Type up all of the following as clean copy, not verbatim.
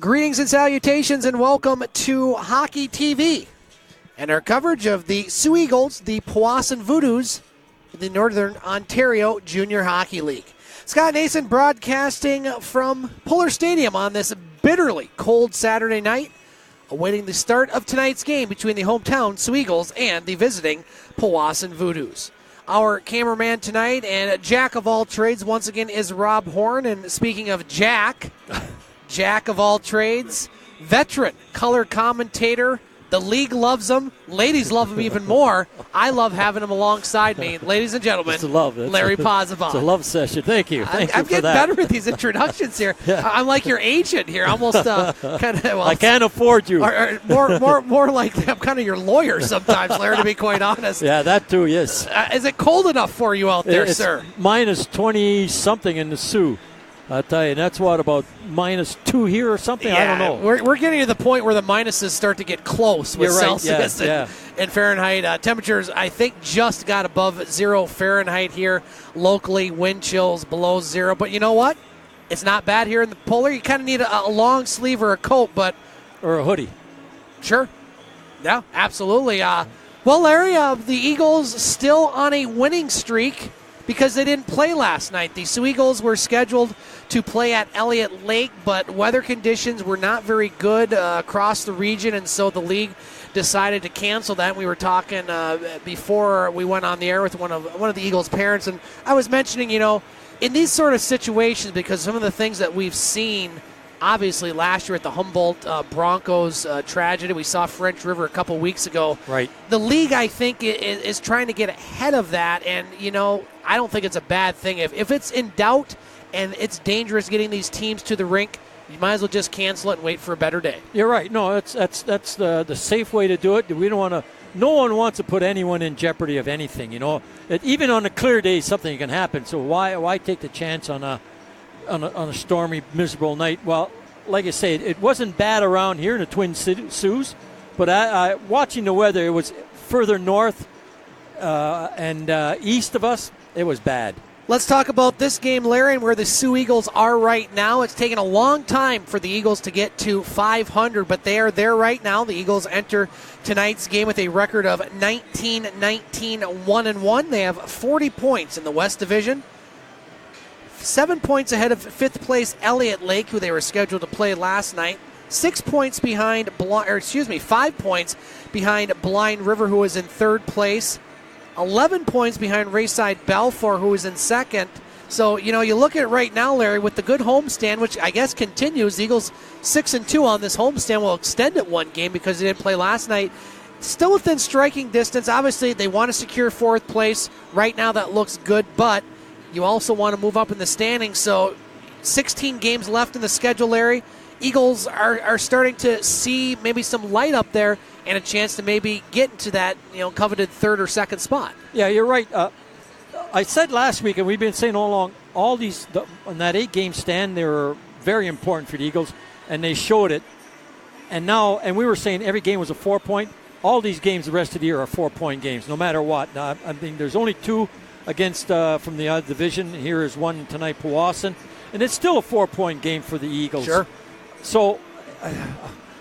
Greetings and salutations and welcome to Hockey TV and our coverage of the Soo Eagles, the Powassan Voodoos, the Northern Ontario Junior Hockey League. Scott Nason broadcasting from Pullar Stadium on this bitterly cold Saturday night, awaiting the start of tonight's game between the hometown Soo Eagles and the visiting Powassan Voodoos. Our cameraman tonight and jack of all trades once again is Rob Horn. And speaking of Jack of all trades, veteran color commentator. The league loves him. Ladies love him even more. I love having him alongside me. Ladies and gentlemen, it's a love. Larry Pozavon. It's a love session. Thank you. I'm getting better with these introductions here. Yeah. I'm like your agent here. Almost kind of. Well, I can't afford you. Or more like I'm kind of your lawyer sometimes, Larry, to be quite honest. Yeah, that too, yes. Is it cold enough for you out there, it's sir? Minus 20-something in the Soo. I'll tell you, that's what, about -2 here or something? Yeah, I don't know. We're getting to the point where the minuses start to get close with Celsius and Fahrenheit. Temperatures, I think, just got above 0 Fahrenheit here locally. Wind chills below 0. But you know what? It's not bad here in the Polar. You kind of need a long sleeve or a coat, or a hoodie. Sure. Yeah, absolutely. Well, Larry, the Eagles still on a winning streak, because they didn't play last night. The Soo Eagles were scheduled to play at Elliott Lake, but weather conditions were not very good across the region, and so the league decided to cancel that. We were talking before we went on the air with one of the Eagles' parents, and I was mentioning, in these sort of situations, because some of the things that we've seen, obviously last year at the Humboldt Broncos tragedy, we saw French River a couple weeks ago. Right. The league, I think, is trying to get ahead of that, and, I don't think it's a bad thing. If it's in doubt and it's dangerous getting these teams to the rink, you might as well just cancel it and wait for a better day. You're right. No, that's the safe way to do it. We don't want to. No one wants to put anyone in jeopardy of anything. Even on a clear day, something can happen. So why take the chance on a stormy, miserable night? Well, like I say, it wasn't bad around here in the Twin Saults, but I watching the weather, it was further north and east of us. It was bad. Let's talk about this game, Larry, and where the Soo Eagles are right now. It's taken a long time for the Eagles to get to 500, but they are there right now. The Eagles enter tonight's game with a record of 19-1-1. They have 40 points in the West Division. 7 points ahead of fifth place Elliott Lake, who they were scheduled to play last night. 5 points behind Blind River, who is in third place. 11 points behind Rayside Balfour, who is in second. So, you look at it right now, Larry, with the good homestand, which I guess continues. The Eagles 6-2 on this homestand will extend it one game because they didn't play last night. Still within striking distance. Obviously, they want to secure fourth place. Right now, that looks good, but you also want to move up in the standings. So 16 games left in the schedule, Larry. Eagles are starting to see maybe some light up there and a chance to maybe get into that coveted third or second spot. Yeah, you're right. I said last week, and we've been saying all along, on that 8-game stand, they were very important for the Eagles, and they showed it. And we were saying every game was a 4-point. All these games the rest of the year are 4-point games, no matter what. Now, I mean, there's only 2 against from the other division. Here is one tonight, Powassan, and it's still a 4-point game for the Eagles. Sure. So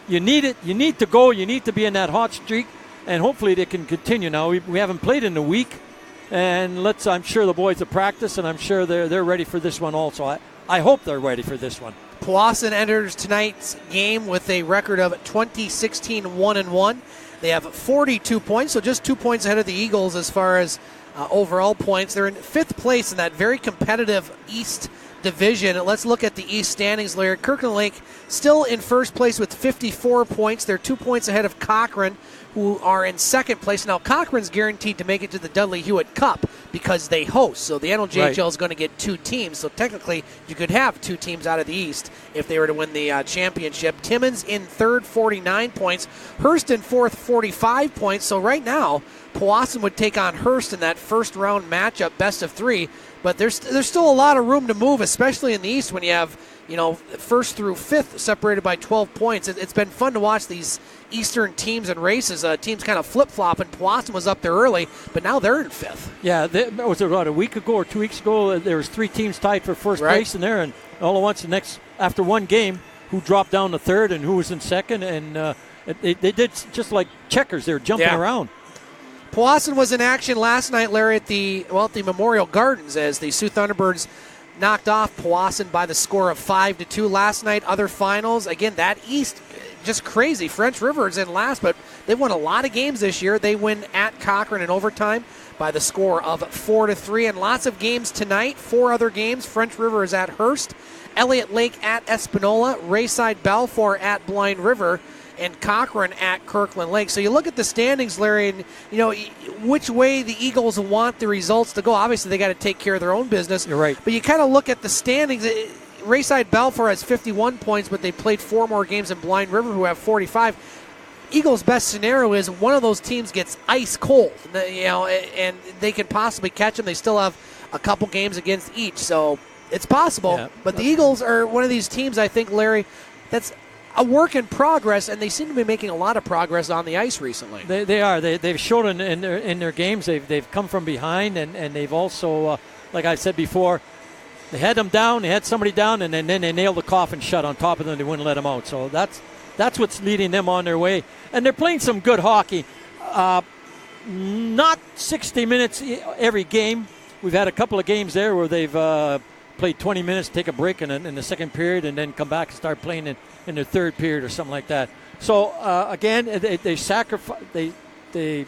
you need it. You need to go. You need to be in that hot streak, and hopefully they can continue. Now we haven't played in a week, and I'm sure the boys have practiced, and I'm sure they're ready for this one also. I hope they're ready for this one. Powassan enters tonight's game with a record of 20-16-1-1. They have 42 points, so just 2 points ahead of the Eagles as far as overall points. They're in fifth place in that very competitive East Division. Let's look at the East standings, Larry. Kirkland Lake still in first place with 54 points. They're 2 points ahead of Cochrane, who are in second place. Now, Cochrane's guaranteed to make it to the Dudley Hewitt Cup because they host. So the NLJHL is going to get 2 teams. So technically, you could have 2 teams out of the East if they were to win the championship. Timmins in third, 49 points. Hearst in fourth, 45 points. So right now, Powassan would take on Hearst in that first round matchup, best of 3. But there's still a lot of room to move, especially in the East when you have, first through fifth separated by 12 points. It's been fun to watch these Eastern teams and races. Teams kind of flip-flopping. Powassan was up there early, but now they're in fifth. Yeah, was it about a week ago or 2 weeks ago? There was 3 teams tied for first place in there, and all at once, after one game, who dropped down to third and who was in second, and they did just like checkers. They were jumping around. Powassan was in action last night, Larry, at the Memorial Gardens as the Sioux Thunderbirds knocked off Powassan by the score of 5-2 last night. Other finals, again, that East, just crazy. French River is in last, but they've won a lot of games this year. They win at Cochrane in overtime by the score of 4-3, and lots of games tonight. 4 other games. French River is at Hearst, Elliott Lake at Espanola, Rayside Balfour at Blind River, and Cochrane at Kirkland Lake. So you look at the standings, Larry, and which way the Eagles want the results to go. Obviously, they got to take care of their own business. You're right. But you kind of look at the standings. Rayside Balfour has 51 points, but they played 4 more games than Blind River, who have 45. Eagles' best scenario is one of those teams gets ice cold, and they can possibly catch them. They still have a couple games against each, so it's possible. Yeah. But the Eagles are one of these teams, I think, Larry, that's a work in progress, and they seem to be making a lot of progress on the ice recently. They are. They've shown in their games. They've come from behind, and they've also, like I said before, they had them down. They had somebody down, and then they nailed the coffin shut on top of them. They wouldn't let them out. So that's what's leading them on their way. And they're playing some good hockey. Not 60 minutes every game. We've had a couple of games there where they've played 20 minutes, take a break in the second period, and then come back and start playing in the third period or something like that. So again, they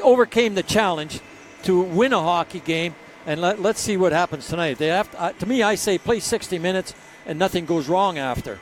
overcame the challenge to win a hockey game, and let's see what happens tonight. They have to me, I say play 60 minutes and nothing goes wrong after.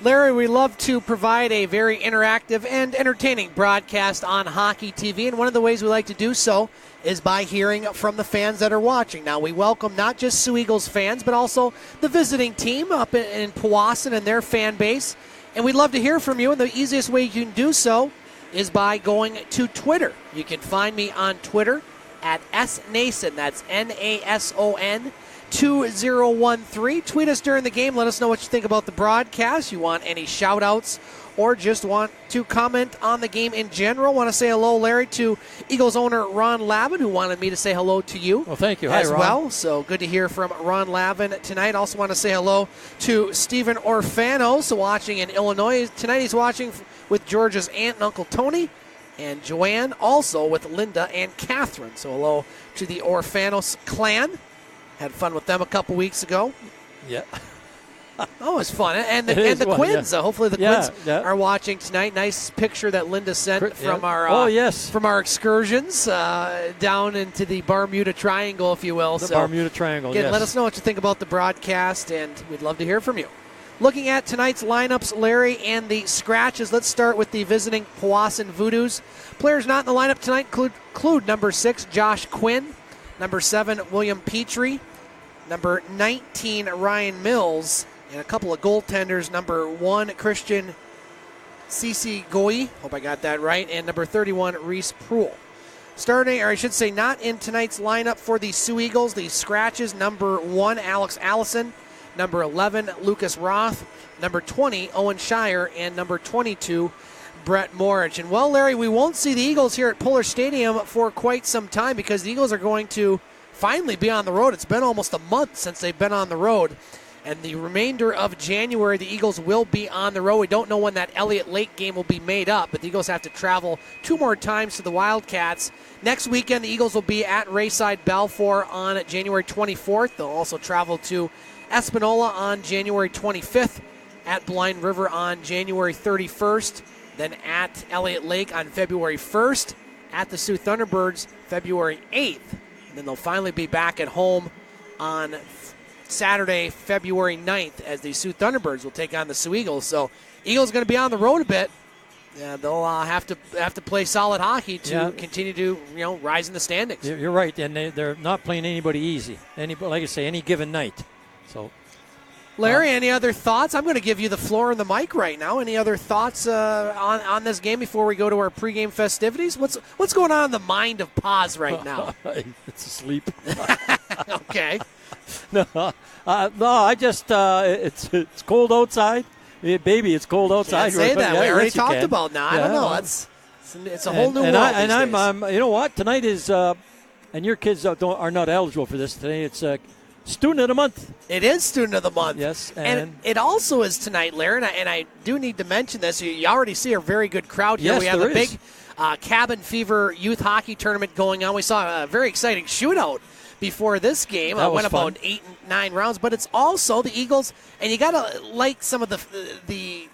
Larry, we love to provide a very interactive and entertaining broadcast on Hockey TV, and one of the ways we like to do so is by hearing from the fans that are watching. Now, we welcome not just Soo Eagles fans, but also the visiting team up in Powassan and their fan base, and we'd love to hear from you, and the easiest way you can do so is by going to Twitter. You can find me on Twitter at @SNason, that's NASON 2013. Tweet us during the game. Let us know what you think about the broadcast. You want any shout-outs or just want to comment on the game in general. Want to say hello, Larry, to Eagles owner Ron Lavin, who wanted me to say hello to you. Well, thank you. As Hi, Ron. well. So good to hear from Ron Lavin tonight. Also want to say hello to Stephen Orfanos, watching in Illinois. Tonight he's watching with George's aunt and Uncle Tony, and Joanne also with Linda and Catherine. So hello to the Orfanos clan. Had fun with them a couple weeks ago. Yeah. Oh, it was fun. And the Quins. Yeah. Hopefully the Quins are watching tonight. Nice picture that Linda sent from our from our excursions down into the Bermuda Triangle, if you will. The Bermuda Triangle, again, let us know what you think about the broadcast, and we'd love to hear from you. Looking at tonight's lineups, Larry, and the scratches, let's start with the visiting Powassan Voodoos. Players not in the lineup tonight include number 6, Josh Quinn, number 7, William Petrie, number 19, Ryan Mills, and a couple of goaltenders, number 1, Christian Sisi Goyi, hope I got that right, and number 31, Reese Pruill. Starting, or I should say not in tonight's lineup for the Soo Eagles, the scratches, number 1, Alex Allison, number 11, Lucas Roth, number 20, Owen Shire, and number 22, Brett Morich. And well, Larry, we won't see the Eagles here at Pullar Stadium for quite some time because the Eagles are going to finally be on the road. It's been almost a month since they've been on the road. And the remainder of January, the Eagles will be on the road. We don't know when that Elliott Lake game will be made up, but the Eagles have to travel 2 more times to the Wildcats. Next weekend, the Eagles will be at Rayside Balfour on January 24th. They'll also travel to Espanola on January 25th, at Blind River on January 31st, then at Elliott Lake on February 1st, at the Sioux Thunderbirds February 8th. And then they'll finally be back at home on Saturday, February 9th, as the Sioux Thunderbirds will take on the Soo Eagles. So Eagles going to be on the road a bit. Yeah, they'll have to play solid hockey to continue to rise in the standings. You're right, and they're not playing anybody easy. Like I say, any given night. So, Larry, any other thoughts? I'm going to give you the floor and the mic right now. Any other thoughts on this game before we go to our pregame festivities? What's going on in the mind of Paz right now? It's asleep. Okay. No, I just it's cold outside. Yeah, baby, it's cold outside. Can't say that. We already talked about now. I don't know. It's a whole new world. I'm you know what? Tonight is and your kids are not eligible for this today. It's Student of the month. It is Student of the Month. Yes. And it also is tonight, Larry, and I do need to mention this. You already see a very good crowd here. Yes, we have there a is. big Cabin Fever youth hockey tournament going on. We saw a very exciting shootout before this game. That was went fun. about 8 and 9 rounds, but it's also the Eagles, and you got to like some of the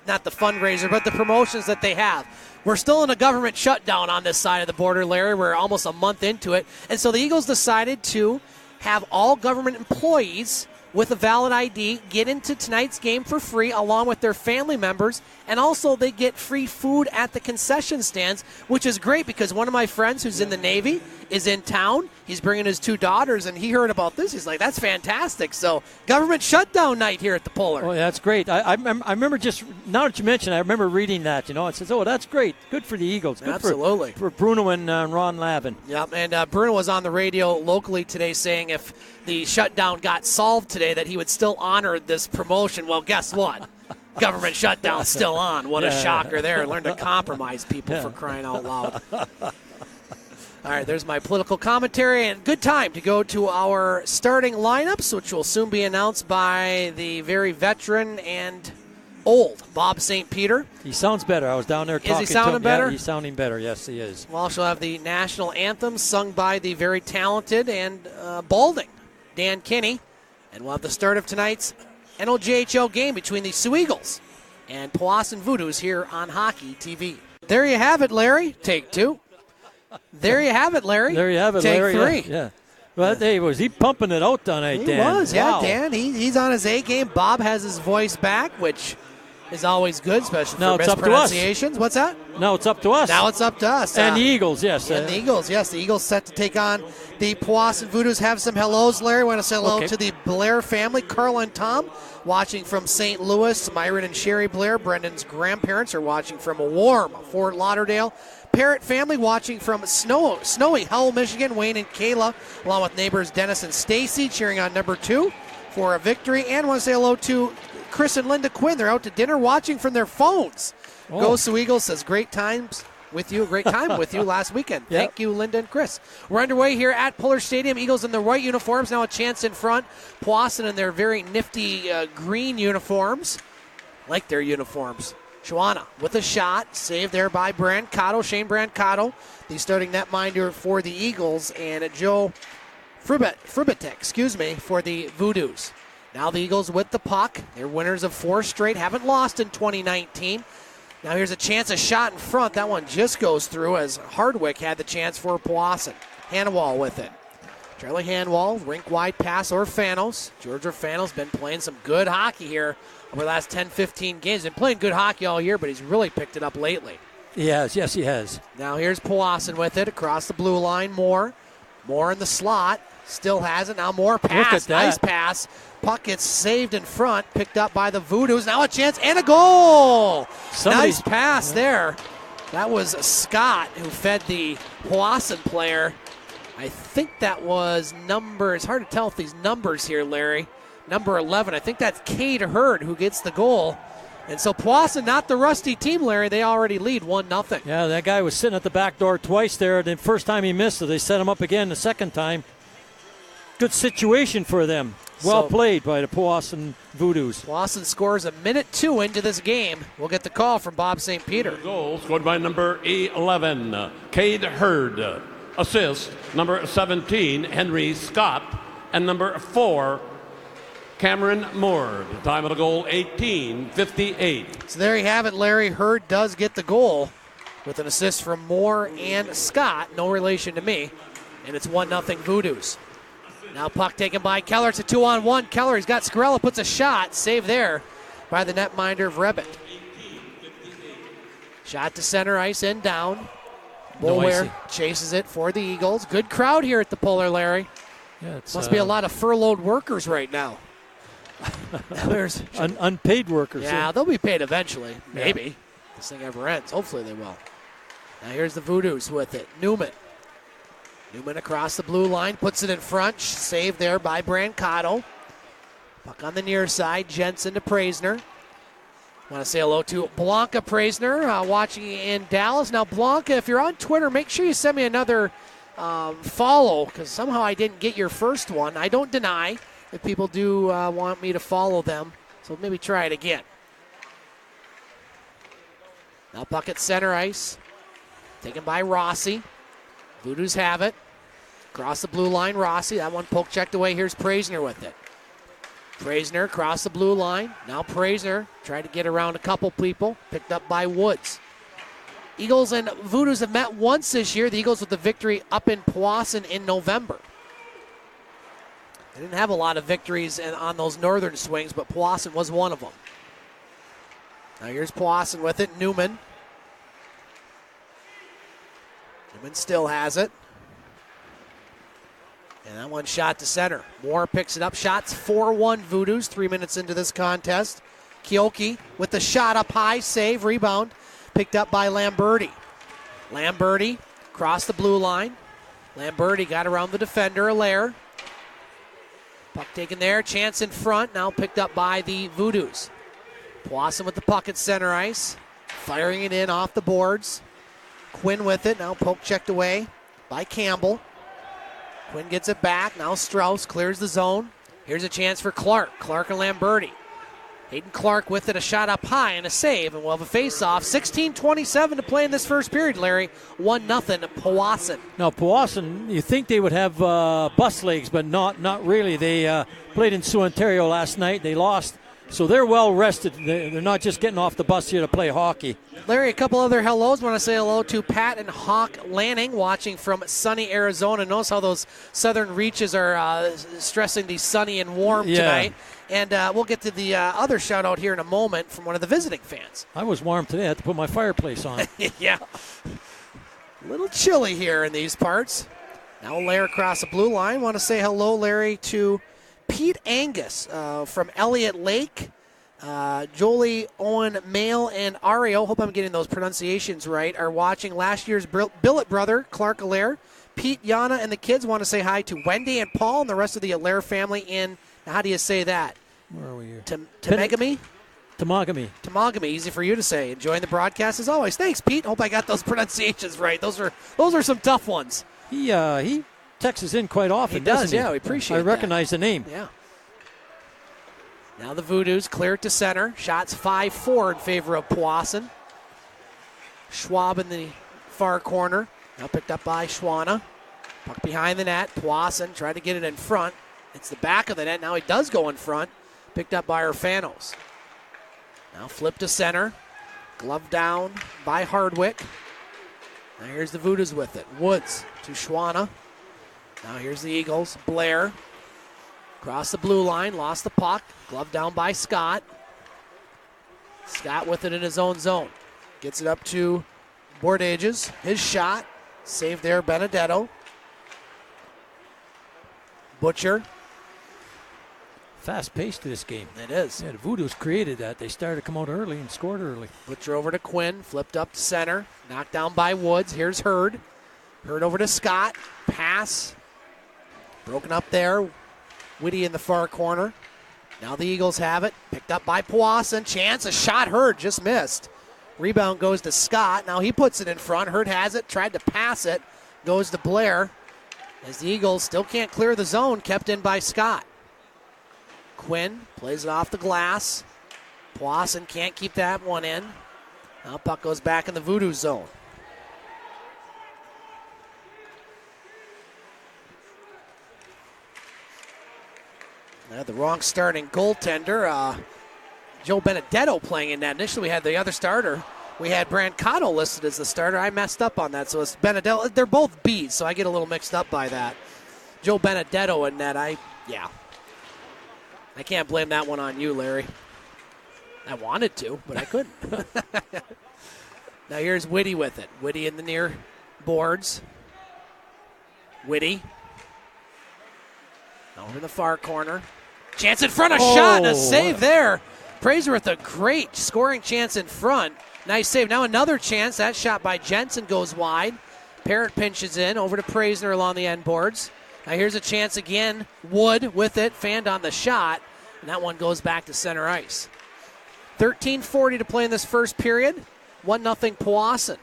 not the fundraiser, but the promotions that they have. We're still in a government shutdown on this side of the border, Larry. We're almost a month into it. And so the Eagles decided to have all government employees with a valid ID get into tonight's game for free along with their family members. And also they get free food at the concession stands, which is great because one of my friends who's in the Navy is in town. He's bringing his 2 daughters, and he heard about this. He's like, that's fantastic. So government shutdown night here at the Pullar. Oh, yeah, that's great. I remember just, now that you mention it, I remember reading that, It says, oh, that's great. Good for the Eagles. Good Absolutely. For Bruno and Ron Lavin. Yep, and Bruno was on the radio locally today saying if the shutdown got solved today that he would still honor this promotion. Well, guess what? Government shutdown's still on. What a shocker there. Learn to compromise people for crying out loud. All right, there's my political commentary, and good time to go to our starting lineups, which will soon be announced by the very veteran and old Bob St. Peter. He sounds better. I was down there talking to him. Is he sounding better? Yeah, he's sounding better. Yes, he is. We'll also have the national anthem sung by the very talented and balding Dan Kinney. And we'll have the start of tonight's NOJHL game between the Soo Eagles and Powassan Voodoos here on Hockey TV. There you have it, Larry. Take 2. There you have it, Larry. There you have it, Take Larry. 3. Yeah. Well, hey, was he pumping it out tonight, He Dan? was, yeah, Wow. Dan. He's on his A game. Bob has his voice back, which is always good, especially Now for it's up to us. mispronunciations. What's that? Now it's up to us. Now it's up to us. And the Eagles, yes. And the Eagles, yes. The Eagles set to take on the Powassan Voodoos. Have some hellos, Larry. Want to say hello to the Blair family, Carl and Tom, watching from St. Louis. Myron and Sherry Blair, Brendan's grandparents, are watching from a warm Fort Lauderdale. Parrott family watching from snowy Howell, Michigan. Wayne and Kayla, along with neighbors Dennis and Stacy, cheering on number 2 for a victory. And want to say hello to Chris and Linda Quinn. They're out to dinner watching from their phones. Oh. Go Soo Eagles says great times with you. Great time with you last weekend. Yep. Thank you, Linda and Chris. We're underway here at Pullar Stadium. Eagles in their white uniforms. Now a chance in front. Powassan in their very nifty green uniforms. Like their uniforms. Shawana with a shot. Saved there by Brancato. Shane Brancato, the starting netminder for the Eagles. And Joe Frubitek, for the Voodoos. Now the Eagles with the puck. They're winners of 4 straight. Haven't lost in 2019. Now here's a chance, a shot in front. That one just goes through as Hardwick had the chance for Powassan. Hanwall with it. Charlie Hanwall, rink-wide pass Orfanos. George Orfanos been playing some good hockey here over the last 10, 15 games. Been playing good hockey all year, but he's really picked it up lately. He has. Yes, he has. Now here's Powassan with it across the blue line. Moore in the slot. Still has it. Now Moore pass. Look at that. Nice pass. Puck gets saved in front. Picked up by the Voodoos. Now a chance and a goal. Nice pass there. That was Scott who fed the Powassan player. I think that was it's hard to tell if these numbers here, Larry. Number 11. I think that's Cade Hurd who gets the goal. And so Powassan, not the rusty team, Larry. They already lead 1-0. Yeah, that guy was sitting at the back door twice there. The first time he missed it, they set him up again the second time. Good situation for them. Well played by the Powassan Voodoos. Powassan scores a minute 2 into this game. We'll get the call from Bob St. Peter. Goal scored by number 11, Cade Hurd. Assist, number 17, Henry Scott. And number 4, Cameron Moore. The time of the goal, 18:58. So there you have it, Larry. Hurd does get the goal with an assist from Moore and Scott. No relation to me. And it's 1-0 Voodoos. Now puck taken by Keller. It's a 2-on-1. Keller, he's got Scarella, puts a shot. Save there by the netminder of Rebbit. Shot to center ice and down. Boulware chases it for the Eagles. Good crowd here at the Pullar, Larry. Yeah, it must be a lot of furloughed workers right now. There's unpaid workers. Yeah, they'll be paid eventually. Maybe. Yeah. This thing ever ends. Hopefully they will. Now here's the Voodoos with it. Newman across the blue line, puts it in front. Saved there by Brancato. Puck on the near side. Jensen to Praisner. Want to say hello to Blanca Praisner watching in Dallas. Now, Blanca, if you're on Twitter, make sure you send me another follow, because somehow I didn't get your first one. I don't deny if people do want me to follow them, so maybe try it again. Now puck at center ice, taken by Rossi. Voodoos have it. Across the blue line, Rossi. That one poke checked away. Here's Praisner with it. Praisner across the blue line. Now Praisner tried to get around a couple people. Picked up by Woods. Eagles and Voodoos have met once this year. The Eagles with the victory up in Powassan in November. They didn't have a lot of victories on those northern swings, but Powassan was one of them. Now here's Powassan with it. Newman. Newman still has it. And that one shot to center. Moore picks it up. Shots 4-1 Voodoos 3 minutes into this contest. Kioki with the shot up high. Save. Rebound. Picked up by Lamberti. Lamberti across the blue line. Lamberti got around the defender, Allaire. Puck taken there. Chance in front. Now picked up by the Voodoos. Powassan with the puck at center ice. Firing it in off the boards. Quinn with it. Now poke checked away by Campbell. Quinn gets it back. Now Strauss clears the zone. Here's a chance for Clark. Clark and Lamberti. Hayden Clark with it, a shot up high and a save, and we'll have a face-off. 16:27 to play in this first period, Larry. 1-0 Powassan. Now, Powassan, you think they would have bus legs, but not really. They played in Sioux, Ontario last night. They lost, so they're well rested. They're not just getting off the bus here to play hockey. Larry, a couple other hellos. Want to say hello to Pat and Hawk Lanning watching from sunny Arizona. Notice how those southern reaches are stressing the sunny and warm tonight. And we'll get to the other shout out here in a moment from one of the visiting fans. I was warm today. I had to put my fireplace on. Yeah. A little chilly here in these parts. Now Larry across the blue line. Want to say hello, Larry, to Pete Angus from Elliott Lake. Jolie, Owen, Mail, and Ario, hope I'm getting those pronunciations right, are watching last year's billet brother, Clark Allaire. Pete, Yana, and the kids want to say hi to Wendy and Paul and the rest of the Allaire family in, how do you say that? Where are we here? Temagami? Temagami, easy for you to say. Enjoying the broadcast as always. Thanks, Pete. Hope I got those pronunciations right. Those are some tough ones. He texts us in quite often. He does, doesn't he? yeah. We appreciate it. I recognize the name. Yeah. Now the Voodoos clear it to center. Shots 5-4 in favor of Powassan. Schwab in the far corner. Now picked up by Schwana. Puck behind the net. Powassan tried to get it in front. It's the back of the net. Now he does go in front. Picked up by Urfanos. Now flip to center. Glove down by Hardwick. Now here's the Voodoos with it. Woods to Schwana. Now here's the Eagles. Blair. Across the blue line. Lost the puck. Glove down by Scott. Scott with it in his own zone. Gets it up to Bordages. His shot. Saved there, Benedetto. Butcher. Fast-paced to this game. It is. Yeah, the Voodoos created that. They started to come out early and scored early. Butcher over to Quinn. Flipped up to center. Knocked down by Woods. Here's Hurd. Hurd over to Scott. Pass. Broken up there. Whitty in the far corner. Now the Eagles have it. Picked up by Powassan. Chance. A shot. Hurd just missed. Rebound goes to Scott. Now he puts it in front. Hurd has it. Tried to pass it. Goes to Blair. As the Eagles still can't clear the zone. Kept in by Scott. Quinn plays it off the glass. Powassan can't keep that one in. Now puck goes back in the Voodoo zone. The wrong starting goaltender. Joe Benedetto playing in that. Initially we had the other starter. We had Brancato listed as the starter. I messed up on that, so it's Benedetto. They're both B's, so I get a little mixed up by that. Joe Benedetto in net. I can't blame that one on you, Larry. I wanted to, but I couldn't. Now here's Whitty with it. Whitty in the near boards. Whitty. Over in the far corner. Chance in front, a shot, and a save there. Praser with a great scoring chance in front. Nice save. Now another chance. That shot by Jensen goes wide. Parrott pinches in over to Praisner along the end boards. Now here's a chance again. Wood with it, fanned on the shot, and that one goes back to center ice. 13:40 to play in this first period. 1-0 Powassan.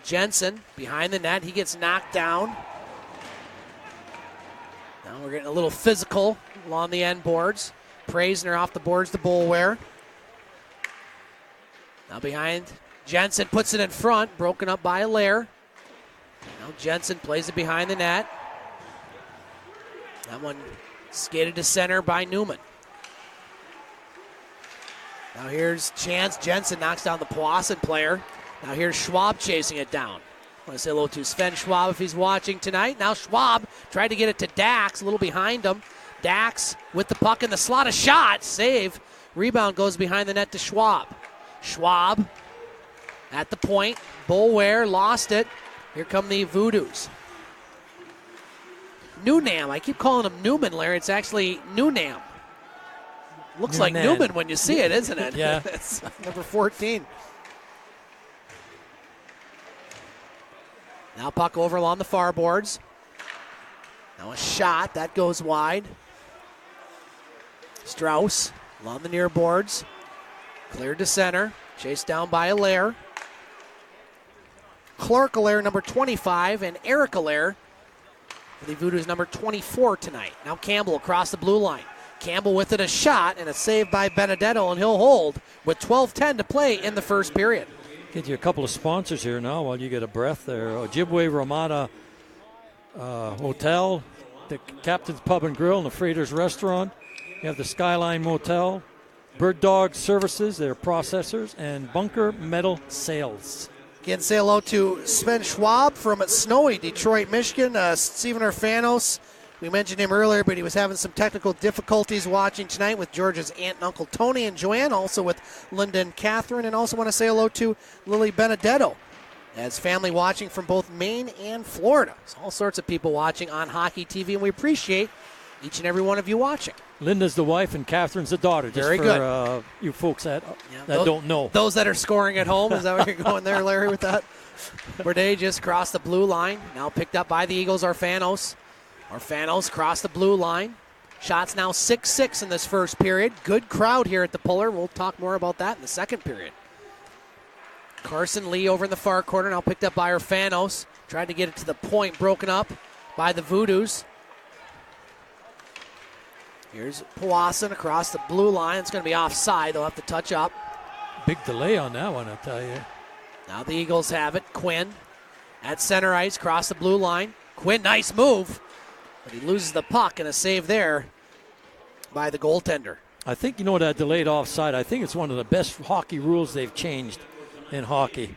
Jensen behind the net. He gets knocked down. Now we're getting a little physical along the end boards. Praisner off the boards to Boulware. Now behind. Jensen puts it in front. Broken up by Allaire. Now Jensen plays it behind the net. That one skated to center by Newman. Now here's chance. Jensen knocks down the Powassan player. Now here's Schwab chasing it down. I want to say hello to Sven Schwab if he's watching tonight. Now Schwab tried to get it to Dax, a little behind him. Dax with the puck in the slot, a shot, save. Rebound goes behind the net to Schwab. Schwab at the point. Boulware lost it. Here come the Voodoos. Newnam. I keep calling him Newman, Larry. It's actually Newnam. Looks like Newman when you see it, isn't it? Yeah. It's number 14. Now puck over along the far boards. Now a shot. That goes wide. Strauss along the near boards. Cleared to center. Chased down by Allaire. Clark Allaire, number 25, and Eric Allaire for the Voodoos, number 24 tonight. Now Campbell across the blue line. Campbell with it, a shot, and a save by Benedetto, and he'll hold with 12:10 to play in the first period. Get you a couple of sponsors here now while you get a breath there. Ojibwe Ramada Hotel, the Captain's Pub and Grill, and the Freighters Restaurant. You have the Skyline Motel, Bird Dog Services, their processors, and Bunker Metal Sales. Again, say hello to Sven Schwab from snowy Detroit, Michigan. Steven Orfanos, we mentioned him earlier, but he was having some technical difficulties watching tonight with George's aunt and uncle Tony and Joanne, also with Linda and Catherine. And also want to say hello to Lily Benedetto, as family watching from both Maine and Florida. So all sorts of people watching on Hockey TV, and we appreciate each and every one of you watching. Linda's the wife and Catherine's the daughter. Just Very for, good. You folks that those, don't know. Those that are scoring at home, is that where you're going there, Larry, with that? Berde just crossed the blue line. Now picked up by the Eagles, Orfanos. Orfanos crossed the blue line. Shots now 6-6 in this first period. Good crowd here at the Pullar. We'll talk more about that in the second period. Carson Lee over in the far corner, now picked up by Orfanos. Tried to get it to the point, broken up by the Voodoos. Here's Powassan across the blue line. It's going to be offside. They'll have to touch up. Big delay on that one, I'll tell you. Now the Eagles have it. Quinn at center ice, cross the blue line. Quinn, nice move. But he loses the puck, and a save there by the goaltender. I think, that delayed offside, I think it's one of the best hockey rules they've changed in hockey.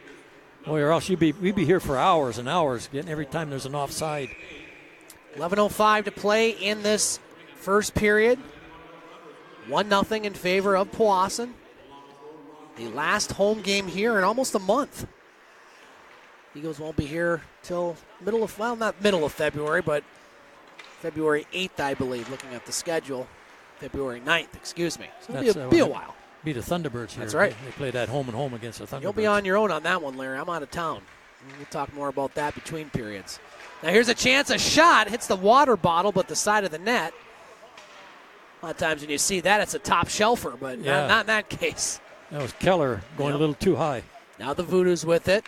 Boy, or else we'd be here for hours and hours getting every time there's an offside. 11:05 to play in this first period. 1-0 in favor of Powassan. The last home game here in almost a month. Eagles won't be here till not middle of February, but February 8th, I believe, looking at the schedule. February 9th, excuse me. So it'll be a while. Be the Thunderbirds here. That's right. They played at home and home against the Thunderbirds. You'll be on your own on that one, Larry. I'm out of town. We'll talk more about that between periods. Now here's a chance. A shot hits the water bottle, but the side of the net. A lot of times when you see that, it's a top shelfer, but not in that case. That was Keller going a little too high. Now the Voodoos with it.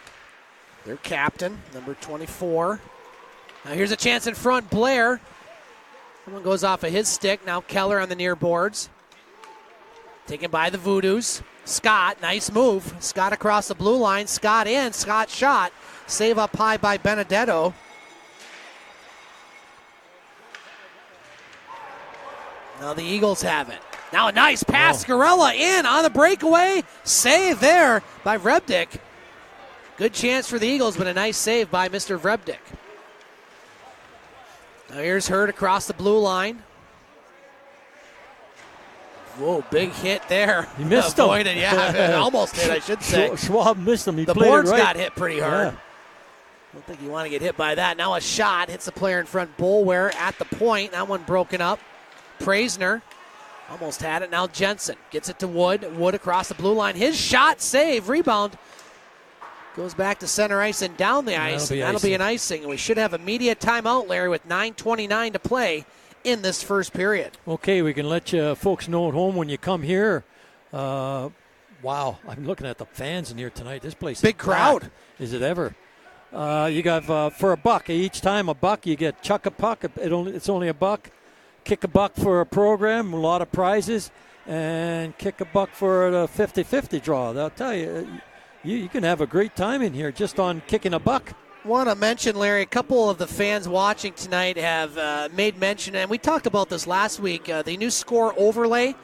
Their captain, number 24. Now here's a chance in front. Blair. Someone goes off of his stick. Now Keller on the near boards. Taken by the Voodoos. Scott, nice move. Scott across the blue line. Scott in. Scott shot. Save up high by Benedetto. Now the Eagles have it. Now a nice pass. Scarella in on the breakaway. Save there by Vrebdik. Good chance for the Eagles, but a nice save by Mr. Vrebdik. Now here's Hurd across the blue line. Whoa, big hit there. He missed him. Avoided, yeah, almost hit, I should say. Schwab missed him. The boards got hit pretty hard. I don't think you want to get hit by that. Now a shot hits the player in front. Boulware at the point. That one broken up. Praisner almost had it. Now Jensen gets it to Wood. Wood across the blue line. His shot, save, rebound. Goes back to center ice and down the ice. That'll be an icing. We should have immediate timeout, Larry, with 9:29 to play in this first period. Okay, we can let you folks know at home when you come here. Wow, I'm looking at the fans in here tonight. This place big is crowd. packed. Is it ever? You got for a buck each time. A buck, you get chuck a puck. It's only a buck. Kick a buck for a program. A lot of prizes, and kick a buck for the 50-50 draw. I'll tell you, you can have a great time in here just on kicking a buck. Want to mention, Larry, a couple of the fans watching tonight have made mention, and we talked about this last week. The new score overlay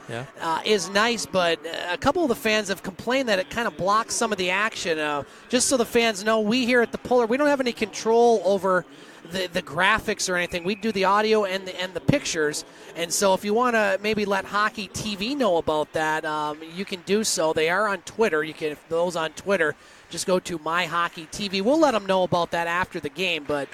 is nice, but a couple of the fans have complained that it kind of blocks some of the action. Just so the fans know, we here at the Pullar, we don't have any control over the graphics or anything. We do the audio and the pictures, and so if you want to maybe let Hockey TV know about that, you can do so. They are on Twitter. You can, if those on Twitter, just go to My Hockey TV. We'll let them know about that after the game, but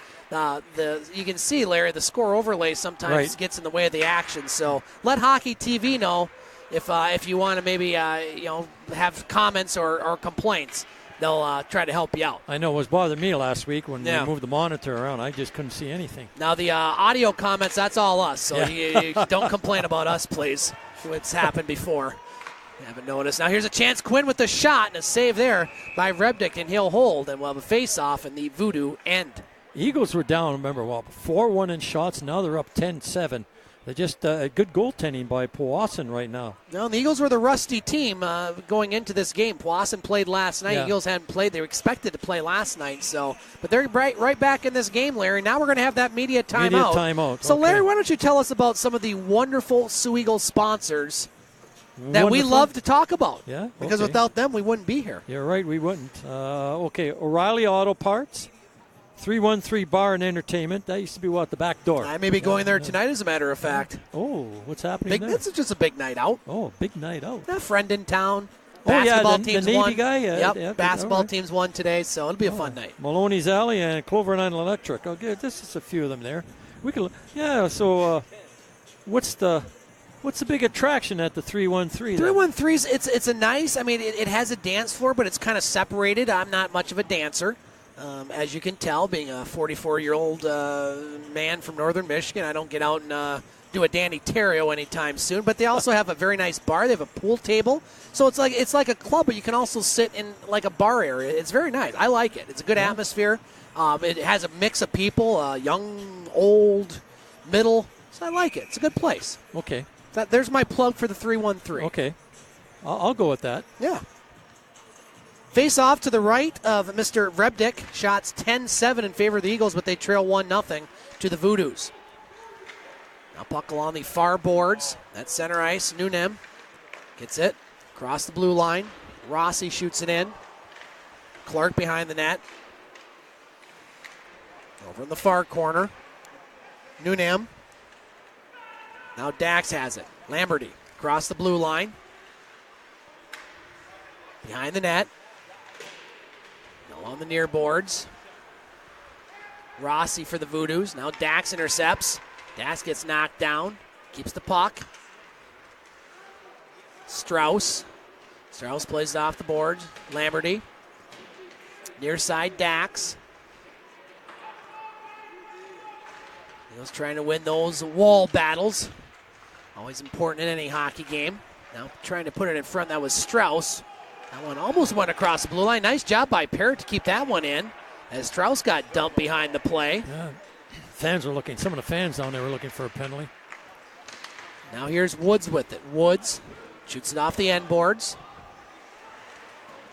you can see, Larry, the score overlay sometimes gets in the way of the action. So let Hockey TV know if you want to maybe have comments or complaints. They'll try to help you out. I know it was bothering me last week when we moved the monitor around. I just couldn't see anything. Now the audio comments, that's all us. So you don't complain about us, please. It's happened before. You haven't noticed. Now here's a chance. Quinn with the shot and a save there by Rebdick, and he'll hold, and we'll have a face-off in the Voodoo end. Eagles were down, remember, 4-1 in shots. Now they're up 10-7. They're just good goaltending by Powassan right now. No, the Eagles were the rusty team going into this game. Powassan played last night. Yeah. Eagles hadn't played. They were expected to play last night. But they're right back in this game, Larry. Now we're going to have that media timeout. So, Larry, why don't you tell us about some of the wonderful Soo Eagles sponsors that we love to talk about? Yeah, because without them, we wouldn't be here. You're right, we wouldn't. O'Reilly Auto Parts. 313 Bar and Entertainment. That used to be the back door. I may be going there tonight, as a matter of fact. Oh, what's happening there? It's just a big night out. Oh, big night out. A friend in town. Basketball teams the Navy won. guy? Basketball teams won today, so it'll be a fun night. Maloney's Alley and Clover 9 Electric. Okay, this is a few of them there. What's the big attraction at the 313? 313's it's a nice. I mean, it has a dance floor, but it's kind of separated. I'm not much of a dancer. As you can tell, being a 44-year-old man from northern Michigan, I don't get out and do a Danny Terrio anytime soon. But they also have a very nice bar. They have a pool table, so it's like a club, but you can also sit in like a bar area. It's very nice. I like it. It's a good atmosphere. It has a mix of people, young, old, middle. So I like it. It's a good place. Okay. There's my plug for the 313. Okay. I'll go with that. Yeah. Face off to the right of Mr. Rebdick. Shots 10-7 in favor of the Eagles, but they trail 1-0 to the Voodoos. Now puck along the far boards. That's center ice. Nunem gets it. Across the blue line. Rossi shoots it in. Clark behind the net. Over in the far corner. Nunem. Now Dax has it. Lamberty across the blue line. Behind the net. On the near boards. Rossi for the Voodoos. Now Dax intercepts. Dax gets knocked down. Keeps the puck. Strauss. Strauss plays it off the board. Lamberty. Near side Dax. He was trying to win those wall battles. Always important in any hockey game. Now trying to put it in front. That was Strauss. That one almost went across the blue line. Nice job by Parrott to keep that one in as Strauss got dumped behind the play. Yeah. Fans were looking. Some of the fans down there were looking for a penalty. Now here's Woods with it. Woods shoots it off the end boards.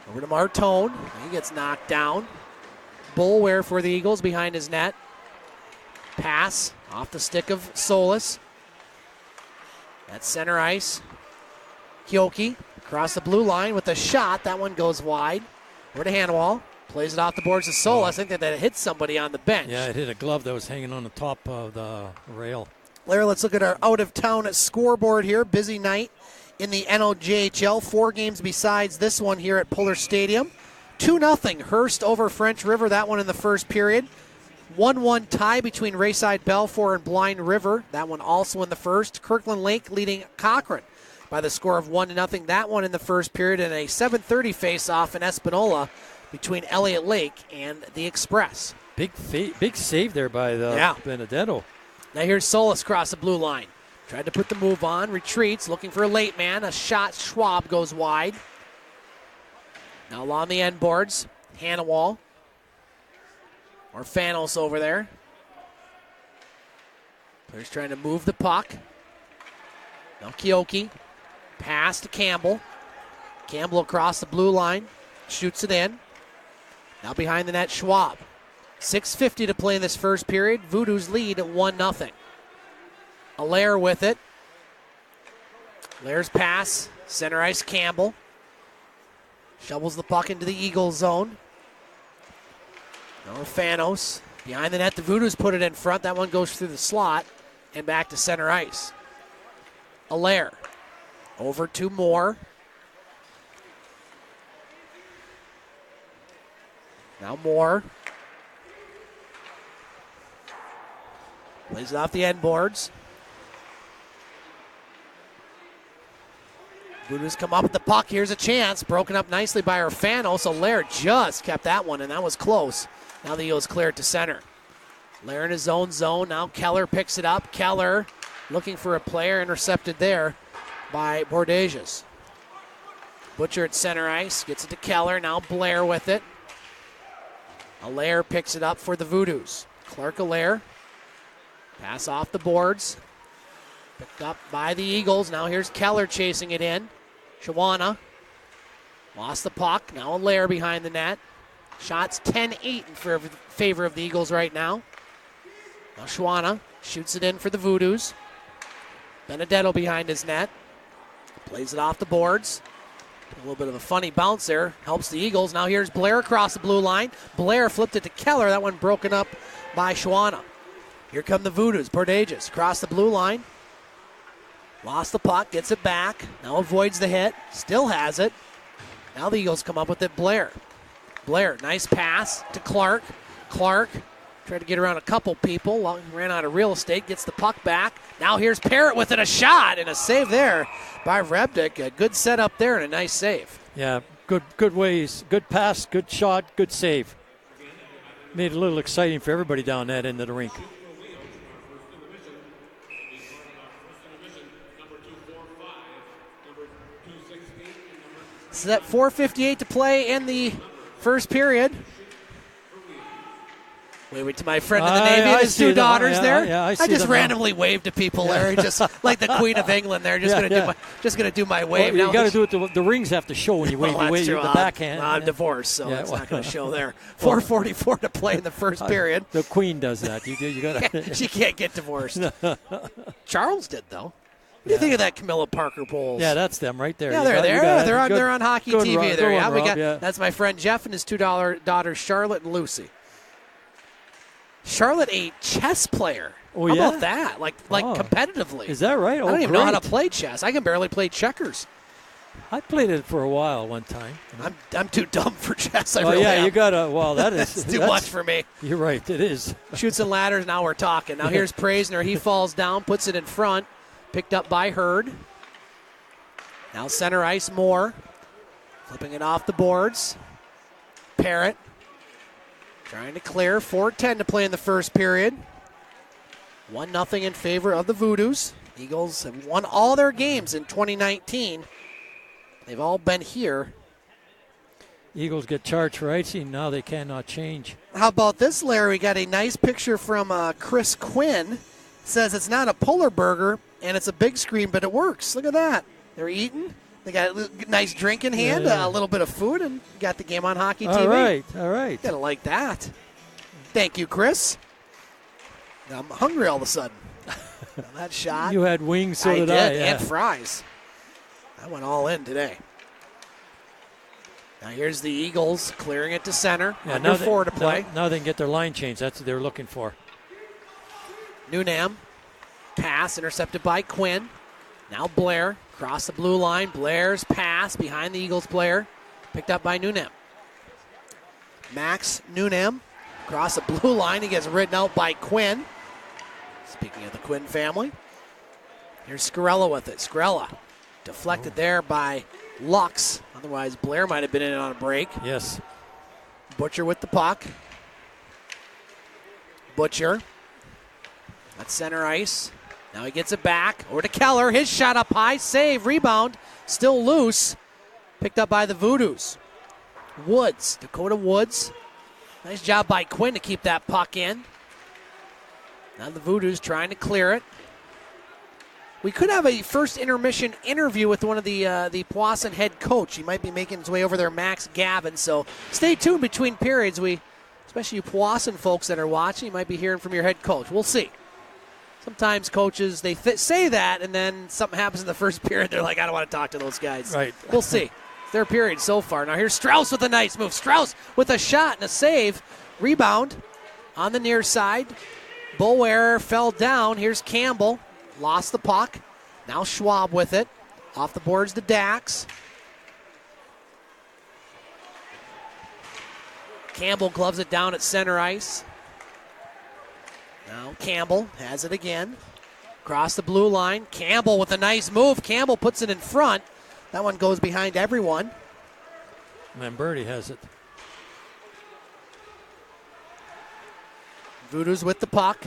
Over to Martone. He gets knocked down. Boulware for the Eagles behind his net. Pass off the stick of Solis. That's center ice. Kyoki across the blue line with a shot. That one goes wide. Over to Hanwall. Plays it off the boards to Solis. I think that hit somebody on the bench. Yeah, it hit a glove that was hanging on the top of the rail. Larry, let's look at our out-of-town scoreboard here. Busy night in the NOJHL. 4 games besides this one here at Pullar Stadium. 2-0 Hearst over French River. That one in the first period. 1-1 tie between Rayside Balfour and Blind River. That one also in the first. Kirkland Lake leading Cochrane by the score of 1-0. That one in the first period, and a 7:30 face-off in Espanola between Elliott Lake and the Express. Big save there by Benedetto. Now here's Solis across the blue line. Tried to put the move on, retreats, looking for a late man. A shot, Schwab goes wide. Now along the end boards, Hannawall. Orfanos over there. Players trying to move the puck. Now Kioki. Pass to Campbell. Campbell across the blue line. Shoots it in. Now behind the net, Schwab. 6:50 to play in this first period. Voodoos lead at 1-0. Allaire with it. Allaire's pass. Center ice, Campbell. Shovels the puck into the Eagles zone. Now Orfanos. Behind the net, the Voodoos put it in front. That one goes through the slot and back to center ice. Allaire. Over to Moore. Now Moore. Plays it off the end boards. Voodoos come up with the puck. Here's a chance. Broken up nicely by Orfanos. Allaire just kept that one, and that was close. Now the Eagles clear it to center. Allaire in his own zone. Now Keller picks it up. Keller looking for a player. Intercepted there by Bordejas. Butcher at center ice. Gets it to Keller. Now Blair with it. Allaire picks it up for the Voodoos. Clark Allaire. Pass off the boards. Picked up by the Eagles. Now here's Keller chasing it in. Shawana. Lost the puck. Now Allaire behind the net. Shots 10-8 in favor of the Eagles right now. Now Shawana shoots it in for the Voodoos. Benedetto behind his net. Plays it off the boards. A little bit of a funny bounce there. Helps the Eagles. Now here's Blair across the blue line. Blair flipped it to Keller. That one broken up by Shawana. Here come the Voodoos. Bordejas across the blue line. Lost the puck. Gets it back. Now avoids the hit. Still has it. Now the Eagles come up with it. Blair. Blair, nice pass to Clark. Clark tried to get around a couple people. Ran out of real estate. Gets the puck back. Now here's Parrott with it. A shot and a save there by Rebdick. A good setup there and a nice save. Yeah, good ways. Good pass, good shot, good save. Made it a little exciting for everybody down that end of the rink. So that 4:58 to play in the first period. Waving to my friend in the Navy and his two daughters there. Yeah, I just randomly waved to people, Larry, just like the Queen of England there. Just gonna do my wave. Well, you got to do it. The rings have to show when you wave. Well, the backhand. I'm divorced, so it's not going to show there. 4:44 to play in the first period. The Queen does that. You got to. She can't get divorced. Charles did though. What do you think of that Camilla Parker Bowles? Yeah, that's them right there. Yeah, they're there. They're on hockey TV there. Yeah, we got. That's my friend Jeff and his two daughters Charlotte and Lucy. Charlotte, a chess player. Oh, How about that? Like competitively. Is that right? I don't even know how to play chess. I can barely play checkers. I played it for a while one time. I'm too dumb for chess. You got to. Well, that's too much for me. You're right. It is. Shoots and ladders. Now we're talking. Now here's Praisner. He falls down, puts it in front. Picked up by Hurd. Now center ice, Moore. Flipping it off the boards. Parrott. Trying to clear. 4:10 to play in the first period. 1-0 in favor of the Voodoos. Eagles have won all their games in 2019. They've all been here. Eagles get charged for icing. Now they cannot change. How about this, Larry? We got a nice picture from Chris Quinn. Says it's not a Pullar burger, and it's a big screen, but it works. Look at that. They're eating. They got a nice drink in hand, a little bit of food, and got the game on hockey TV. All right. Gotta like that. Thank you, Chris. I'm hungry all of a sudden. That shot. You had wings, so did I. And fries. I went all in today. Now here's the Eagles clearing it to center. Under 4 to play. Now they can get their line change. That's what they're looking for. Nunam. Pass intercepted by Quinn. Now Blair. Across the blue line. Blair's pass behind the Eagles player. Picked up by Nunam. Max Nunam. Across the blue line. He gets ridden out by Quinn. Speaking of the Quinn family. Here's Scarella with it. Scarella deflected there by Lux. Otherwise, Blair might have been in on a break. Yes. Butcher with the puck. Butcher. That's center ice. Now he gets it back. Over to Keller. His shot up high. Save. Rebound. Still loose. Picked up by the Voodoos. Woods. Dakota Woods. Nice job by Quinn to keep that puck in. Now the Voodoos trying to clear it. We could have a first intermission interview with one of the Powassan head coach. He might be making his way over there, Max Gavin. So stay tuned between periods. Especially you Powassan folks that are watching, you might be hearing from your head coach. We'll see. Sometimes coaches, they say that, and then something happens in the first period. They're like, I don't want to talk to those guys. Right. We'll see. It's their period so far. Now here's Strauss with a nice move. Strauss with a shot and a save. Rebound on the near side. Bower fell down. Here's Campbell. Lost the puck. Now Schwab with it. Off the boards to Dax. Campbell gloves it down at center ice. Now Campbell has it again. Across the blue line. Campbell with a nice move. Campbell puts it in front. That one goes behind everyone. Lamberti has it. Voodoos with the puck.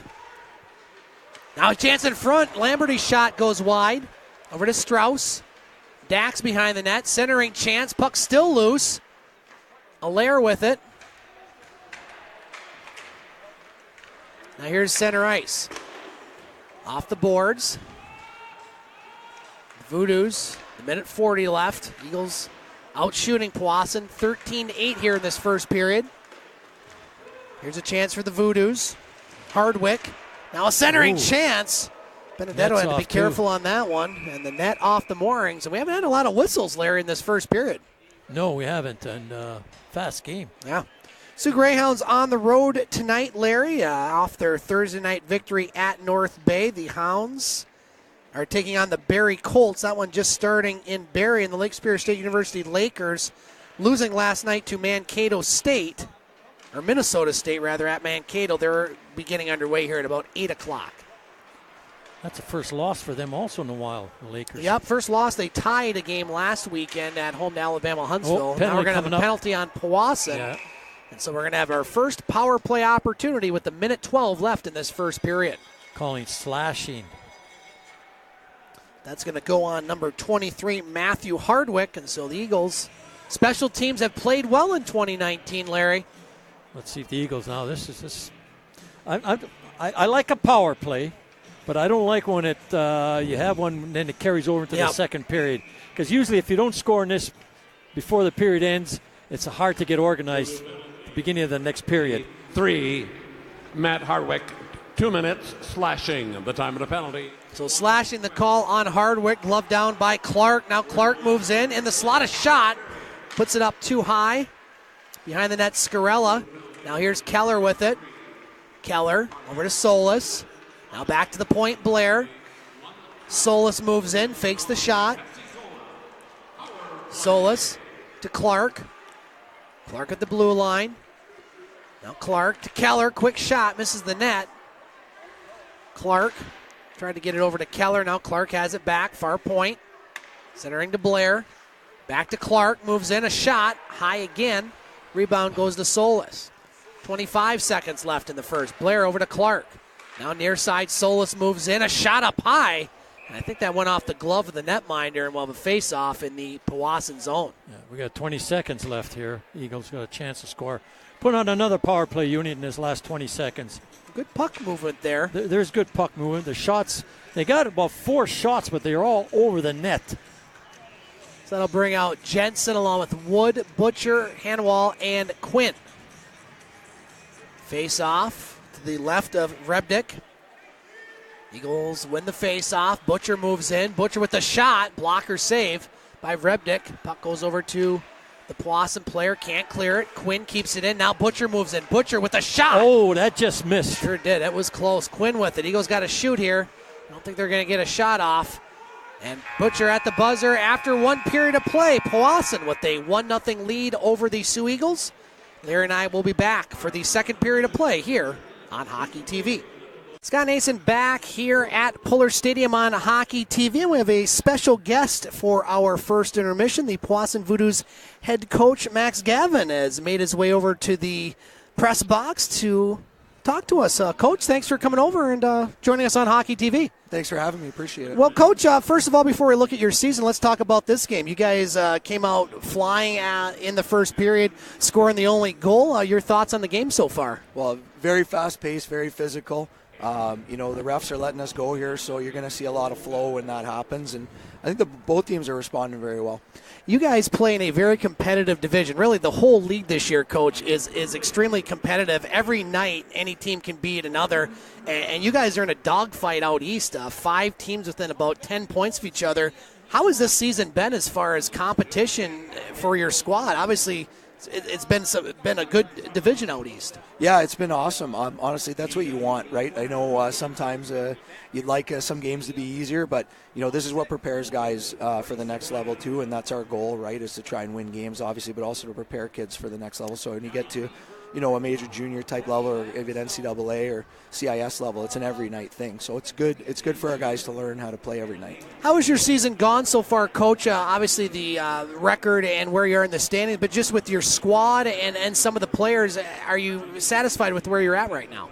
Now a chance in front. Lamberty's shot goes wide. Over to Strauss. Dax behind the net. Centering chance. Puck still loose. Allaire with it. Now here's center ice. Off the boards. Voodoos. A minute 40 left. Eagles out shooting Powassan. 13-8 here in this first period. Here's a chance for the Voodoos. Hardwick. Now a centering chance. Benedetto had to be careful on that one. And the net off the moorings. And we haven't had a lot of whistles, Larry, in this first period. No, we haven't. And fast game. Yeah. Sioux Greyhounds on the road tonight, Larry, off their Thursday night victory at North Bay. The Hounds are taking on the Barrie Colts. That one just starting in Barrie, and the Lake Superior State University Lakers losing last night to Mankato State, or Minnesota State rather, at Mankato. They're beginning underway here at about 8 o'clock. That's the first loss for them also in a while, the Lakers. Yep, first loss. They tied a game last weekend at home to Alabama Huntsville. Now we're going to have a penalty on Powassan. Yeah. And so we're going to have our first power play opportunity with the minute 12 left in this first period. Calling slashing. That's going to go on number 23, Matthew Hardwick. And so the Eagles, special teams have played well in 2019, Larry. Let's see if the Eagles now. I like a power play, but I don't like when you have one and then it carries over into the second period. Because usually if you don't score in this before the period ends, it's hard to get organized at the beginning of the next period. 3, Matt Hardwick, 2 minutes, slashing the time of the penalty. So slashing the call on Hardwick, glove down by Clark. Now Clark moves in the slot, a shot, puts it up too high. Behind the net, Scarella. Now here's Keller with it. Keller over to Solis. Now back to the point, Blair. Solis moves in, fakes the shot. Solis to Clark. Clark at the blue line. Now Clark to Keller. Quick shot, misses the net. Clark tried to get it over to Keller. Now Clark has it back, far point. Centering to Blair. Back to Clark, moves in, a shot, high again. Rebound goes to Solis. 25 seconds left in the first. Blair over to Clark. Now near side, Solis moves in, a shot up high. And I think that went off the glove of the netminder, and we'll have a face-off in the Powassan zone. Yeah, we got 20 seconds left here. Eagles got a chance to score. Put on another power play unit in this last 20 seconds. Good puck movement there. There's good puck movement. The shots, they got about 4 shots, but they're all over the net. So that'll bring out Jensen along with Wood, Butcher, Hanwall, and Quinn. Face-off to the left of Rebnick. Eagles win the face-off. Butcher moves in. Butcher with the shot. Blocker save by Rebnick. Puck goes over to the Powassan player. Can't clear it. Quinn keeps it in. Now Butcher moves in. Butcher with a shot. Oh, that just missed. Sure did. It was close. Quinn with it. Eagles got to shoot here. I don't think they're going to get a shot off. And Butcher at the buzzer after one period of play. Powassan with a 1-0 lead over the Sioux Eagles. Larry and I will be back for the second period of play here on Hockey TV. Scott Nason back here at Pullar Stadium on Hockey TV. And we have a special guest for our first intermission. The Powassan Voodoos head coach, Max Gavin, has made his way over to the press box to talk to us. Coach, thanks for coming over and joining us on Hockey TV. Thanks for having me. Appreciate it. Well, Coach, first of all, before we look at your season, let's talk about this game. You guys came out flying in the first period, scoring the only goal. Your thoughts on the game so far? Well, very fast-paced, very physical. The refs are letting us go here, so you're going to see a lot of flow when that happens. And I think both teams are responding very well. You guys play in a very competitive division. Really, the whole league this year, Coach, is extremely competitive. Every night, any team can beat another. And you guys are in a dogfight out east. 5 teams within about 10 points of each other. How has this season been as far as competition for your squad? Obviously, it's been a good division out east. Yeah, it's been awesome. Honestly, that's what you want, right? I know sometimes you'd like some games to be easier, but this is what prepares guys for the next level too, and that's our goal, right? Is to try and win games, obviously, but also to prepare kids for the next level. So when you get to a major junior type level, or even NCAA or CIS level, it's an every night thing. So it's good. It's good for our guys to learn how to play every night. How has your season gone so far, Coach? Obviously the record and where you are in the standings, but just with your squad and some of the players, are you satisfied with where you're at right now?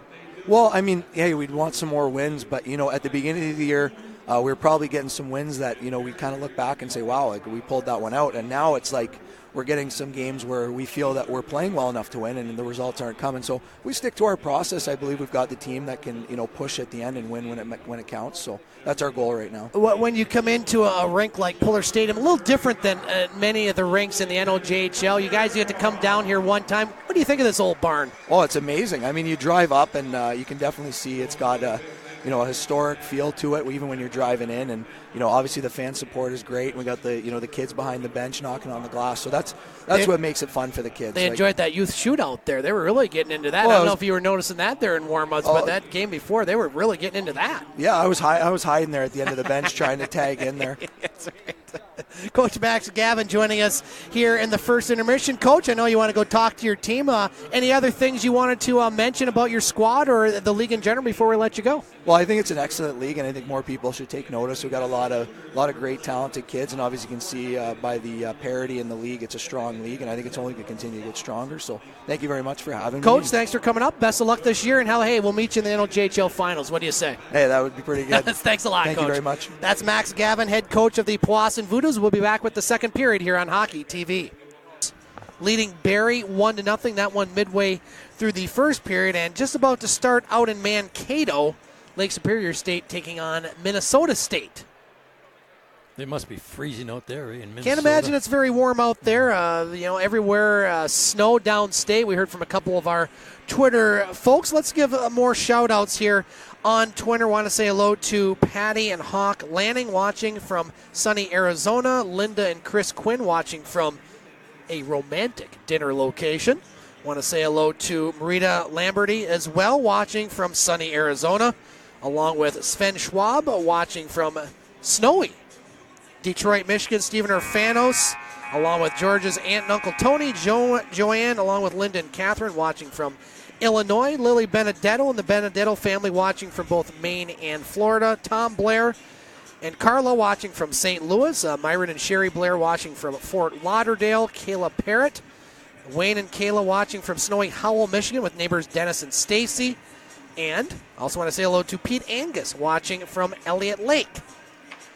Well, I mean, hey, we'd want some more wins, but at the beginning of the year, we were probably getting some wins that we kind of look back and say, wow, like we pulled that one out, and now it's like we're getting some games where we feel that we're playing well enough to win and the results aren't coming. So we stick to our process. I believe we've got the team that can, push at the end and win when it counts. So that's our goal right now. When you come into a rink like Pullar Stadium, a little different than many of the rinks in the NOJHL. You guys get to come down here one time. What do you think of this old barn? Oh, it's amazing. I mean, you drive up and you can definitely see it's got a historic feel to it, even when you're driving in. And, obviously the fan support is great. We got the kids behind the bench knocking on the glass. So that's what makes it fun for the kids. They enjoyed that youth shootout there. They were really getting into that. I don't know if you were noticing that there in warm-ups, but that game before, they were really getting into that. Yeah, I was hiding there at the end of the bench trying to tag in there. That's right. Coach Max Gavin joining us here in the first intermission. Coach, I know you want to go talk to your team. Any other things you wanted to mention about your squad or the league in general before we let you go? Well, I think it's an excellent league, and I think more people should take notice. We've got a lot of great, talented kids, and obviously you can see by the parity in the league, it's a strong league, and I think it's only going to continue to get stronger. So thank you very much for having me. Coach, thanks for coming up. Best of luck this year, and we'll meet you in the NOJHL Finals. What do you say? Hey, that would be pretty good. Thanks a lot, Thank Coach. you very much. That's Max Gavin, head coach of the Powassan Voodoos. We'll be back with the second period here on Hockey TV. Leading Barrie 1-0. That one midway through the first period, and just about to start out in Mankato. Lake Superior State taking on Minnesota State. They must be freezing out there in Minnesota. Can't imagine it's very warm out there. Everywhere snow downstate. We heard from a couple of our Twitter folks. Let's give more shout-outs here on Twitter. Want to say hello to Patty and Hawk Lanning watching from sunny Arizona. Linda and Chris Quinn watching from a romantic dinner location. Want to say hello to Marita Lamberty as well, watching from sunny Arizona, along with Sven Schwab watching from snowy Detroit, Michigan. Stephen Urfanos, along with George's aunt and Uncle Tony. Joanne, along with Linda and Catherine, watching from Illinois. Lily Benedetto and the Benedetto family watching from both Maine and Florida. Tom Blair and Carla watching from St. Louis. Myron and Sherry Blair watching from Fort Lauderdale. Kayla Parrott. Wayne and Kayla watching from snowy Howell, Michigan, with neighbors Dennis and Stacy. And also want to say hello to Pete Angus watching from Elliott Lake.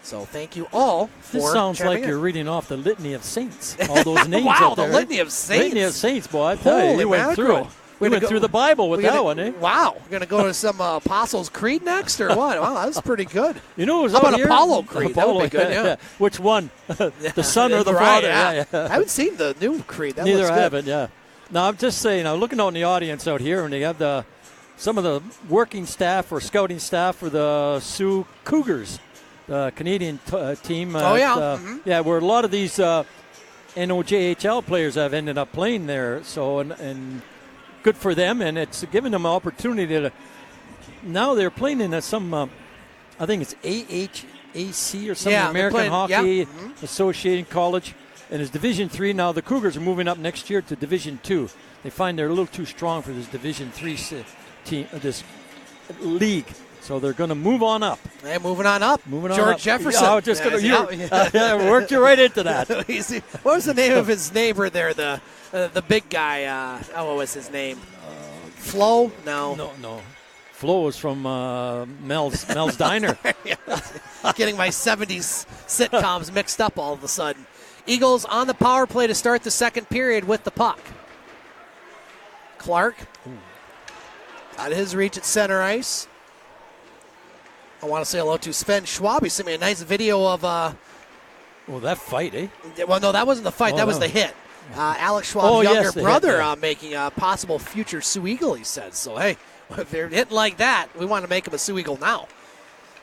So thank you all for This sounds like in. You're reading off the Litany of Saints. All those names wow, out there. the Litany of Saints. Litany of Saints, boy. I tell you, we went through it. We went through the Bible with that one, eh? Wow. We're going to go to some Apostles' Creed next or what? Wow, that was pretty good. You know, it was How out about here? Apollo Creed? That would be good, yeah. yeah. Which one? The Son or the Right, Father? yeah. I haven't seen the new Creed. That Neither looks I good. haven't, yeah. Now, I'm just saying, I'm looking out in the audience out here, and they have some of the working staff or scouting staff for the Sioux Cougars, the Canadian team. Yeah, where a lot of these NOJHL players have ended up playing there. So, and good for them, and it's given them an opportunity to. Now they're playing in some, I think it's AHAC or something, American Hockey Associated College, and it's Division III. Now the Cougars are moving up next year to Division II. They find they're a little too strong for this Division III team, this league. So they're going to move on up. Hey, moving on up. George up. Jefferson. Yeah, just gonna, worked you right into that. What was the name of his neighbor there? The big guy. What was his name? Flo? No. No. Flo was from Mel's Diner. Getting my 70s sitcoms mixed up all of a sudden. Eagles on the power play to start the second period with the puck. Clark out of his reach at center ice. I want to say hello to Sven Schwab. He sent me a nice video of... well, that fight, eh? Well, no, that wasn't the fight. That was the hit. Alex Schwab's younger brother making a possible future Soo Eagle, he says. So, hey, if they're hitting like that, we want to make him a Soo Eagle now.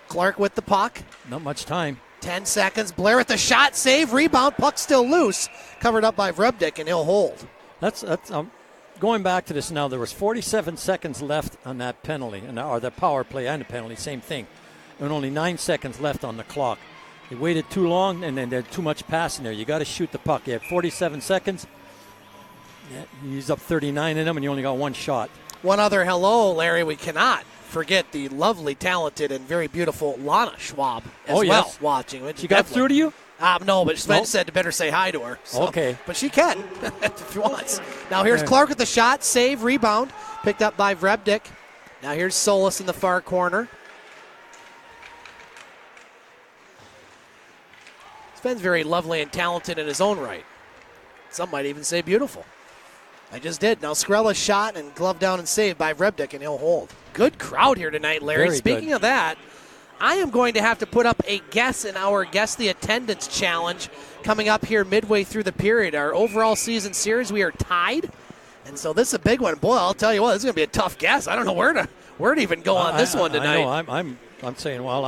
Clark with the puck. Not much time. 10 seconds. Blair with the shot. Save. Rebound. Puck still loose. Covered up by Vrebdik, and he'll hold. That's going back to this now. There was 47 seconds left on that penalty, or the power play and the penalty, same thing. And only 9 seconds left on the clock. They waited too long, and then there's too much passing there. You got to shoot the puck. You had 47 seconds. Yeah, you used up 39 in them, and you only got one shot. One other hello, Larry. We cannot forget the lovely, talented, and very beautiful Lana Schwab as well watching. She got through to you? No, but Sven said to better say hi to her. So. Okay. But she can if she wants. Now here's Clark with the shot. Save, rebound. Picked up by Vrebdik. Now here's Solis in the far corner. Sven's very lovely and talented in his own right. Some might even say beautiful. I just did. Now Skrella's shot and glove down and saved by Vrebdik, and he'll hold. Good crowd here tonight, Larry. Very Speaking good. of that, I am going to have to put up a guess in our Guess the Attendance Challenge coming up here midway through the period. Our overall season series, we are tied. And so this is a big one. Boy, I'll tell you what, this is going to be a tough guess. I don't know where to even go on this one tonight. I know. I'm saying, well,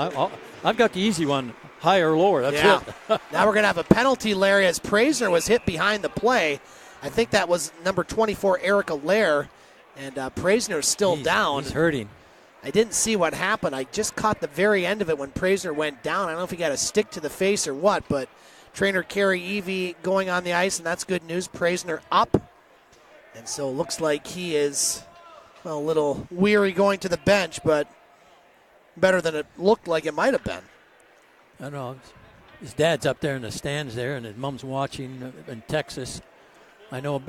I've got the easy one, high or lower. That's it. Now we're going to have a penalty, Larry, as Praisner was hit behind the play. I think that was number 24, Eric Allaire. And Praisner's still down. He's hurting. I didn't see what happened. I just caught the very end of it when Praisner went down. I don't know if he got a stick to the face or what, but trainer Kerry Evie going on the ice, and that's good news. Praisner up. And so it looks like he is a little weary going to the bench, but better than it looked like it might have been. I don't know. His dad's up there in the stands there, and his mom's watching in Texas. I know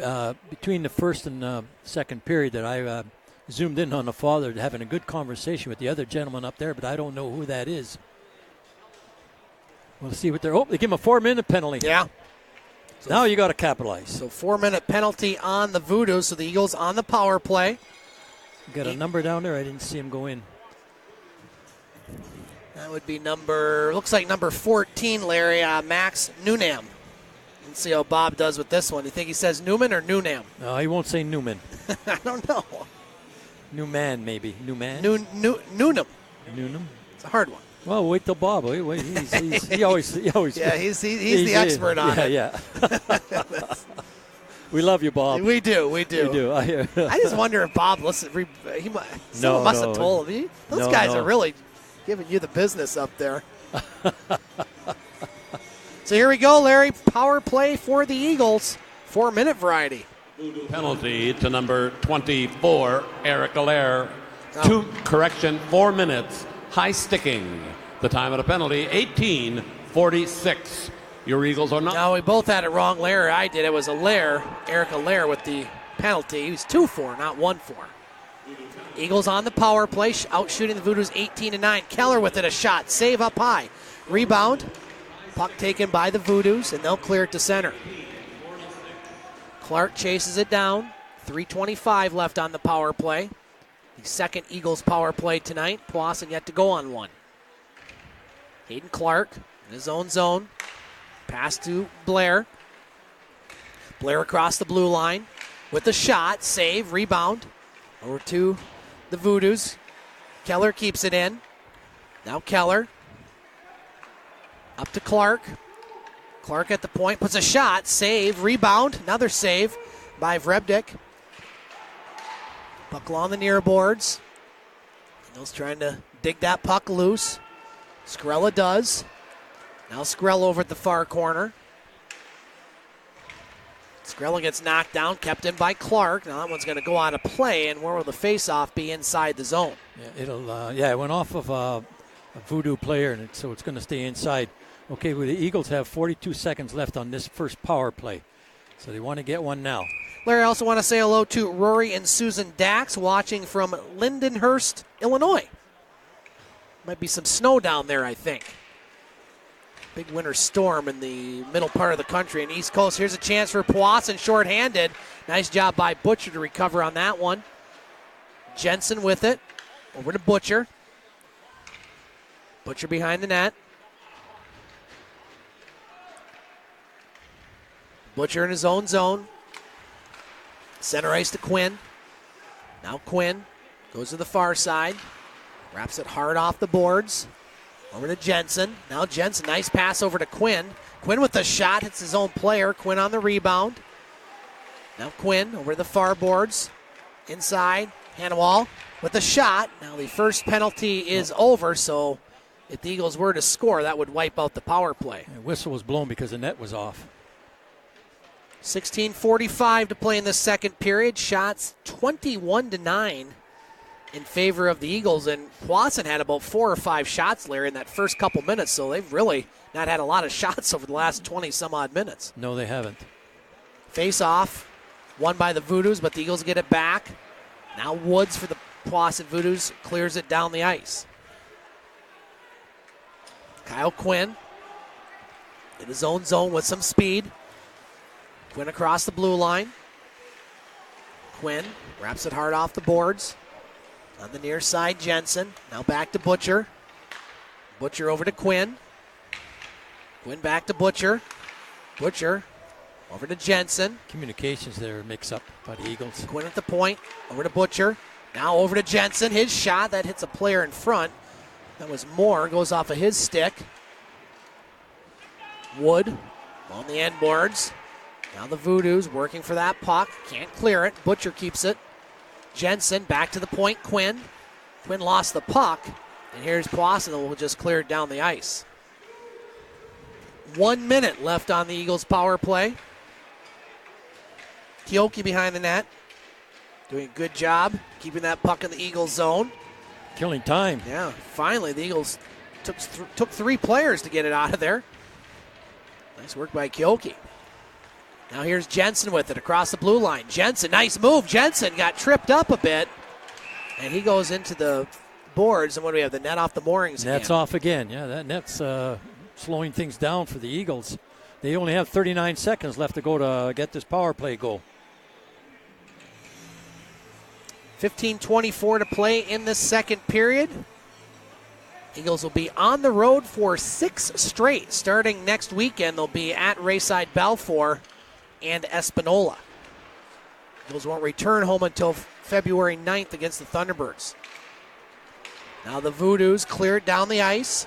between the first and second period that I zoomed in on the father having a good conversation with the other gentleman up there, but I don't know who that is. We'll see what they're... Oh, they give him a 4-minute penalty. Yeah. So now you got to capitalize. So 4-minute penalty on the Voodoos, so the Eagles on the power play. Got a number down there? I didn't see him go in. That would be looks like number 14, Larry, Max Nunam. Let's see how Bob does with this one. You think he says Newman or Nunam? No, he won't say Newman. I don't know. Newman, maybe. Newman? Nunam. Nunam? It's a hard one. Well, wait till Bob. Wait. He always. Yeah, he's the expert on it. Yeah. We love you, Bob. We do. We do. I just wonder if Bob listens. Someone must have told him. Those guys are really giving you the business up there. So here we go, Larry. Power play for the Eagles. 4-minute variety. Penalty to number 24, Eric Allaire. 4 minutes. High sticking. The time of the penalty, 18:46. Your Eagles are not. No, we both had it wrong. Larry, I did. It was Allaire, Eric Allaire with the penalty. He was 2-4, not 1-4. Eagles on the power play, out shooting the Voodoos 18-9. Keller with it, a shot. Save up high. Rebound. Puck taken by the Voodoos, and they'll clear it to center. Clark chases it down. 3:25 left on the power play. The second Eagles power play tonight. Powassan yet to go on one. Hayden Clark in his own zone. Pass to Blair. Blair across the blue line with the shot. Save, rebound. Over to the Voodoos. Keller keeps it in. Now Keller. Up to Clark. Clark at the point, puts a shot, save, rebound, another save by Vrebdik. Puck along the near boards. He's trying to dig that puck loose. Skrella does. Now Skrella over at the far corner. Skrella gets knocked down, kept in by Clark. Now that one's going to go out of play, and where will the face-off be inside the zone? Yeah, it went off of a Voodoo player, and so it's going to stay inside. Okay, well, the Eagles have 42 seconds left on this first power play, so they want to get one now. Larry, I also want to say hello to Rory and Susan Dax watching from Lindenhurst, Illinois. Might be some snow down there, I think. Big winter storm in the middle part of the country and East Coast. Here's a chance for Powassan, shorthanded. Nice job by Butcher to recover on that one. Jensen with it. Over to Butcher. Butcher behind the net. Butcher in his own zone. Center ice to Quinn. Now Quinn goes to the far side. Wraps it hard off the boards. Over to Jensen. Now Jensen, nice pass over to Quinn. Quinn with the shot, hits his own player. Quinn on the rebound. Now Quinn over to the far boards. Inside, Hanwall with the shot. Now the first penalty is over, so if the Eagles were to score, that would wipe out the power play. The whistle was blown because the net was off. 16:45 to play in the second period. Shots 21-9 in favor of the Eagles, and Powassan had about 4 or 5 shots, Larry, in that first couple minutes, so they've really not had a lot of shots over the last 20-some-odd minutes. No, they haven't. Face off, won by the Voodoos, but the Eagles get it back. Now Woods for the Powassan Voodoos clears it down the ice. Kyle Quinn in his own zone with some speed. Quinn across the blue line. Quinn wraps it hard off the boards. On the near side, Jensen. Now back to Butcher. Butcher over to Quinn. Quinn back to Butcher. Butcher over to Jensen. Communications there mix up by the Eagles. Quinn at the point. Over to Butcher. Now over to Jensen. His shot. That hits a player in front. That was Moore. Goes off of his stick. Wood on the end boards. Now the Voodoos working for that puck. Can't clear it. Butcher keeps it. Jensen back to the point. Quinn. Quinn lost the puck. And here's Powassan that will just clear it down the ice. 1 minute left on the Eagles' power play. Kioki behind the net. Doing a good job keeping that puck in the Eagles' zone. Killing time. Yeah, finally the Eagles took 3 players to get it out of there. Nice work by Kioki. Now here's Jensen with it across the blue line. Jensen, nice move. Jensen got tripped up a bit. And he goes into the boards. And what do we have? The net off the moorings again. Net's off again. Yeah, that net's slowing things down for the Eagles. They only have 39 seconds left to go to get this power play goal. 15:24 to play in the second period. Eagles will be on the road for 6 straight. Starting next weekend, they'll be at Rayside Balfour and Espanola. Eagles won't return home until February 9th against the Thunderbirds. Now the Voodoos clear it down the ice.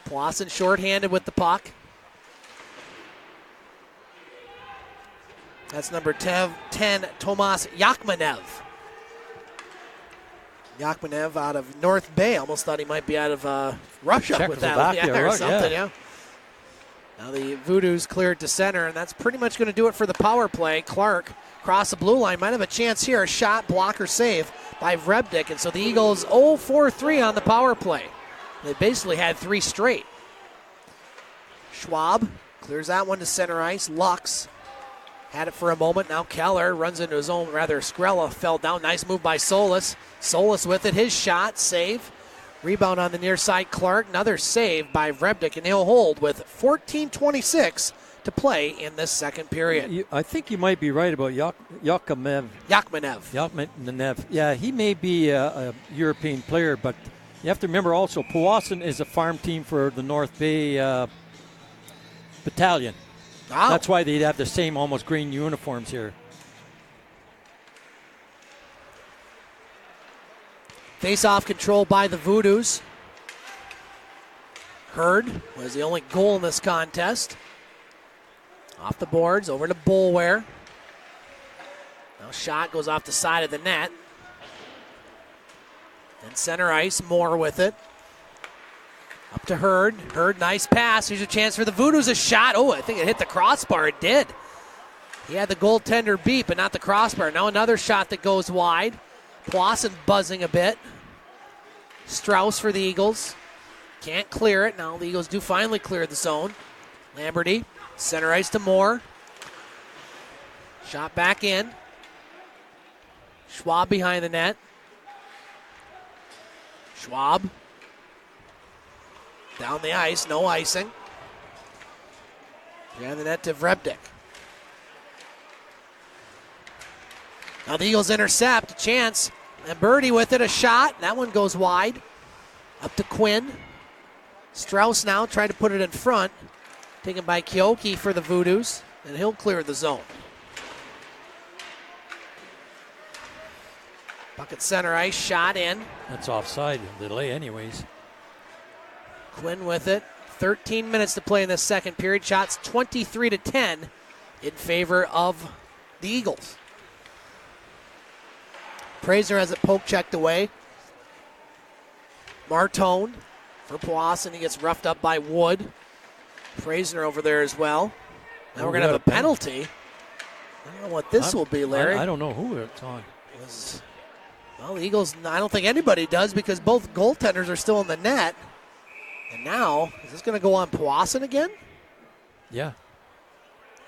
Powassan shorthanded with the puck. That's number 10, Tomas Yakhmanev. Yakhmanev out of North Bay. Almost thought he might be out of Russia with that or something. Yeah. Now the Voodoos clear it to center, and that's pretty much going to do it for the power play. Clark across the blue line might have a chance here. A shot, blocker, save by Vrebdik, and so the Eagles 0-4-3 on the power play. They basically had 3 straight. Schwab clears that one to center ice. Lux had it for a moment. Now Keller runs into his own, Skrella fell down. Nice move by Solis. Solis with it. His shot, save. Rebound on the near side, Clark. Another save by Vrebdik, and he'll hold with 14:26 to play in this second period. I think you might be right about Yakhmanev. Yeah, he may be a European player, but you have to remember also Powassan is a farm team for the North Bay Battalion. Wow. That's why they'd have the same almost green uniforms here. Face-off control by the Voodoos. Hurd was the only goal in this contest. Off the boards, over to Boulware. Now shot goes off the side of the net. Then center ice, Moore with it. Up to Hurd. Hurd, nice pass. Here's a chance for the Voodoos. A shot. Oh, I think it hit the crossbar. It did. He had the goaltender beat, but not the crossbar. Now another shot that goes wide. Powassan buzzing a bit. Strauss for the Eagles. Can't clear it. Now the Eagles do finally clear the zone. Lamberty, center ice to Moore. Shot back in. Schwab behind the net. Schwab. Down the ice, no icing. Behind the net to Vrebdik. Now the Eagles intercept, a chance. And Birdie with it, a shot. That one goes wide. Up to Quinn. Strauss now trying to put it in front. Taken by Kioki for the Voodoos. And he'll clear the zone. Bucket center ice, shot in. That's offside, delay anyways. Quinn with it. 13 minutes to play in this second period. Shots 23-10 in favor of the Eagles. Praisner has it poke checked away. Martone for Powassan. He gets roughed up by Wood. Praisner over there as well. Now we're going to have a penalty. I don't know what this will be, Larry. I don't know who it's on. Well, the Eagles, I don't think anybody does because both goaltenders are still in the net. And now, is this going to go on Powassan again? Yeah.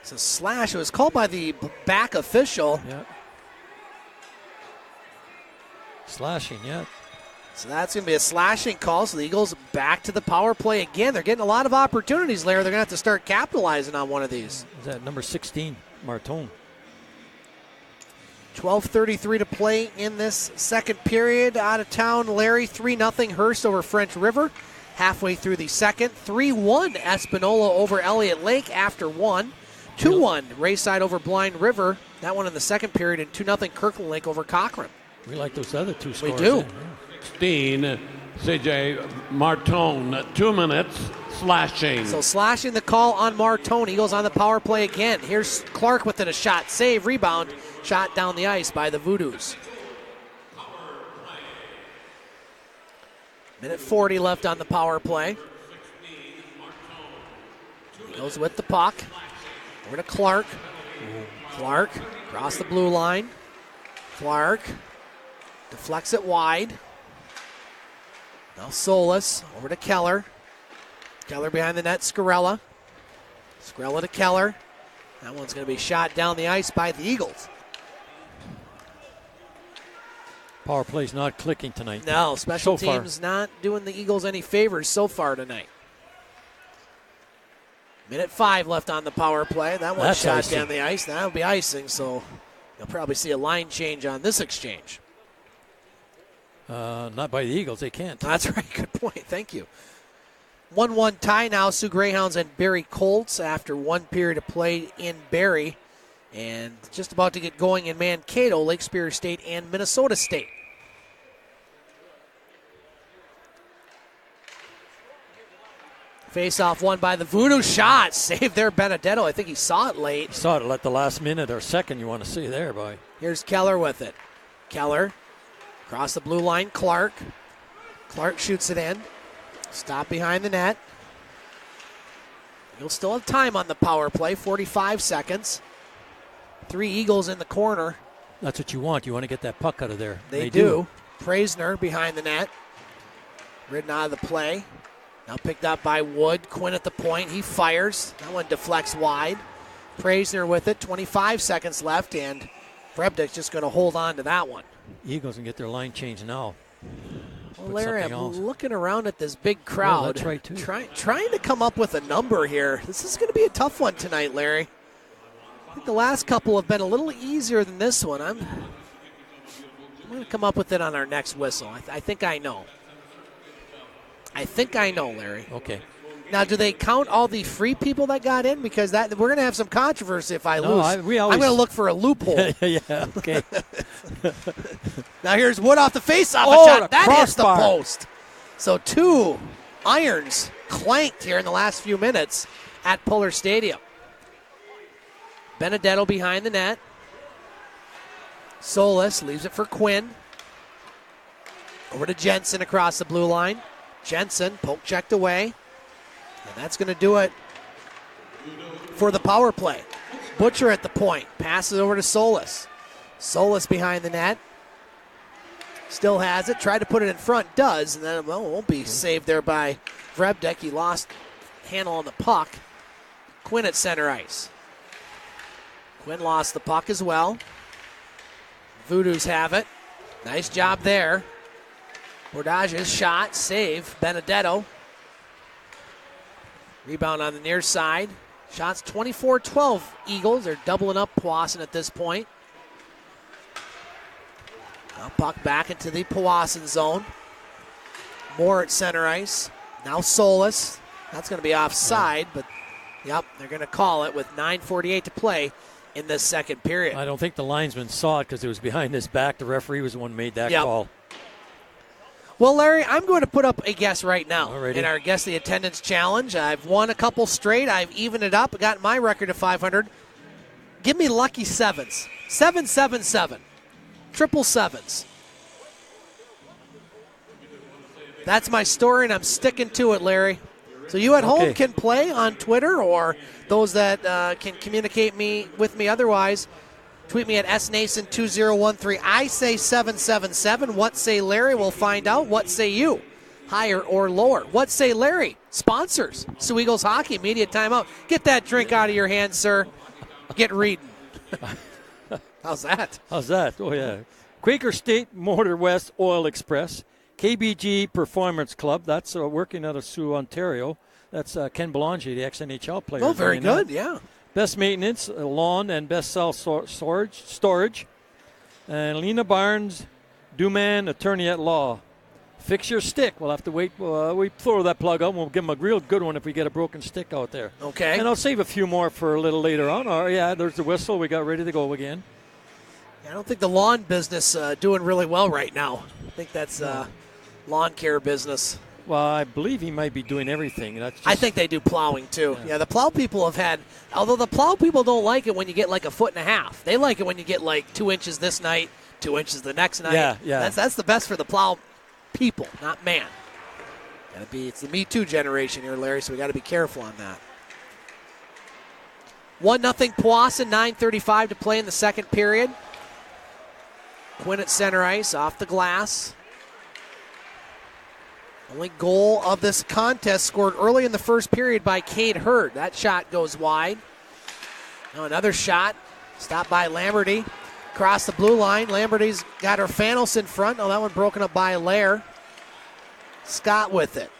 It's a slash. It was called by the back official. Yeah. Slashing, yeah. So that's going to be a slashing call. So the Eagles back to the power play again. They're getting a lot of opportunities, Larry. They're going to have to start capitalizing on one of these. Is that number 16, Martone? 12:33 to play in this second period. Out of town, Larry, 3-0 Hearst over French River. Halfway through the second, 3-1 Espanola over Elliott Lake after one. 2-1 Rayside over Blind River. That one in the second period, and 2-0 Kirkland Lake over Cochrane. We like those other two scores. We do. 16, CJ Martone, 2 minutes, slashing. So slashing the call on Martone. Eagles on the power play again. Here's Clark with it, a shot, save, rebound, shot down the ice by the Voodoos. Minute 40 left on the power play. Goes with the puck. Over to Clark. Clark across the blue line. Clark deflects it wide. Now Solis over to Keller. Keller behind the net, Scarella. Scarella to Keller. That one's going to be shot down the ice by the Eagles. Power play's not clicking tonight. No, special so teams not doing the Eagles any favors so far tonight. Minute 5 left on the power play. That one's shot icing. down the ice. That'll be icing, so you'll probably see a line change on this exchange. Not by the Eagles. They can't. That's right. Good point. Thank you. 1-1 tie now. Sioux Greyhounds and Barrie Colts after one period of play in Barrie. And just about to get going in Mankato, Lake Superior State and Minnesota State. Face-off won by the Voodoo shot. Saved there, Benedetto. I think he saw it late. He saw it at the last minute or second, you want to see there, boy. Here's Keller with it. Keller across the blue line. Clark. Clark shoots it in. Stop behind the net. You'll still have time on the power play. 45 seconds. 3 Eagles in the corner. That's what you want. You want to get that puck out of there. They do. Praisner behind the net. Ridden out of the play. Now picked up by Wood. Quinn at the point. He fires. That one deflects wide. Praisner with it. 25 seconds left, and Vrebdik's just going to hold on to that one. Eagles can get their line changed now. Well, Larry, I'm else. looking around at this big crowd. Oh, that's right, too. Trying to come up with a number here. This is going to be a tough one tonight, Larry. I think the last couple have been a little easier than this one. I'm going to come up with it on our next whistle. I think I know. Larry. Okay. Now, do they count all the free people that got in? Because we're going to have some controversy if I lose. I'm going to look for a loophole. Yeah, okay. Now here's Wood off the faceoff. Oh, shot. That hits the crossbar. post. So 2 irons clanked here in the last few minutes at Pullar Stadium. Benedetto behind the net. Solis leaves it for Quinn. Over to Jensen across the blue line. Jensen poke checked away. And that's going to do it for the power play. Butcher at the point. Passes over to Solis. Solis behind the net. Still has it. Tried to put it in front. Does. And then it won't be saved there by Vrebdik. He lost handle on the puck. Quinn at center ice. Quinn lost the puck as well. Voodoos have it. Nice job there. Bordage's shot, save, Benedetto. Rebound on the near side. Shots 24-12 Eagles. They're doubling up Powassan at this point. Now puck back into the Powassan zone. Moore at center ice. Now Solis. That's going to be offside, but yep, they're going to call it with 9:48 to play in this second period. I don't think the linesman saw it because it was behind his back. The referee was the one who made that call. Well, Larry, I'm going to put up a guess right now Alrighty. in our Guess the Attendance Challenge. I've won a couple straight. I've evened it up. Got my record to 500. Give me lucky sevens. 777. Triple sevens. That's my story, and I'm sticking to it, Larry. So you at home can play on Twitter, or those that can communicate with me otherwise, tweet me at snason2013. I say 777. What say Larry? We'll find out. What say you? Higher or lower? What say Larry? Sponsors. Soo Eagles Hockey, immediate timeout. Get that drink out of your hand, sir. Get reading. How's that? How's that? Oh, yeah. Quaker State Motor West Oil Express. KBG Performance Club. That's working out of Soo, Ontario. That's Ken Belanger, the ex-NHL player. Oh, very good, yeah. Best Maintenance, Lawn, and Best Cell Storage. And Lena Barnes, Duman, Attorney at Law. Fix your stick. We'll have to wait. We throw that plug out. We'll give them a real good one if we get a broken stick out there. Okay. And I'll save a few more for a little later on. Oh, yeah, there's the whistle. We got ready to go again. I don't think the lawn business doing really well right now. I think that's lawn care business. Well, I believe he might be doing everything. That's just, I think they do plowing too. Yeah, the plow people have had, although the plow people don't like it when you get like 1.5 feet. They like it when you get like 2 inches this night, 2 inches the next night. Yeah. That's the best for the plow people, not man. It's the Me Too generation here, Larry, so we got to be careful on that. 1-0 Powassan, 9:35 to play in the second period. Quinn at center ice, off the glass. Only goal of this contest scored early in the first period by Cade Hurd. That shot goes wide. Now another shot, stopped by Lamberty. Across the blue line, Lamberty's got Orfanos in front. Oh, that one broken up by Lair. Scott with it.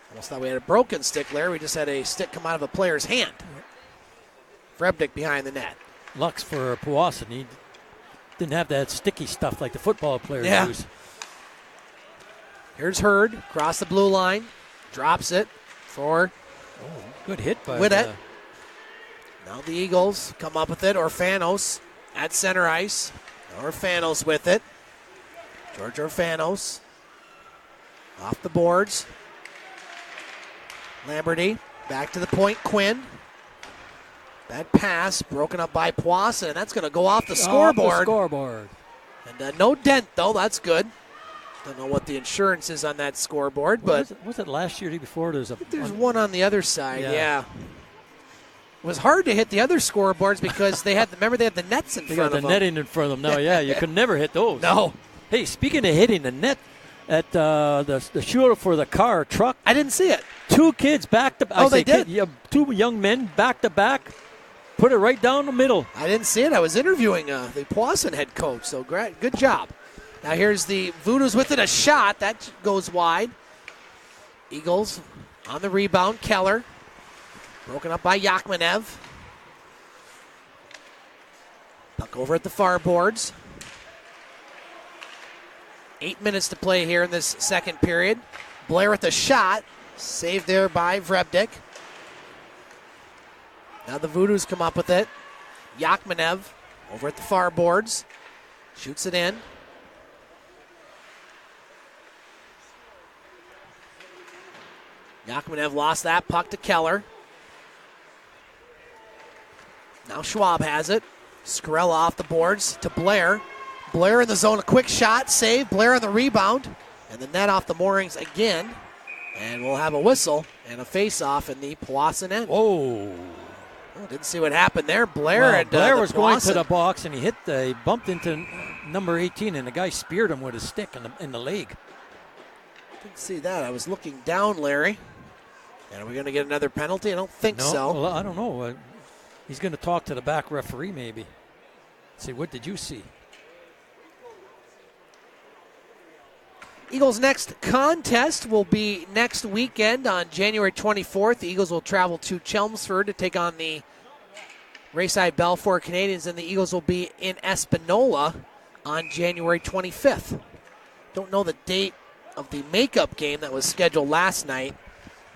Almost thought we had a broken stick, Lair. We just had a stick come out of a player's hand. Vrebnik behind the net. Lux for Powassan. He didn't have that sticky stuff like the football players use. Here's Hurd, across the blue line, drops it for good hit by Widet. Now the Eagles come up with it. Orfanos at center ice. Orfanos with it. George Orfanos off the boards. Lamberty back to the point. Quinn. That pass broken up by Powassan, and that's going to go off the scoreboard. And no dent, though. That's good. Don't know what the insurance is on that scoreboard, but was it last year or before? There's one on the other side. Yeah. It was hard to hit the other scoreboards because they had the nets in front of them. They got the netting in front of them now. Yeah, you could never hit those. No. Hey, speaking of hitting the net at the shooter for the car truck, I didn't see it. 2 kids back to back. Oh, they did. 2 young men back to back. Put it right down the middle. I didn't see it. I was interviewing the Powassan head coach, so great, good job. Now here's the Voodoos with it, a shot. That goes wide. Eagles on the rebound. Keller. Broken up by Yakhmanev. Puck over at the far boards. 8 minutes to play here in this second period. Blair with the shot. Saved there by Vrebnik. Now the Voodoos come up with it. Yakhmanev over at the far boards. Shoots it in. Yakhmanev lost that puck to Keller. Now Schwab has it. Skrell off the boards to Blair. Blair in the zone, a quick shot, save. Blair on the rebound. And the net off the moorings again. And we'll have a whistle and a face-off in the Powassan end. Whoa. Oh, didn't see what happened there. Blair was going to the box, and he bumped into number 18, and the guy speared him with his stick in the leg. Didn't see that. I was looking down, Larry. And are we going to get another penalty? I don't think so. Well, I don't know. He's going to talk to the back referee maybe. Say, what did you see? Eagles' next contest will be next weekend on January 24th. The Eagles will travel to Chelmsford to take on the Rayside Balfour Canadians, and the Eagles will be in Espanola on January 25th. Don't know the date of the makeup game that was scheduled last night,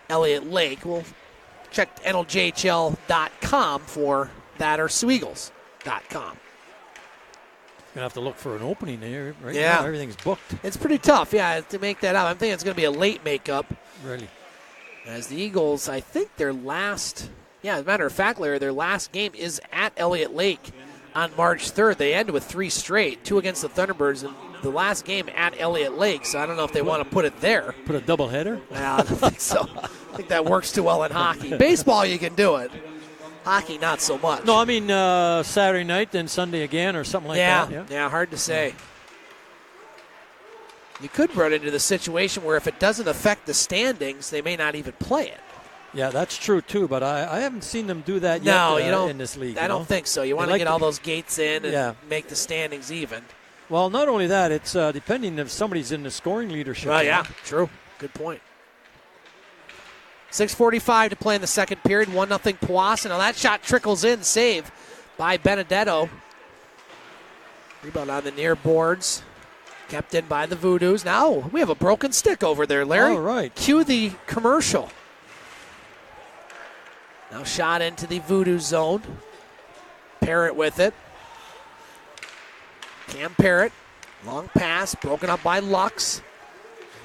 Elliott Lake. We'll check NLJHL.com for that, or SooEagles.com. Going to have to look for an opening there. Right Yeah. now, everything's booked. It's pretty tough, to make that up. I'm thinking it's going to be a late makeup. Really? As the Eagles, I think their last, as a matter of fact, Larry, their last game is at Elliott Lake on March 3rd. They end with 3 straight, 2 against the Thunderbirds, and the last game at Elliott Lake, so I don't know if they want to put it there. Put a doubleheader? I don't think so. I think that works too well in hockey. Baseball, you can do it. Hockey, not so much. No, I mean Saturday night, then Sunday again, or something like that. Yeah, hard to say. You could run into the situation where if it doesn't affect the standings, they may not even play it. Yeah, that's true too, but I haven't seen them do that No, yet you don't, in this league. I don't think so. You want to get all those gates in and make the standings even. Well, not only that, it's depending if somebody's in the scoring leadership. Well, yeah, true. Good point. 6:45 to play in the second period. 1-0 Powassan. Now that shot trickles in. Save by Benedetto. Rebound on the near boards. Kept in by the Voodoos. Now we have a broken stick over there, Larry. All right. Cue the commercial. Now shot into the Voodoo zone. Parrott with it. Cam Parrott. Long pass. Broken up by Lux.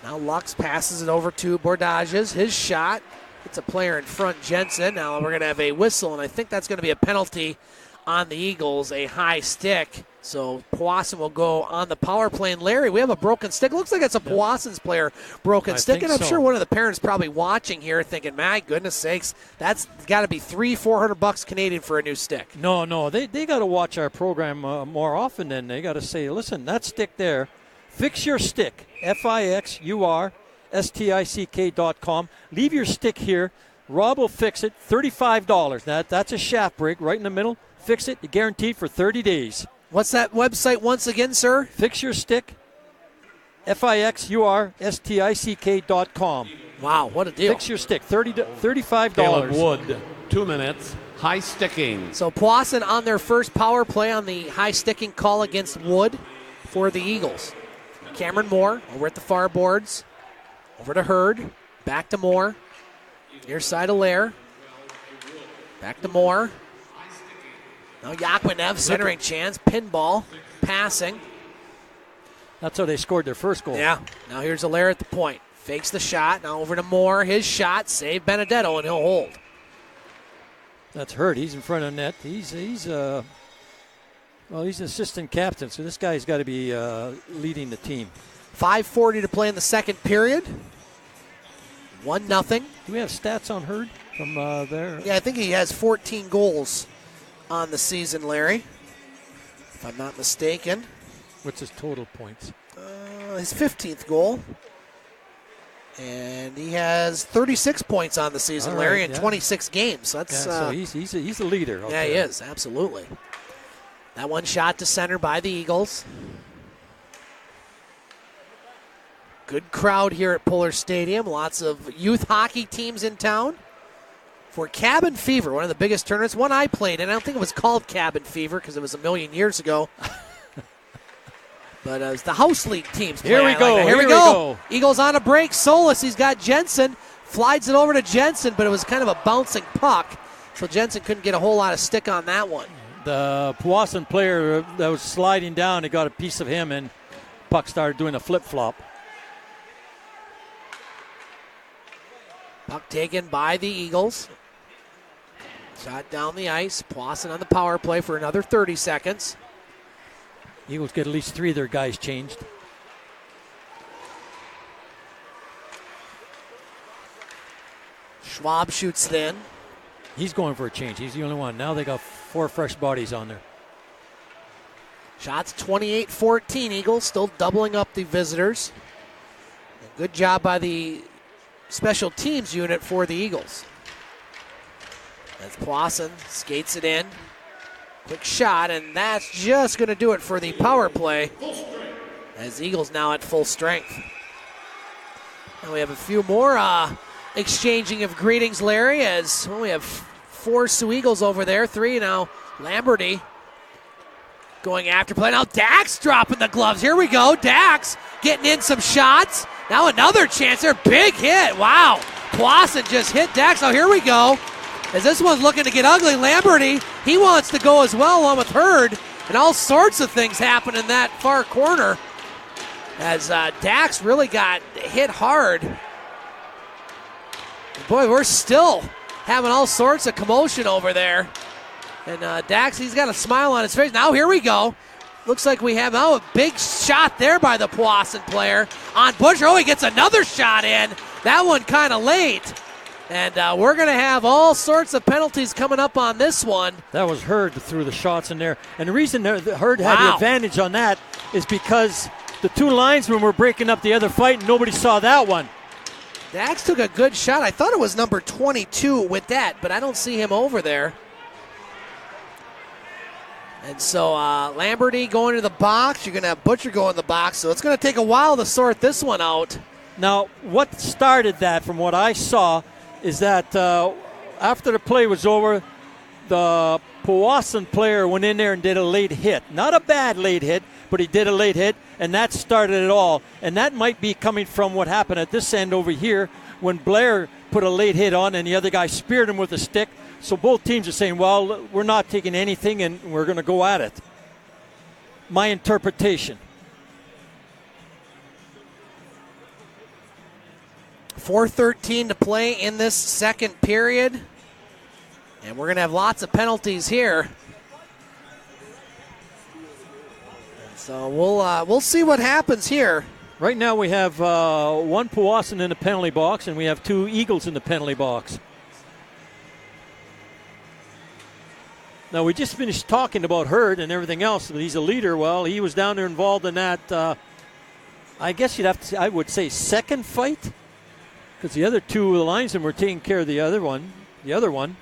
Now Lux passes it over to Bordages. His shot. It's a player in front, Jensen. Now we're going to have a whistle, and I think that's going to be a penalty on the Eagles, a high stick. So Powassan will go on the power play. And Larry, we have a broken stick. It looks like it's a Powassan's player broken stick, and I'm sure one of the parents probably watching here thinking, my goodness sakes, that's got to be $300-400 Canadian for a new stick. No, they got to watch our program more often. Then they got to say, listen, that stick there, fix your stick, FIXURSTICK.com. Leave your stick here. Rob will fix it, $35. That's a shaft break right in the middle. Fix it, guaranteed for 30 days. What's that website once again, sir? Fix your stick, FIXURSTICK.com. Wow, what a deal. Fix your stick, $35. Caleb Wood, 2 minutes, high sticking. So Powassan on their first power play on the high sticking call against Wood for the Eagles. Cameron Moore over at the far boards. Over to Hurd. Back to Moore. Near side of Lair. Back to Moore. Now Yakwinev centering chance. Pinball. Passing. That's how they scored their first goal. Yeah. Now here's Allaire at the point. Fakes the shot. Now over to Moore. His shot. Save Benedetto, and he'll hold. That's Hurd. He's in front of net. He's assistant captain, so this guy's got to be leading the team. 5:40 to play in the second period. 1-0. Do we have stats on Hurd from there? Yeah, I think he has 14 goals on the season, Larry, if I'm not mistaken. What's his total points? His 15th goal. And he has 36 points on the season, Larry, in 26 games. So that's so he's a leader. Yeah, he is, absolutely. That one shot to center by the Eagles. Good crowd here at Pullar Stadium. Lots of youth hockey teams in town. For Cabin Fever, one of the biggest tournaments. One I played in. I don't think it was called Cabin Fever because it was a million years ago. But it was the house league teams. Here we go. Here we go. Eagles on a break. Solis, he's got Jensen. Flies it over to Jensen, but it was kind of a bouncing puck. So Jensen couldn't get a whole lot of stick on that one. The Powassan player that was sliding down, he got a piece of him, and puck started doing a flip-flop. Puck taken by the Eagles. Shot down the ice. Powassan on the power play for another 30 seconds. Eagles get at least 3 of their guys changed. Schwab shoots thin. He's going for a change. He's the only one. Now they got 4 fresh bodies on there. Shots 28-14. Eagles still doubling up the visitors. Good job by the special teams unit for the Eagles. As Powassan skates it in. Quick shot, and that's just going to do it for the power play. As Eagles now at full strength. And we have a few more exchanging of greetings, Larry, as we have 4 Soo Eagles over there, 3 now. Lamberty going after play. Now Dax dropping the gloves. Here we go. Dax getting in some shots. Now another chance there. Big hit. Wow. Powassan just hit Dax. Now here we go. As this one's looking to get ugly, Lamberty, he wants to go as well along with Hurd. And all sorts of things happen in that far corner. As Dax really got hit hard. Boy, we're still having all sorts of commotion over there. And Dax, he's got a smile on his face. Now here we go. Looks like we have a big shot there by the Powassan player on Butcher. Oh, he gets another shot in. That one kind of late. And we're going to have all sorts of penalties coming up on this one. That was Hurd that threw the shots in there. And the reason that Hurd had the advantage on that is because the 2 linesmen were breaking up the other fight, and nobody saw that one. Dax took a good shot. I thought it was number 22 with that, but I don't see him over there. And so Lamberty going to the box. You're going to have Butcher go in the box, so it's going to take a while to sort this one out. Now, what started that, from what I saw, is that after the play was over, the Powassan player went in there and did a late hit. Not a bad late hit, but he did a late hit, and that started it all. And that might be coming from what happened at this end over here when Blair put a late hit on and the other guy speared him with a stick. So both teams are saying, well, we're not taking anything and we're going to go at it. My interpretation. 4:13 to play in this second period. And we're going to have lots of penalties here. So we'll see what happens here. Right now we have 1 Powassan in the penalty box and we have 2 Eagles in the penalty box. Now, we just finished talking about Hurd and everything else, but he's a leader. Well, he was down there involved in that, I guess you'd have to say, I would say, second fight, because the other 2 of the linesmen were taking care of the other one.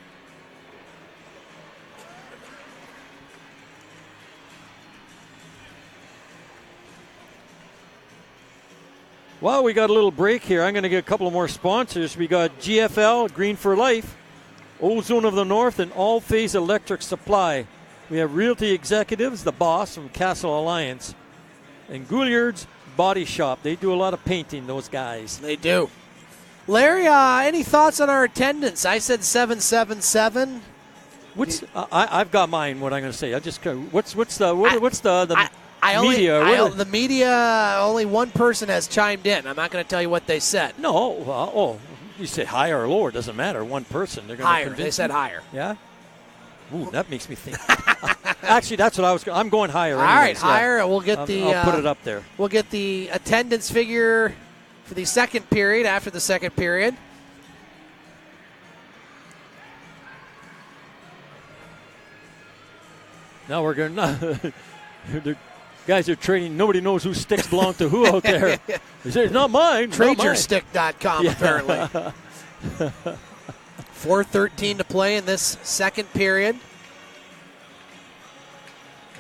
Well, we got a little break here. I'm going to get a couple of more sponsors. We got GFL, Green for Life, Ozone of the North, and All Phase Electric Supply. We have Realty Executives, the boss from Castle Alliance, and Gouliard's Body Shop. They do a lot of painting, those guys. They do. Larry, any thoughts on our attendance? I said 777. I've got mine. What I'm going to say. I just what's the media? The media. Only one person has chimed in. I'm not going to tell you what they said. No. Well, you say higher or lower, doesn't matter. One person. They're going to higher. Convince They said me. higher. Yeah. Ooh, that makes me think. Actually, that's what I'm going higher. All right, higher. Yeah. We'll get I'll put it up there. We'll get the attendance figure for the second period after the second period. Now we're going to. The guys are trading. Nobody knows whose sticks belong to who out there. It's not mine. TradeYourStick.com, apparently. 4:13 to play in this second period.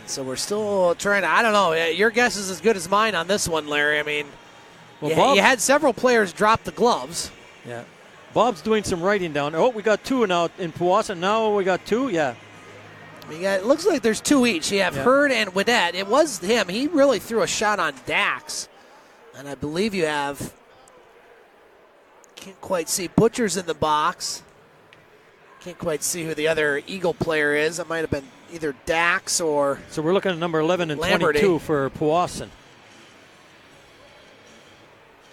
And so we're still trying to, I don't know, your guess is as good as mine on this one, Larry. I mean, you had several players drop the gloves. Yeah. Bob's doing some writing down. Oh, we got 2 now in Powassan. Now we got 2, yeah. It looks like there's 2 each. You have Hurd and Widette. It was him. He really threw a shot on Dax. And I believe you have, can't quite see, Butcher's in the box. Can't quite see who the other Eagle player is. It might have been either Dax or So we're looking at number 11 and Lamberty. 22 for Powassan.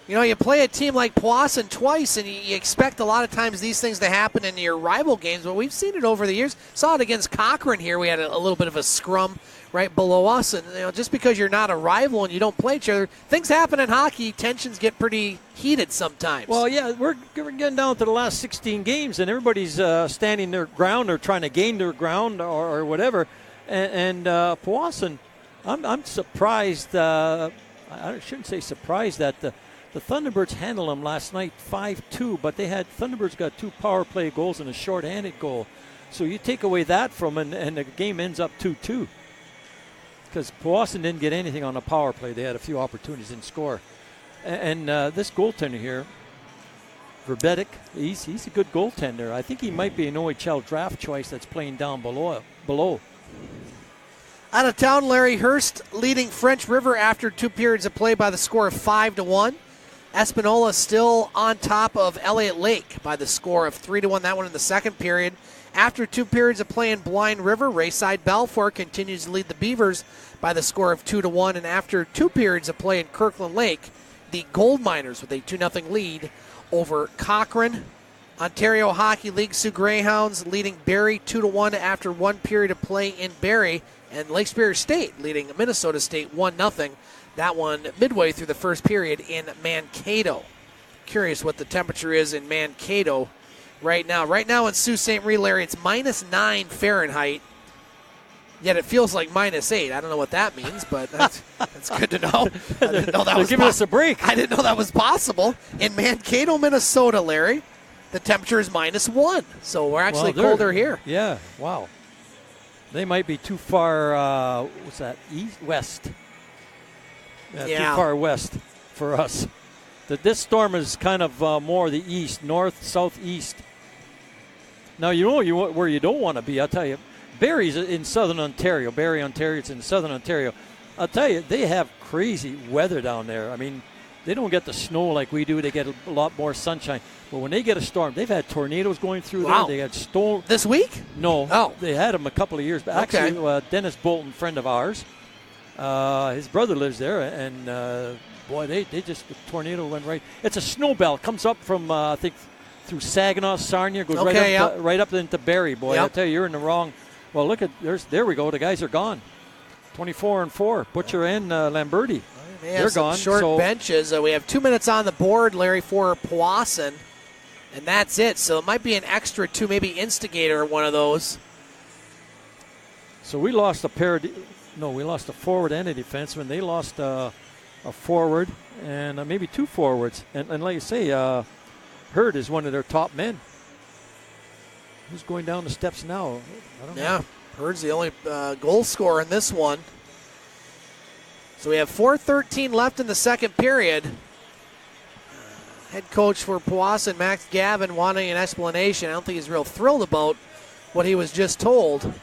You know, you play a team like Powassan twice, and you expect a lot of times these things to happen in your rival games, but we've seen it over the years. Saw it against Cochrane here. We had a little bit of a scrum right below us, and just because you're not a rival and you don't play each other, things happen in hockey. Tensions get pretty heated sometimes. Well, yeah, we're getting down to the last 16 games, and everybody's standing their ground or trying to gain their ground or whatever. And Powassan, I'm surprised. I shouldn't say surprised that the Thunderbirds handled them last night 5-2, but Thunderbirds got 2 power play goals and a shorthanded goal. So you take away that from and the game ends up 2-2. Because Powassan didn't get anything on the power play. They had a few opportunities in score. And this goaltender here, Verbetic, he's a good goaltender. I think he might be an OHL draft choice that's playing down below. Out of town, Larry Hurst leading French River after 2 periods of play by the score of 5-1. Espanola still on top of Elliott Lake by the score of 3-1. That one in the second period. After 2 periods of play in Blind River, Rayside Balfour continues to lead the Beavers by the score of 2-1. And after 2 periods of play in Kirkland Lake, the Gold Miners with a 2-0 lead over Cochrane. Ontario Hockey League Sioux Greyhounds leading Barrie 2-1 after 1 period of play in Barrie. And Lake Superior State leading Minnesota State 1-0. That one midway through the first period in Mankato. Curious what the temperature is in Mankato right now. Right now in Sault Ste. Marie, Larry, it's -9 Fahrenheit. Yet it feels like -8. I don't know what that means, but that's good to know. I didn't know that was giving us a break. I didn't know that was possible. In Mankato, Minnesota, Larry, the temperature is -1. So we're actually colder here. Yeah, wow. They might be too far, what's that, west. Yeah, too far west for us. This storm is kind of more the east, north, southeast. Now, you know where you don't want to be, I'll tell you. Barrie's in southern Ontario. Barrie, Ontario, it's in southern Ontario. I'll tell you, they have crazy weather down there. I mean, they don't get the snow like we do. They get a lot more sunshine. But when they get a storm, they've had tornadoes going through there. They had storm. This week? No. Oh. They had them a couple of years back. Okay. Actually, Dennis Bolton, friend of ours, his brother lives there. And, boy, they just, the tornado went right. It's a snow belt. Comes up from, I think, through Saginaw, Sarnia, goes right up into Barrie. Boy, I tell you, you're in the wrong. Well, look at, there we go. The guys are gone. 24-4. Butcher and Lamberti. They're gone. Short benches. We have 2 minutes on the board, Larry, for Powassan. And that's it. So it might be an extra 2, maybe Instigator, one of those. So we lost we lost a forward and a defenseman. They lost a forward and maybe 2 forwards. And like you say, Hurd is one of their top men. Who's going down the steps now? I don't know. Hurd's the only goal scorer in this one. So we have 4:13 left in the second period. Head coach for Powassan, Max Gavin, wanting an explanation. I don't think he's real thrilled about what he was just told.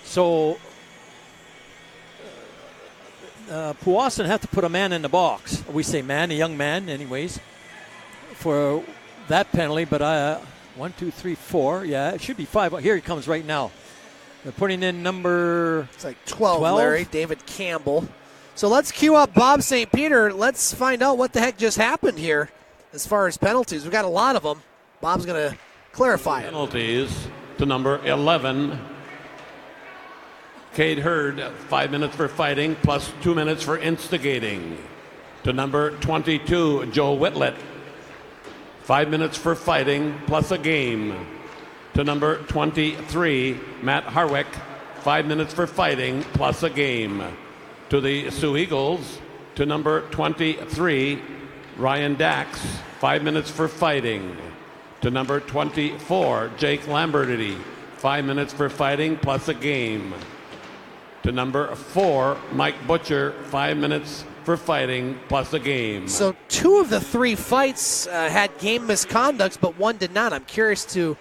So Powassan have to put a man in the box. We say man, a young man anyways, for that penalty. But 1, 2, 3, 4. Yeah, it should be 5. Here he comes right now. They're putting in number... It's like 12, Larry. David Campbell. So let's cue up Bob St. Peter. Let's find out what the heck just happened here as far as penalties. We've got a lot of them. Bob's going to clarify it. Penalties to number 11, Cade Hurd, 5 minutes for fighting plus 2 minutes for instigating. To number 22, Joe Whitlett, 5 minutes for fighting plus a game. To number 23, Matt Harwick, 5 minutes for fighting plus a game. To the Soo Eagles, to number 23, Ryan Dax, 5 minutes for fighting. To number 24, Jake Lamberti, 5 minutes for fighting plus a game. To number 4, Mike Butcher, 5 minutes for fighting plus a game. So 2 of the 3 fights had game misconducts, but 1 did not. I'm curious to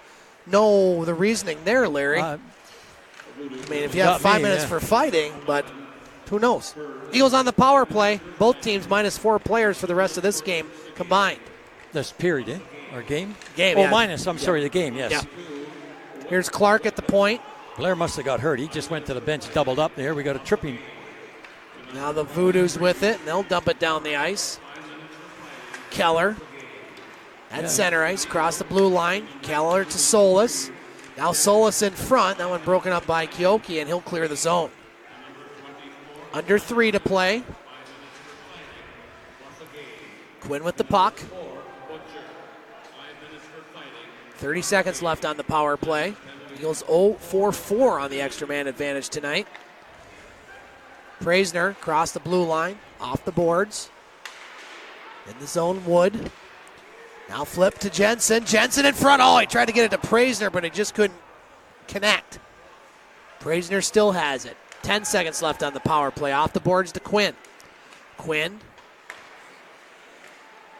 know the reasoning there, Larry. I mean, if you have 5 minutes for fighting, but who knows? Eagles on the power play. Both teams -4 players for the rest of this game combined. This period, or game? Game, Oh, minus. I'm sorry, the game, yes. Yeah. Here's Clark at the point. Blair must have got hurt. He just went to the bench, doubled up there. We got a tripping. Now the Voodoos with it, and they'll dump it down the ice. Keller at center ice, across the blue line. Keller to Solis. Now Solis in front. That one broken up by Kioki, and he'll clear the zone. Under 3 to play. Quinn with the puck. 30 seconds left on the power play. Eagles 0-4-4 on the extra man advantage tonight. Praisner across the blue line, off the boards. In the zone, Wood. Now flip to Jensen. Jensen in front. Oh, he tried to get it to Praisner, but he just couldn't connect. Brazier still has it. 10 seconds left on the power play. Off the boards to Quinn. Quinn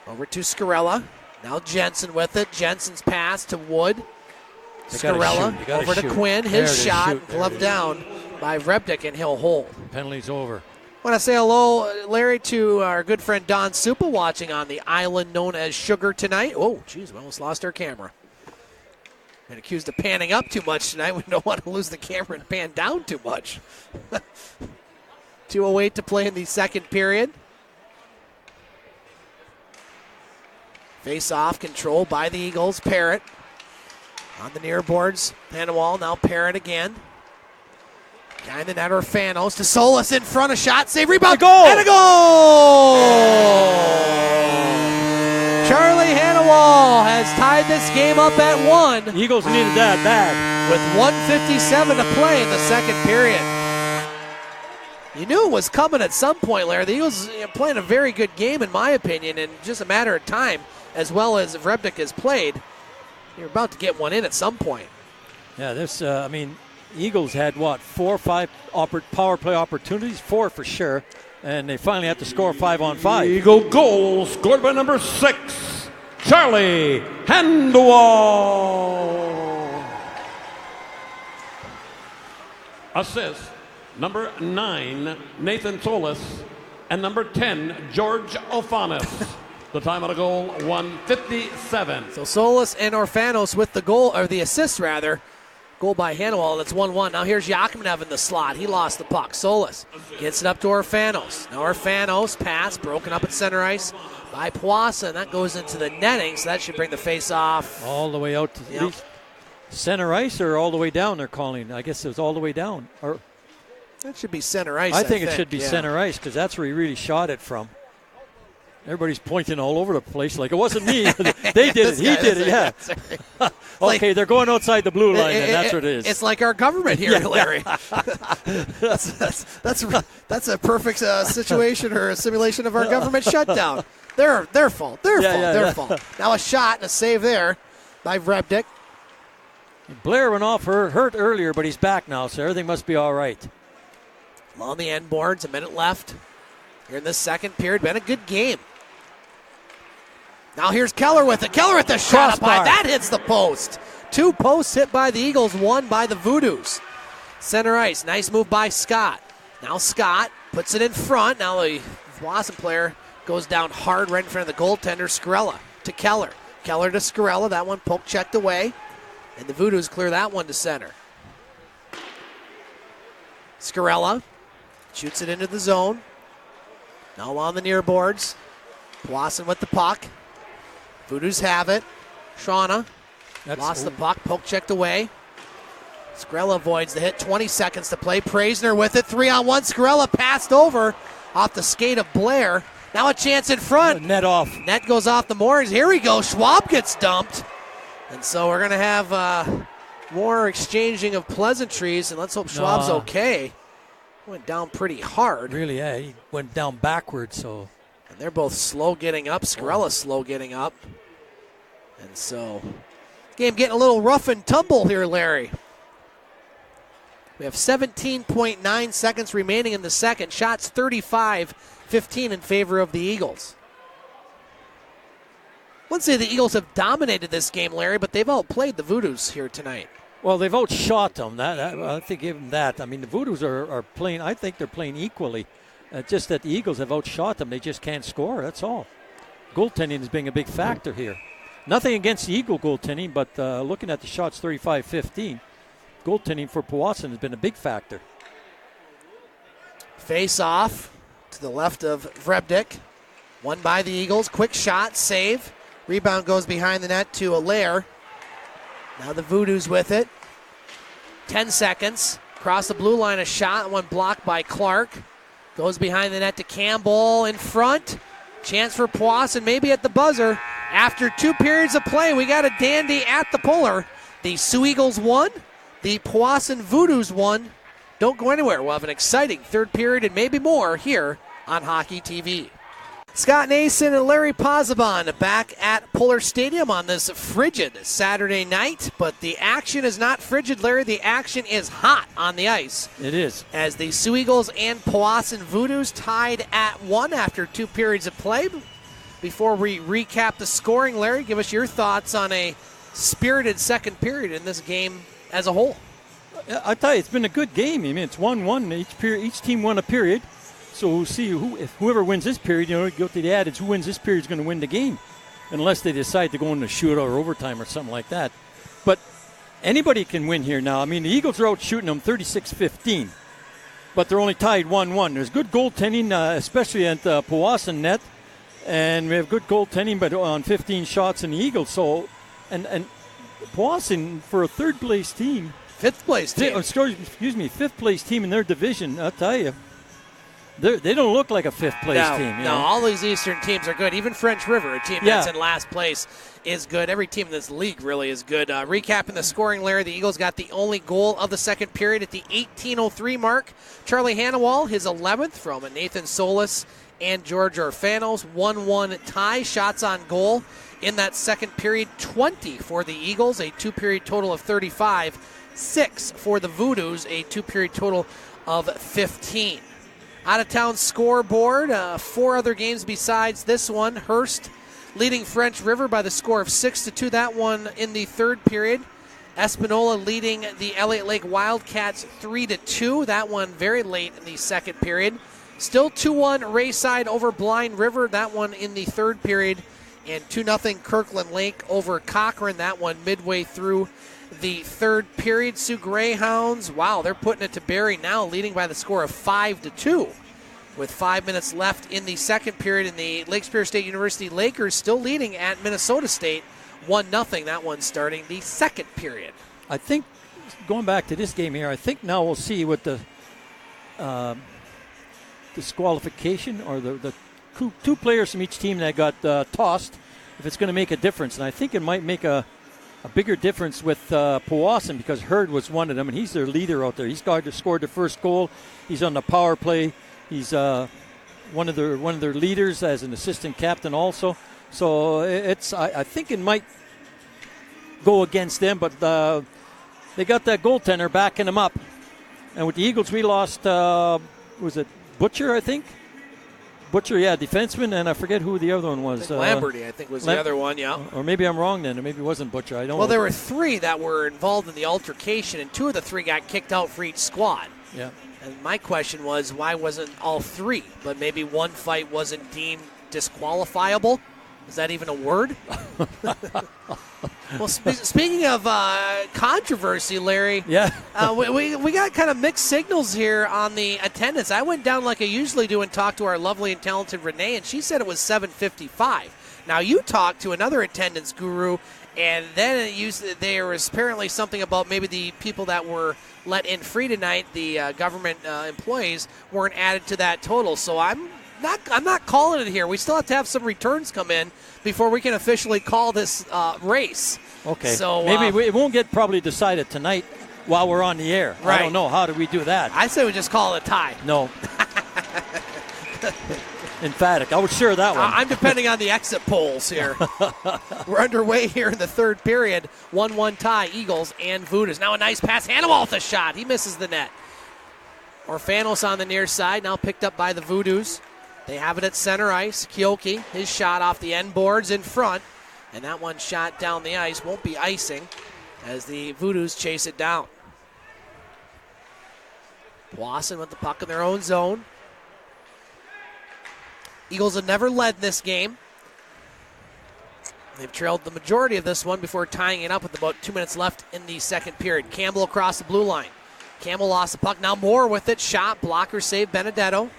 over to Scarella. Now Jensen with it. Jensen's pass to Wood. Scarella over to Quinn. His shot gloved down by Vrebdik, and he'll hold. Penalty's over. I want to say hello, Larry, to our good friend Don Supa watching on the island known as Sugar tonight. Oh, geez, we almost lost our camera. Been accused of panning up too much tonight. We don't want to lose the camera and pan down too much. 2:08 to play in the second period. Face-off control by the Eagles. Parrott on the near boards. Panawal, now Parrott again. Behind the net, Orfanos to Solis in front, a shot, save, rebound, and a goal! Charlie Hanawal has tied this game up at 1. Eagles needed that bad. With 1:57 to play in the second period. You knew it was coming at some point, Larry. The Eagles playing a very good game, in my opinion, and just a matter of time, as well as Vrebdik has played. You're about to get one in at some point. Yeah, this, Eagles had, 4 or 5 power play opportunities? 4 for sure. And they finally had to score 5 on 5. Eagle goal scored by number 6, Charlie Handwall. Assist, number 9, Nathan Solis. And number 10, George Ofanis. The time of the goal, 1:57. So Solis and Orfanos with the goal, or the assist rather. Goal by Hanwell, that's 1-1. Now here's Yakimev in the slot. He lost the puck. Solis gets it up to Orfanos. Now Orfanos pass, broken up at center ice by Powassan. That goes into the netting, so that should bring the face-off. All the way out to center ice, or all the way down they're calling? I guess it was all the way down. Or that should be center ice, I think it should be center ice, because that's where he really shot it from. Everybody's pointing all over the place like it wasn't me. They did it. He did it, yeah. Okay, they're going outside the blue line, and that's what it is. It's like our government here, Larry. That's a perfect situation or a simulation of our government shutdown. Their fault. Their fault. Now a shot and a save there by Vrebdik. Blair went off hurt earlier, but he's back now, so everything must be all right. On the end boards, a minute left here in the second period. Been a good game. Now here's Keller with it. Keller with the shot up high. That hits the post. 2 posts hit by the Eagles, 1 by the Voodoos. Center ice. Nice move by Scott. Now Scott puts it in front. Now the Powassan player goes down hard right in front of the goaltender. Scarella to Keller. Keller to Scarella. That one poke checked away. And the Voodoos clear that one to center. Scarella shoots it into the zone. Now on the near boards. Powassan with the puck. Voodoos have it. Shauna lost the puck. Poke checked away. Scarella avoids the hit. 20 seconds to play. Praisner with it. 3-on-1. Scarella passed over off the skate of Blair. Now a chance in front. Net off. Net goes off the moorings. Here we go. Schwab gets dumped. And so we're going to have more exchanging of pleasantries. And let's hope Schwab's okay. Went down pretty hard. Really, yeah. He went down backwards, so. And they're both slow getting up. Scarella's slow getting up. And so, game getting a little rough and tumble here, Larry. We have 17.9 seconds remaining in the second. Shots 35-15 in favor of the Eagles. I wouldn't say the Eagles have dominated this game, Larry, but they've outplayed the Voodoos here tonight. Well, they've outshot them. I think give them that. I mean, the Voodoos are playing, I think they're playing equally. Just that the Eagles have outshot them. They just can't score, that's all. Goaltending is being a big factor here. Nothing against the Eagle goaltending, but looking at the shots 35-15, goaltending for Powassan has been a big factor. Face off to the left of Vrebdik. Won by the Eagles. Quick shot, save. Rebound goes behind the net to Allaire. Now the Voodoos with it. 10 seconds. Across the blue line, a shot. One blocked by Clark. Goes behind the net to Campbell in front. Chance for Powassan, maybe at the buzzer. After 2 periods of play, we got a dandy at the Pullar. The Soo Eagles won. The Powassan Voodoos won. Don't go anywhere. We'll have an exciting third period and maybe more here on Hockey TV. Scott Nason and Larry Pozzabon back at Pullar Stadium on this frigid Saturday night, but the action is not frigid, Larry. The action is hot on the ice. It is. As the Soo Eagles and Powassan Voodoos tied at 1 after 2 periods of play. Before we recap the scoring, Larry, give us your thoughts on a spirited second period in this game as a whole. I tell you, it's been a good game. I mean, it's 1-1. Each team won a period. So we'll see if whoever wins this period, go to the adage, who wins this period is going to win the game, unless they decide to go into shootout or overtime or something like that. But anybody can win here now. I mean, the Eagles are out shooting them 36-15, but they're only tied 1-1. There's good goaltending, especially at the Powassan net, and we have good goaltending, but on 15 shots in the Eagles. So, and Powassan for a third-place team. Fifth place team. Fifth place team in their division, I'll tell you. They don't look like a fifth-place team. No, all these Eastern teams are good. Even French River, a team that's in last place, is good. Every team in this league really is good. Recapping the scoring, Larry, the Eagles got the only goal of the second period at the 18:03 mark. Charlie Hannawall, his 11th from Nathan Solis and George Orfanos. 1-1 tie, shots on goal in that second period, 20 for the Eagles, a 2-period total of 35. 6 for the Voodoos, a 2-period total of 15. Out-of-town scoreboard, 4 other games besides this one. Hearst leading French River by the score of 6-2. That one in the third period. Espanola leading the Elliott Lake Wildcats 3-2. That one very late in the second period. Still 2-1 Rayside over Blind River. That one in the third period. And 2-0 Kirkland Lake over Cochrane. That one midway through the third period. Sioux Greyhounds, wow, they're putting it to Barrie now, leading by the score of 5-2 with 5 minutes left in the second period. And the Lake Superior State University Lakers still leading at Minnesota State 1-0. That one starting the second period. I think, going back to this game here, I think now we'll see what the disqualification or the two players from each team that got tossed, if it's going to make a difference. And I think it might make a bigger difference with Powassan, because Hurd was one of them, and he's their leader out there. He's scored the first goal. He's on the power play. He's one of their leaders as an assistant captain also. So I think it might go against them, but they got that goaltender backing them up. And with the Eagles, we lost, was it Butcher, I think? Butcher, defenseman, and I forget who the other one was. Lamberty, I think, was the other one, yeah. Or maybe I'm wrong then, or maybe it wasn't Butcher. I don't know. Well, there were 3 that were involved in the altercation, and 2 of the 3 got kicked out for each squad. Yeah. And my question was, why wasn't all 3? But maybe one fight wasn't deemed disqualifiable? Is that even a word? Well, speaking of controversy, Larry, we got kind of mixed signals here on the attendance. I went down like I usually do and talked to our lovely and talented Renee, and she said it was 755. Now, you talked to another attendance guru, and then there was apparently something about maybe the people that were let in free tonight, the government employees, weren't added to that total. So I'm not calling it here. We still have to have some returns come in before we can officially call this race. Okay. So maybe it won't get probably decided tonight while we're on the air. Right. I don't know. How do we do that? I say we just call it a tie. No. Emphatic. I would share that one. I'm depending on the exit polls here. We're underway here in the third period. 1-1 tie, Eagles and Voodoos. Now a nice pass. Hannawall with a shot. He misses the net. Orfanos on the near side, now picked up by the Voodoos. They have it at center ice. Kyoki, his shot off the end boards in front. And that one shot down the ice won't be icing as the Voodoos chase it down. Powassan with the puck in their own zone. Eagles have never led this game. They've trailed the majority of this one before tying it up with about 2 minutes left in the second period. Campbell across the blue line. Campbell lost the puck. Now Moore with it. Shot, blocker, save, Benedetto.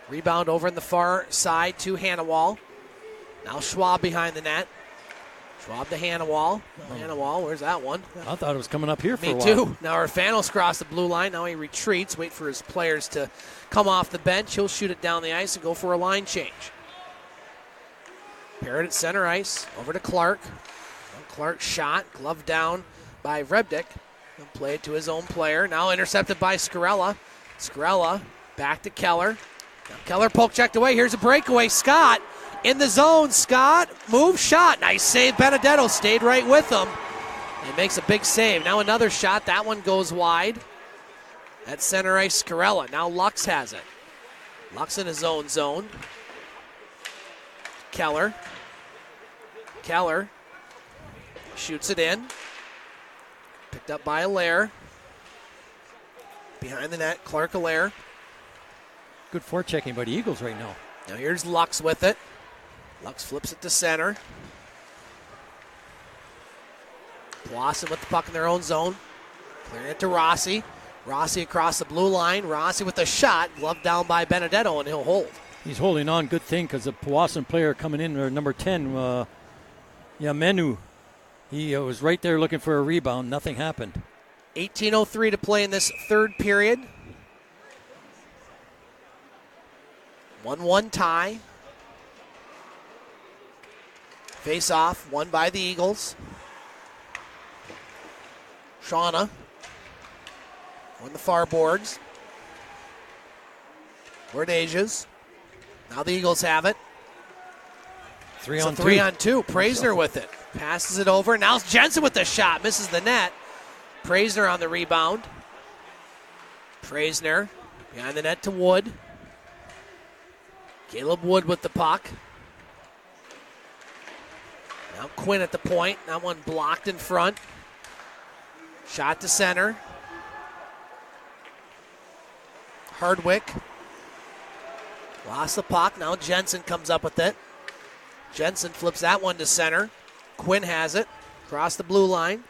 Rebound over on the far side to Hannawall. Now Schwab behind the net. Schwab to Hannawall. Hannawall, where's that one? I thought it was coming up here for a while. Me too. Now Orfanos crossed the blue line. Now he retreats. Wait for his players to come off the bench. He'll shoot it down the ice and go for a line change. Parrott at center ice. Over to Clark. Clark shot. Glove down by Vrebdik. He'll play it to his own player. Now intercepted by Scarella. Scarella back to Keller. Now Keller poke checked away. Here's a breakaway. Scott in the zone. Scott, move, shot. Nice save. Benedetto stayed right with him. And makes a big save. Now another shot. That one goes wide. At center ice, Scarella. Now Lux has it. Lux in his own zone. Keller. Keller shoots it in. Picked up by Allaire. Behind the net, Clark Allaire. Good forechecking by the Eagles right now. Now here's Lux with it. Lux flips it to center. Powassan with the puck in their own zone. Clearing it to Rossi. Rossi across the blue line. Rossi with a shot. Gloved down by Benedetto, and he'll hold. He's holding on. Good thing, because the Powassan player coming in, or number 10, Menu, he was right there looking for a rebound. Nothing happened. 18:03 to play in this third period. 1-1 tie. Face off, won by the Eagles. Shauna on the far boards. Bordejas. Now the Eagles have it. 3-on-2. Praisner with it. Passes it over. Now it's Jensen with the shot. Misses the net. Praisner on the rebound. Praisner behind the net to Wood. Caleb Wood with the puck. Now Quinn at the point. That one blocked in front. Shot to center. Hardwick. Lost the puck. Now Jensen comes up with it. Jensen flips that one to center. Quinn has it. Across the blue line.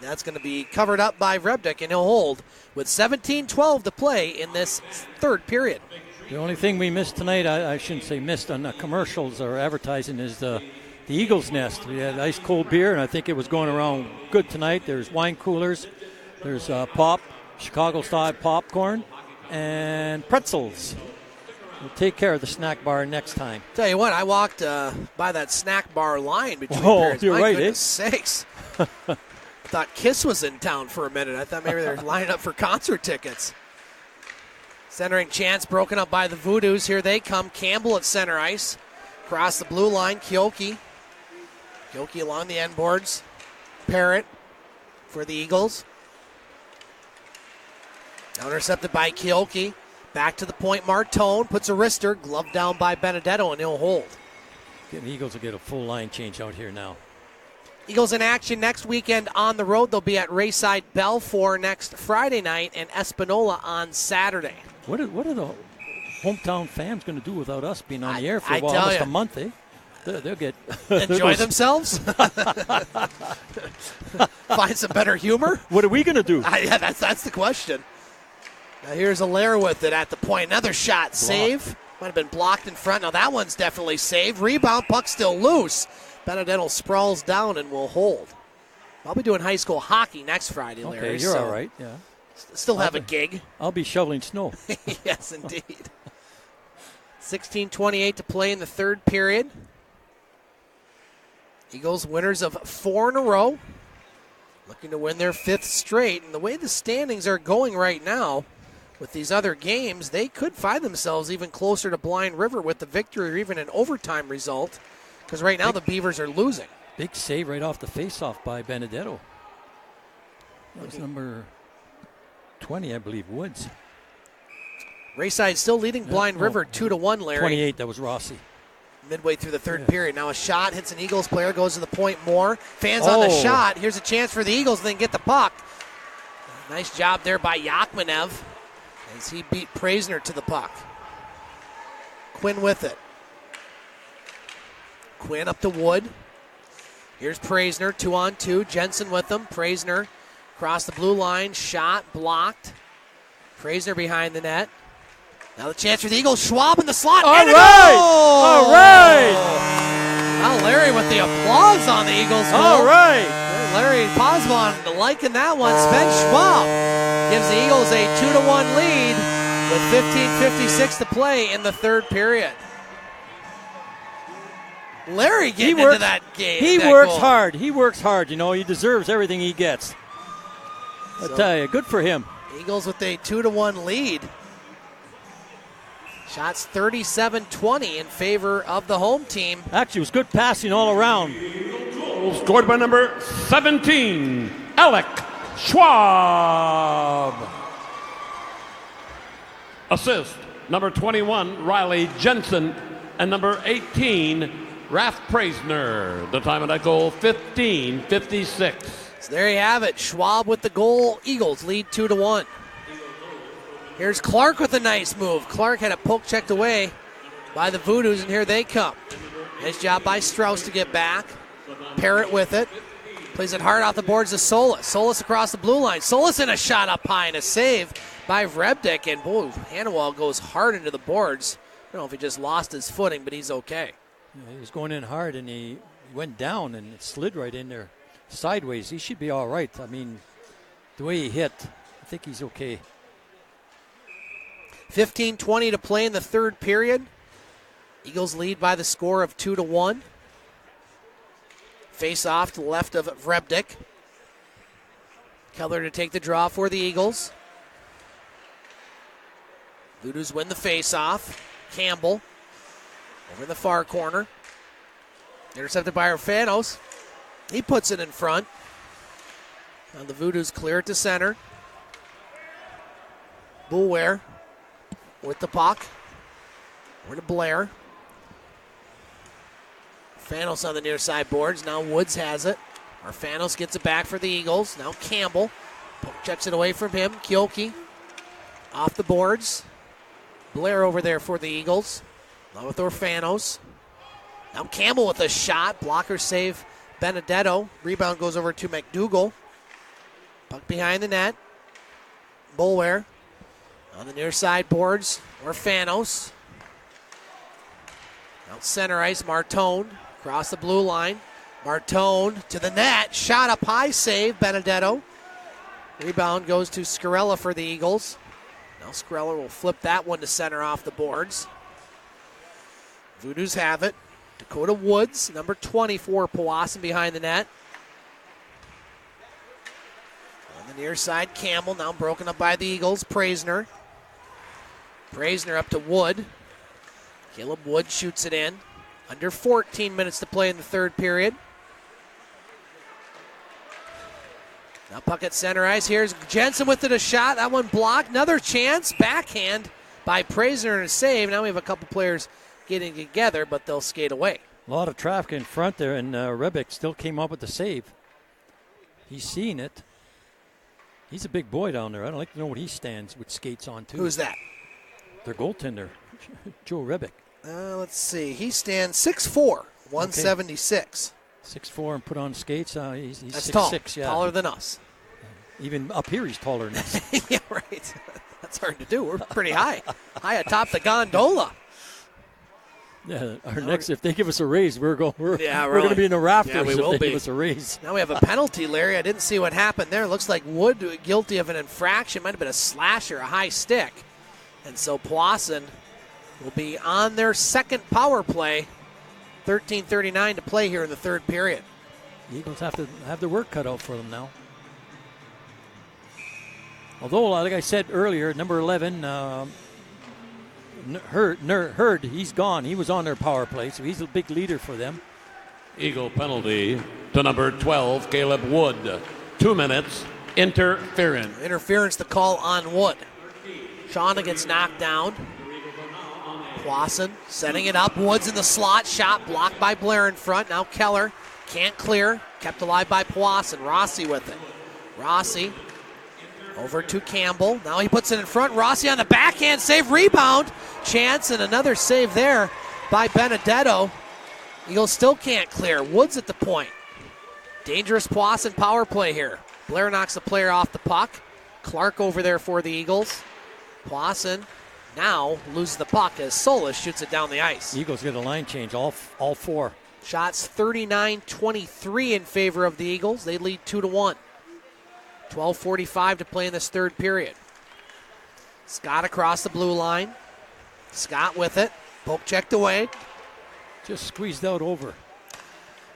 That's going to be covered up by Vrebdik, and he'll hold with 17:12 to play in this third period. The only thing we missed tonight, I shouldn't say missed on the commercials or advertising, is the Eagles Nest. We had ice cold beer, and I think it was going around good tonight. There's wine coolers. There's pop, Chicago-style popcorn, and pretzels. We'll take care of the snack bar next time. Tell you what, I walked by that snack bar line between periods. You're My right, goodness sakes. I thought Kiss was in town for a minute. I thought maybe they were lining up for concert tickets. Centering chance broken up by the Voodoos. Here they come. Campbell at center ice. Across the blue line, Kyoki. Kyoki along the end boards. Parrott for the Eagles. Now intercepted by Kyoki. Back to the point, Martone puts a wrister, gloved down by Benedetto, and he'll hold. The Eagles will get a full line change out here now. Eagles in action next weekend on the road. They'll be at Rayside Belfour next Friday night and Espanola on Saturday. What are the hometown fans going to do without us being on the air for almost almost a month, eh? They'll get enjoy themselves. Find some better humor. What are we going to do? Yeah, that's the question. Now here's Allaire with it at the point. Another shot, save. Might have been blocked in front. Now that one's definitely saved. Rebound, puck still loose. Benedetto sprawls down and will hold. I'll be doing high school hockey next Friday, Larry. Okay, you're all right. Yeah. Still have a gig. I'll be shoveling snow. Yes, indeed. 16:28 to play in the third period. Eagles winners of 4 in a row. Looking to win their 5th straight. And the way the standings are going right now, with these other games, they could find themselves even closer to Blind River with the victory or even an overtime result. Because right now the Beavers are losing. Big save right off the faceoff by Benedetto. That was number 20, I believe, Woods. Rayside still leading Blind River 2-1, Larry. 28, that was Rossi. Midway through the third period. Now a shot hits an Eagles player, goes to the point more. Fans on the shot. Here's a chance for the Eagles, then get the puck. Nice job there by Yakmanev as he beat Praisner to the puck. Quinn with it. Quinn up to Wood. Here's Praisner, 2-on-2. Jensen with him. Praisner across the blue line. Shot blocked. Praisner behind the net. Now the chance for the Eagles. Schwab in the slot. All right. All right. Now Larry with the applause on the Eagles goal. All right. Larry Posvon liking that one. Sven Schwab gives the Eagles a 2-1 lead with 15:56 to play in the third period. Larry getting into that game. He works hard. He works hard. You know, he deserves everything he gets. I tell you, good for him. Eagles with a 2-1 lead. Shots 37-20 in favor of the home team. Actually, it was good passing all around. Scored by number 17, Alec Schwab. Assist, number 21, Riley Jensen, and number 18, Raf Preisner. The time of that goal, 15:56. So there you have it. Schwab with the goal. Eagles lead 2-1. Here's Clark with a nice move. Clark had it poke checked away by the Voodoos, and here they come. Nice job by Strauss to get back. Parrott with it. Plays it hard off the boards to Solis. Solis across the blue line. Solis in a shot up high and a save by Vrebdik. And boy, Hanawal goes hard into the boards. I don't know if he just lost his footing, but he's okay. Yeah, he was going in hard, and he went down, and it slid right in there sideways. He should be all right. I mean, the way he hit, I think he's okay. 15:20 to play in the third period. Eagles lead by the score of 2-1. Face off to the left of Vrebdik. Keller to take the draw for the Eagles. Voodoos win the face off. Campbell over in the far corner. Intercepted by Orfanos. He puts it in front. Now the Voodoos clear it to center. Boulware with the puck. Over to Blair. Fanos on the near side boards. Now Woods has it. Orfanos gets it back for the Eagles. Now Campbell checks it away from him. Kyoki off the boards. Blair over there for the Eagles. Now with Orfanos. Now Campbell with a shot. Blocker save Benedetto. Rebound goes over to McDougall. Puck behind the net. Boulware on the near side boards. Orfanos. Out center ice, Martone. Across the blue line. Martone to the net. Shot up high, save Benedetto. Rebound goes to Scarella for the Eagles. Now Scarella will flip that one to center off the boards. Voodoos have it. Dakota Woods, number 24, Powassan behind the net. On the near side, Campbell now broken up by the Eagles. Preisner. Preisner up to Wood. Caleb Wood shoots it in. Under 14 minutes to play in the third period. Now puck at center ice. Here's Jensen with it, a shot. That one blocked. Another chance. Backhand by Preisner and a save. Now we have a couple players getting together, but they'll skate away. A lot of traffic in front there, and Rebick still came up with the save. He's seen it. He's a big boy down there. I'd like to know what he stands with skates on, too. Who's that? Their goaltender, Joe Rebick. Let's see. He stands 6'4", 176. 6'4" and put on skates. He's That's 6'6", tall. yeah. Taller than us. Even up here, he's taller than us. Yeah, right. That's hard to do. We're pretty high. High atop the gondola. Yeah, our next, if they give us a raise, we're going really. to be in the rafters. Yeah, we if will they be. give us a raise. Now we have a penalty, Larry. I didn't see what happened there. Looks like Wood guilty of an infraction. Might have been a slash or a high stick. And so Powassan will be on their second power play. 13:39 to play here in the third period. The Eagles have to have their work cut out for them now. Although, like I said earlier, number 11, Hurd, he's gone. He was on their power play, so he's a big leader for them. Eagle penalty to number 12, Caleb Wood. 2 minutes, interference. Interference, the call on Wood. Shauna gets knocked down. Powassan setting it up. Woods in the slot. Shot blocked by Blair in front. Now Keller can't clear. Kept alive by Powassan. Rossi with it. Rossi over to Campbell. Now he puts it in front. Rossi on the backhand save. Rebound. Chance and another save there by Benedetto. Eagles still can't clear. Woods at the point. Dangerous Powassan power play here. Blair knocks the player off the puck. Clark over there for the Eagles. Powassan now loses the puck as Solis shoots it down the ice. Eagles get a line change, all four. Shots 39-23 in favor of the Eagles. They lead 2-1. 12:45 to play in this third period. Scott across the blue line. Scott with it. Poke checked away. Just squeezed out over.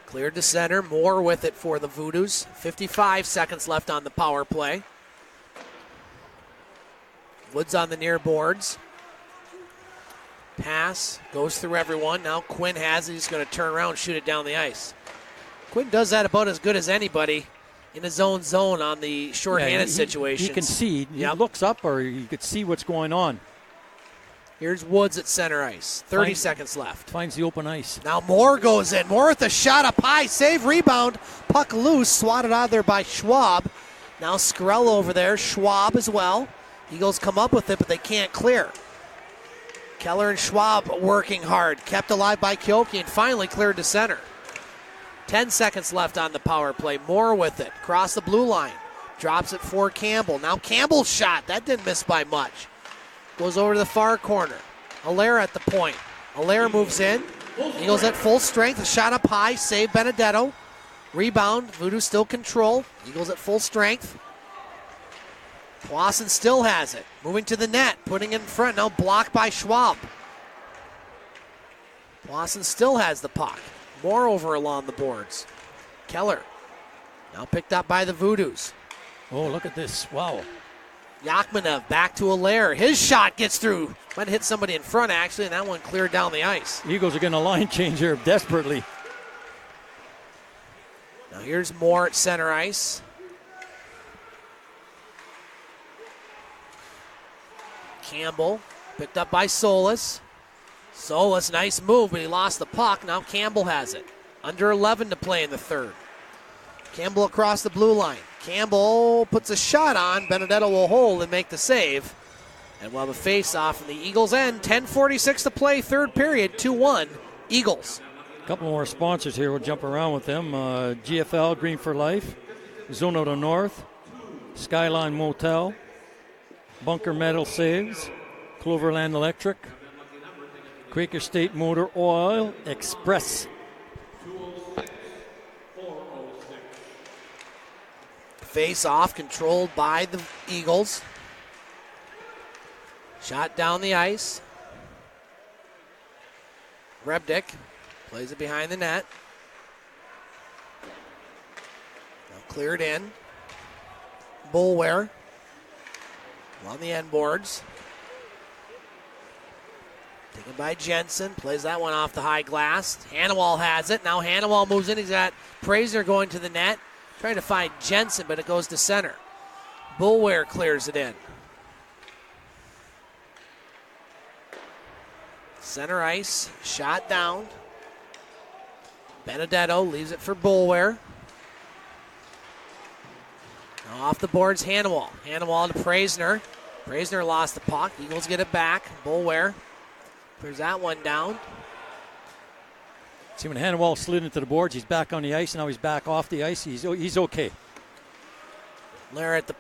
Cleared to center. Moore with it for the Voodoos. 55 seconds left on the power play. Woods on the near boards. Pass goes through everyone. Now Quinn has it. He's going to turn around and shoot it down the ice. Quinn does that about as good as anybody in his own zone on the shorthanded situations. He can see. Yep. He looks up, or you could see what's going on. Here's Woods at center ice. 30 seconds left. Finds the open ice. Now Moore goes in. Moore with a shot up high. Save, rebound. Puck loose. Swatted out there by Schwab. Now Skrell over there. Schwab as well. Eagles come up with it, but they can't clear. Keller and Schwab working hard. Kept alive by Kyoki and finally cleared to center. 10 seconds left on the power play. Moore with it. Cross the blue line. Drops it for Campbell. Now Campbell's shot. That didn't miss by much. Goes over to the far corner. Allaire at the point. Allaire moves in. Eagles at full strength. A shot up high. Save Benedetto. Rebound. Voodoo still control. Eagles at full strength. Powassan still has it. Moving to the net. Putting it in front. Now blocked by Schwab. Powassan still has the puck. More over along the boards. Keller. Now picked up by the Voodoos. Oh, look at this. Wow. Yakhmanev back to Allaire. His shot gets through. Might hit somebody in front, actually, and that one cleared down the ice. Eagles are getting a line change here desperately. Now here's Moore at center ice. Campbell picked up by Solis. Solis, nice move, but he lost the puck. Now Campbell has it. Under 11 to play in the third. Campbell across the blue line. Campbell puts a shot on. Benedetto will hold and make the save. And we'll have a face-off in the Eagles' end. 10:46 to play, third period, 2-1, Eagles. A couple more sponsors here. We'll jump around with them. GFL, Green for Life. Zone to North. Skyline Motel. Bunker Metal Saves. Cloverland Electric. Quaker State Motor Oil. Express. Face-off controlled by the Eagles. Shot down the ice. Rebdick plays it behind the net. Now cleared in. Bulware on the end boards. Taken by Jensen. Plays that one off the high glass. Hannawal has it. Now Hannawal moves in. He's got Praser going to the net. Trying to find Jensen, but it goes to center. Bulware clears it in. Center ice, shot down. Benedetto leaves it for Bulware. Now off the boards, Hannawal. Hannawal to Praisner. Praisner lost the puck. Eagles get it back. Bulware clears that one down. See, when Hannawal slid into the boards, he's back on the ice. Now he's back off the ice. He's okay. Lair at the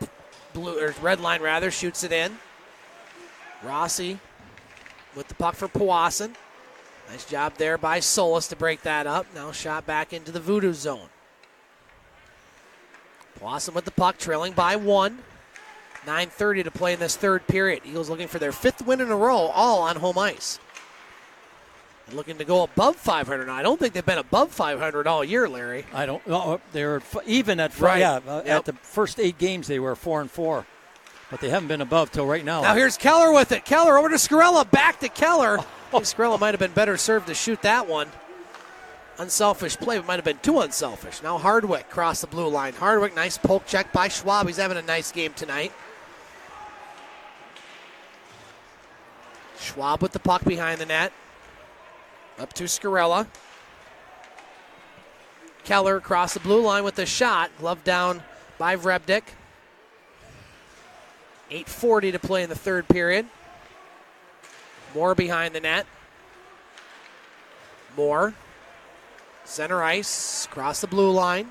red line, rather, shoots it in. Rossi with the puck for Powassan. Nice job there by Solis to break that up. Now shot back into the Voodoo zone. Powassan with the puck, trailing by 1. 9:30 to play in this third period. Eagles looking for their 5th win in a row, all on home ice. Looking to go above 500 now. I don't think they've been above 500 all year, Larry. I don't know. They're even at right. At the first 8 games they were 4-4, but they haven't been above till right now. Now here's Keller with it. Keller over to Skrella, back to Keller. Skrella might have been better served to shoot that one. Unselfish play, but might have been too unselfish. Now Hardwick cross the blue line. Hardwick, nice poke check by Schwab. He's having a nice game tonight. Schwab with the puck behind the net. Up to Skrella. Keller across the blue line with the shot. Glove down by Vrebdik. 8:40 to play in the third period. Moore behind the net. Moore. Center ice. Across the blue line.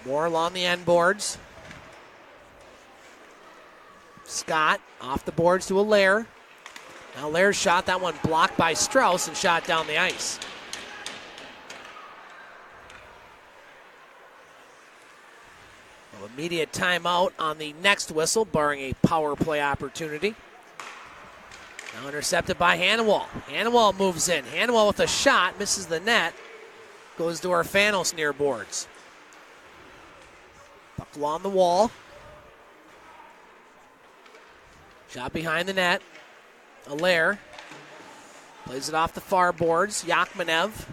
Moore along the end boards. Scott off the boards to Allaire. Now Laird's shot, that one blocked by Strauss and shot down the ice. Well, immediate timeout on the next whistle, barring a power play opportunity. Now intercepted by Hannawal. Hannawal moves in. Hannawal with a shot, misses the net. Goes to Orfanos near boards. Puck along the wall. Shot behind the net. Allaire Plays it off the far boards. Yakhmanev,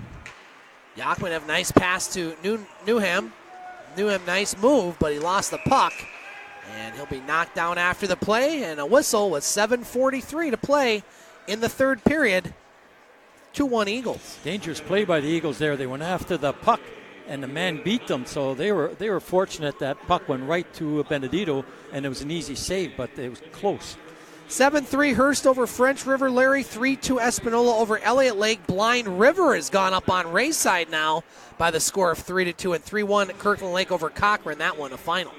nice pass to Newham. Newham, nice move, but he lost the puck. And he'll be knocked down after the play. And a whistle with 7:43 to play in the third period. 2-1 Eagles. Dangerous play by the Eagles there. They went after the puck, and the man beat them. So they were fortunate that puck went right to Benedito, and it was an easy save, but it was close. 7-3 Hearst over French River Larry. 3-2 Espanola over Elliott Lake. Blind River has gone up on Rayside now by the score of 3-2, and 3-1 Kirkland Lake over Cochrane. That one a final.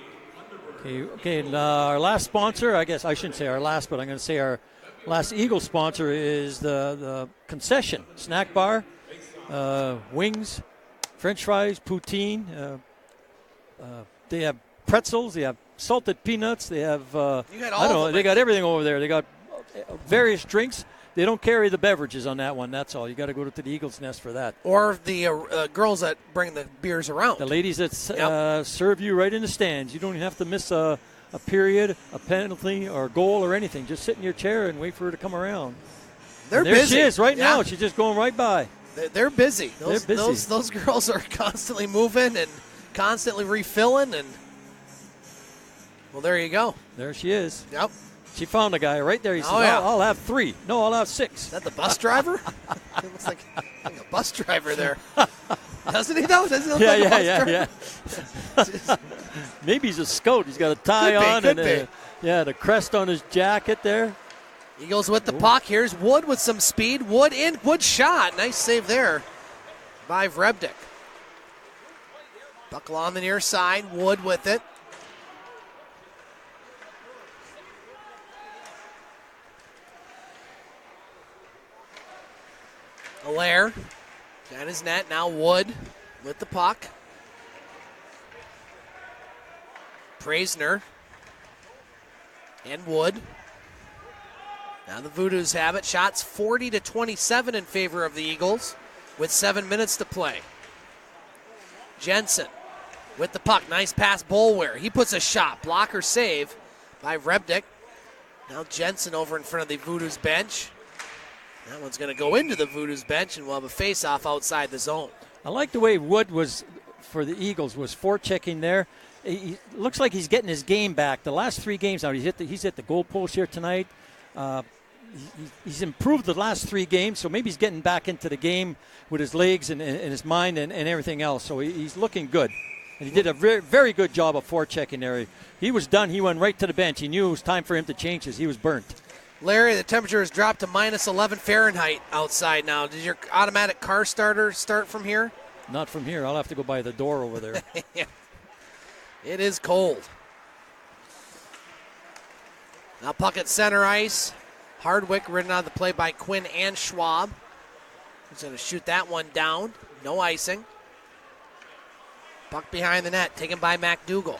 Okay, and our last sponsor, I guess I shouldn't say our last, but I'm going to say our last Eagle sponsor is the concession. Snack bar, wings, French fries, poutine. They have pretzels, they have salted peanuts, they have, they got everything over there. They got various drinks. They don't carry the beverages on that one, that's all. You got to go to the Eagle's Nest for that. Or the girls that bring the beers around. The ladies that serve you right in the stands. You don't even have to miss a period, a penalty, or a goal or anything. Just sit in your chair and wait for her to come around. There busy. She is right now. She's just going right by. They're busy. They're busy. Those girls are constantly moving and constantly refilling. And well, there you go. There she is. Yep. She found a guy right there. He said, I'll have 3. No, I'll have 6. Is that the bus driver? It looks like a bus driver there. Doesn't he, though? Doesn't he look like a bus driver? Maybe he's a scout. He's got a tie on and the crest on his jacket there. Eagles with the puck. Here's Wood with some speed. Wood shot. Nice save there by Vrebdik. Buckle on the near side. Wood with it. Allaire got his net. Now Wood with the puck. Praisner and Wood. Now the Voodoos have it. Shots 40-27 in favor of the Eagles with 7 minutes to play. Jensen with the puck. Nice pass, Bolware. He puts a shot. Blocker save by Vrebdik. Now Jensen over in front of the Voodoos bench. That one's going to go into the Voodoos bench, and we'll have a face-off outside the zone. I like the way Wood was, for the Eagles, was forechecking there. He looks like he's getting his game back. The last 3 games now, he's hit the goal post here tonight. He's improved the last 3 games, so maybe he's getting back into the game with his legs and his mind and everything else. So he's looking good. And he did a very, very good job of forechecking there. He was done. He went right to the bench. He knew it was time for him to change this. He was burnt. Larry, the temperature has dropped to minus 11 Fahrenheit outside now. Did your automatic car starter start from here? Not from here. I'll have to go by the door over there. Yeah. It is cold. Now puck at center ice. Hardwick ridden out of the play by Quinn and Schwab. He's going to shoot that one down. No icing. Puck behind the net, taken by MacDougall.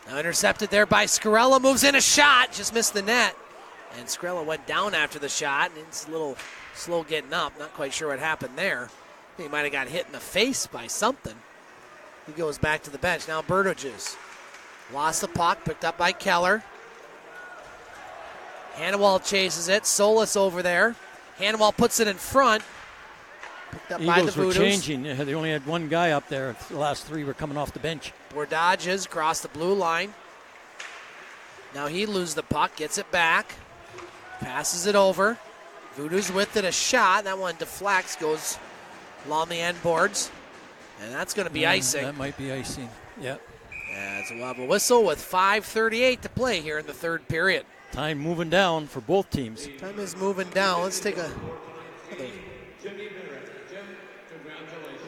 Now intercepted there by Scarella. Moves in a shot. Just missed the net. And Scarella went down after the shot. And it's a little slow getting up. Not quite sure what happened there. I think he might have got hit in the face by something. He goes back to the bench. Now Burdages lost the puck. Picked up by Keller. Hannawald chases it. Solis over there. Hannawald puts it in front. Picked up by the Eagles were Voodoos. changing. They only had 1 guy up there. The last 3 were coming off the bench. Bordages across the blue line. Now he loses the puck, gets it back, passes it over. Voodoos with it, a shot. That one deflects, goes along the end boards. And that's going to be icing. That might be icing, yeah. Yeah, we'll have a whistle with 5:38 to play here in the third period. Time moving down for both teams. Time is moving down. Let's take a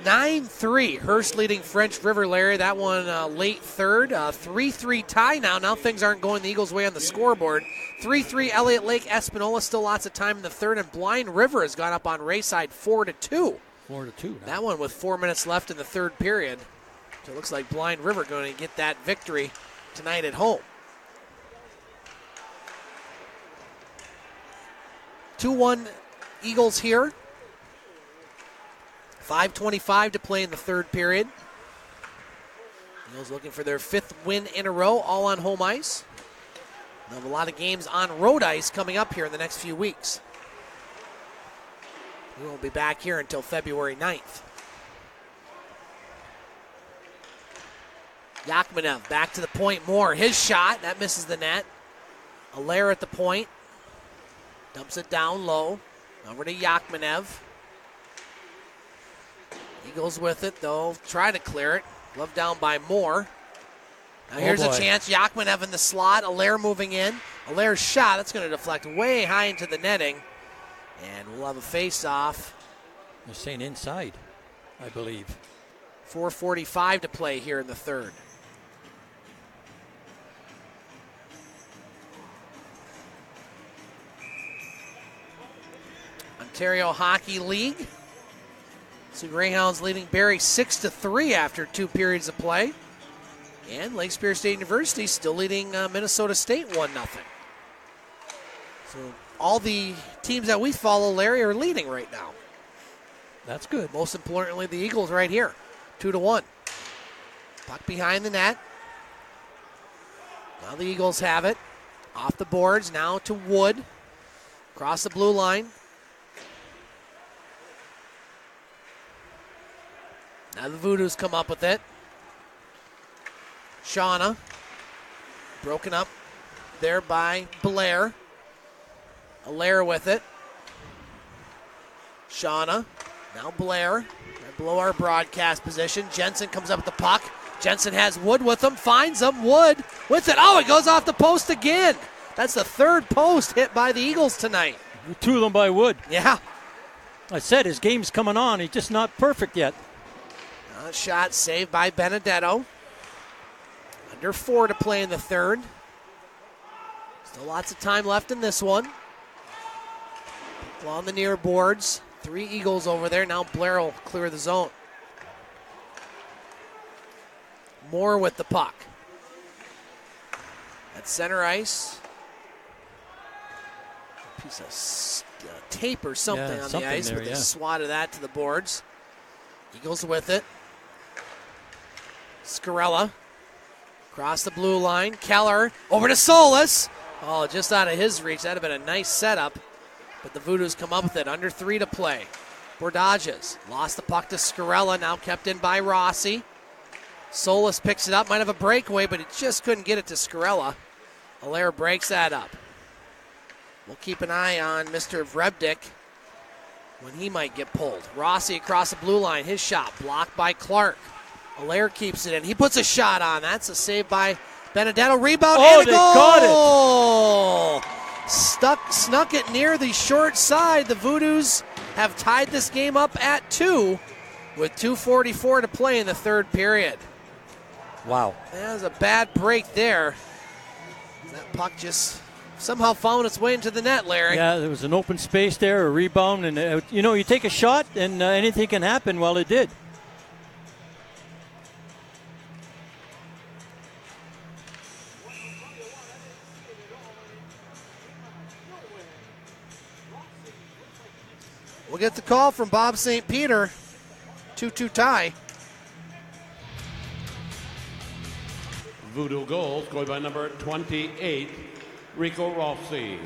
9-3. Hearst leading French River, Larry. That one late third. 3-3 tie now. Now things aren't going the Eagles' way on the scoreboard. 3-3 Elliott Lake Espanola. Still lots of time in the third. And Blind River has gone up on Rayside 4-2. 4-2 now. That one with 4 minutes left in the third period. So it looks like Blind River going to get that victory tonight at home. 2-1 Eagles here. 5:25 to play in the third period. Eagles looking for their 5th win in a row, all on home ice. They'll have a lot of games on road ice coming up here in the next few weeks. We won't be back here until February 9th. Yakhmanev back to the point. Moore, his shot. That misses the net. Allaire at the point. Dumps it down low. Over to Yakhmanev. Eagles with it, though. Try to clear it. Glove down by Moore. Now here's a chance. Yakhmanev in the slot. Allaire moving in. Allaire's shot. That's going to deflect way high into the netting. And we'll have a face-off. They're saying inside, I believe. 4:45 to play here in the third. Ontario Hockey League. So Greyhounds leading Barrie 6-3 after 2 periods of play. And Lake Superior State University still leading Minnesota State 1-0. So all the teams that we follow, Larry, are leading right now. That's good. Most importantly, the Eagles right here, 2-1. Puck behind the net. Now the Eagles have it. Off the boards, now to Wood. Across the blue line. Now the Voodoos come up with it. Shauna. Broken up there by Blair. Allaire with it. Shauna. Now Blair. Right below our broadcast position. Jensen comes up with the puck. Jensen has Wood with him. Finds him. Wood with it. Oh, it goes off the post again. That's the third post hit by the Eagles tonight. 2 of them by Wood. Yeah. I said his game's coming on. He's just not perfect yet. Shot saved by Benedetto. Under 4 to play in the third. Still lots of time left in this one. Along the near boards. 3 Eagles over there. Now Blair will clear the zone. Moore with the puck. At center ice. A piece of tape or something on the ice, but they swatted that to the boards. Eagles with it. Scarella across the blue line. Keller over to Solis. Oh, just out of his reach. That would have been a nice setup. But the Voodoos come up with it. Under 3 to play. Bordages lost the puck to Scarella. Now kept in by Rossi. Solis picks it up. Might have a breakaway, but he just couldn't get it to Scarella. Allaire breaks that up. We'll keep an eye on Mr. Vrebdik when he might get pulled. Rossi across the blue line. His shot blocked by Clark. Allaire keeps it in. He puts a shot on. That's a save by Benedetto. Rebound and a goal! Got it. Snuck it near the short side. The Voodoos have tied this game up at 2 with 2:44 to play in the third period. Wow. That was a bad break there. That puck just somehow found its way into the net, Larry. Yeah, there was an open space there, a rebound, and you take a shot and anything can happen. Well, it did. We'll get the call from Bob St. Peter. 2-2 tie. Voodoo goals going by number 28, Rico Rossi.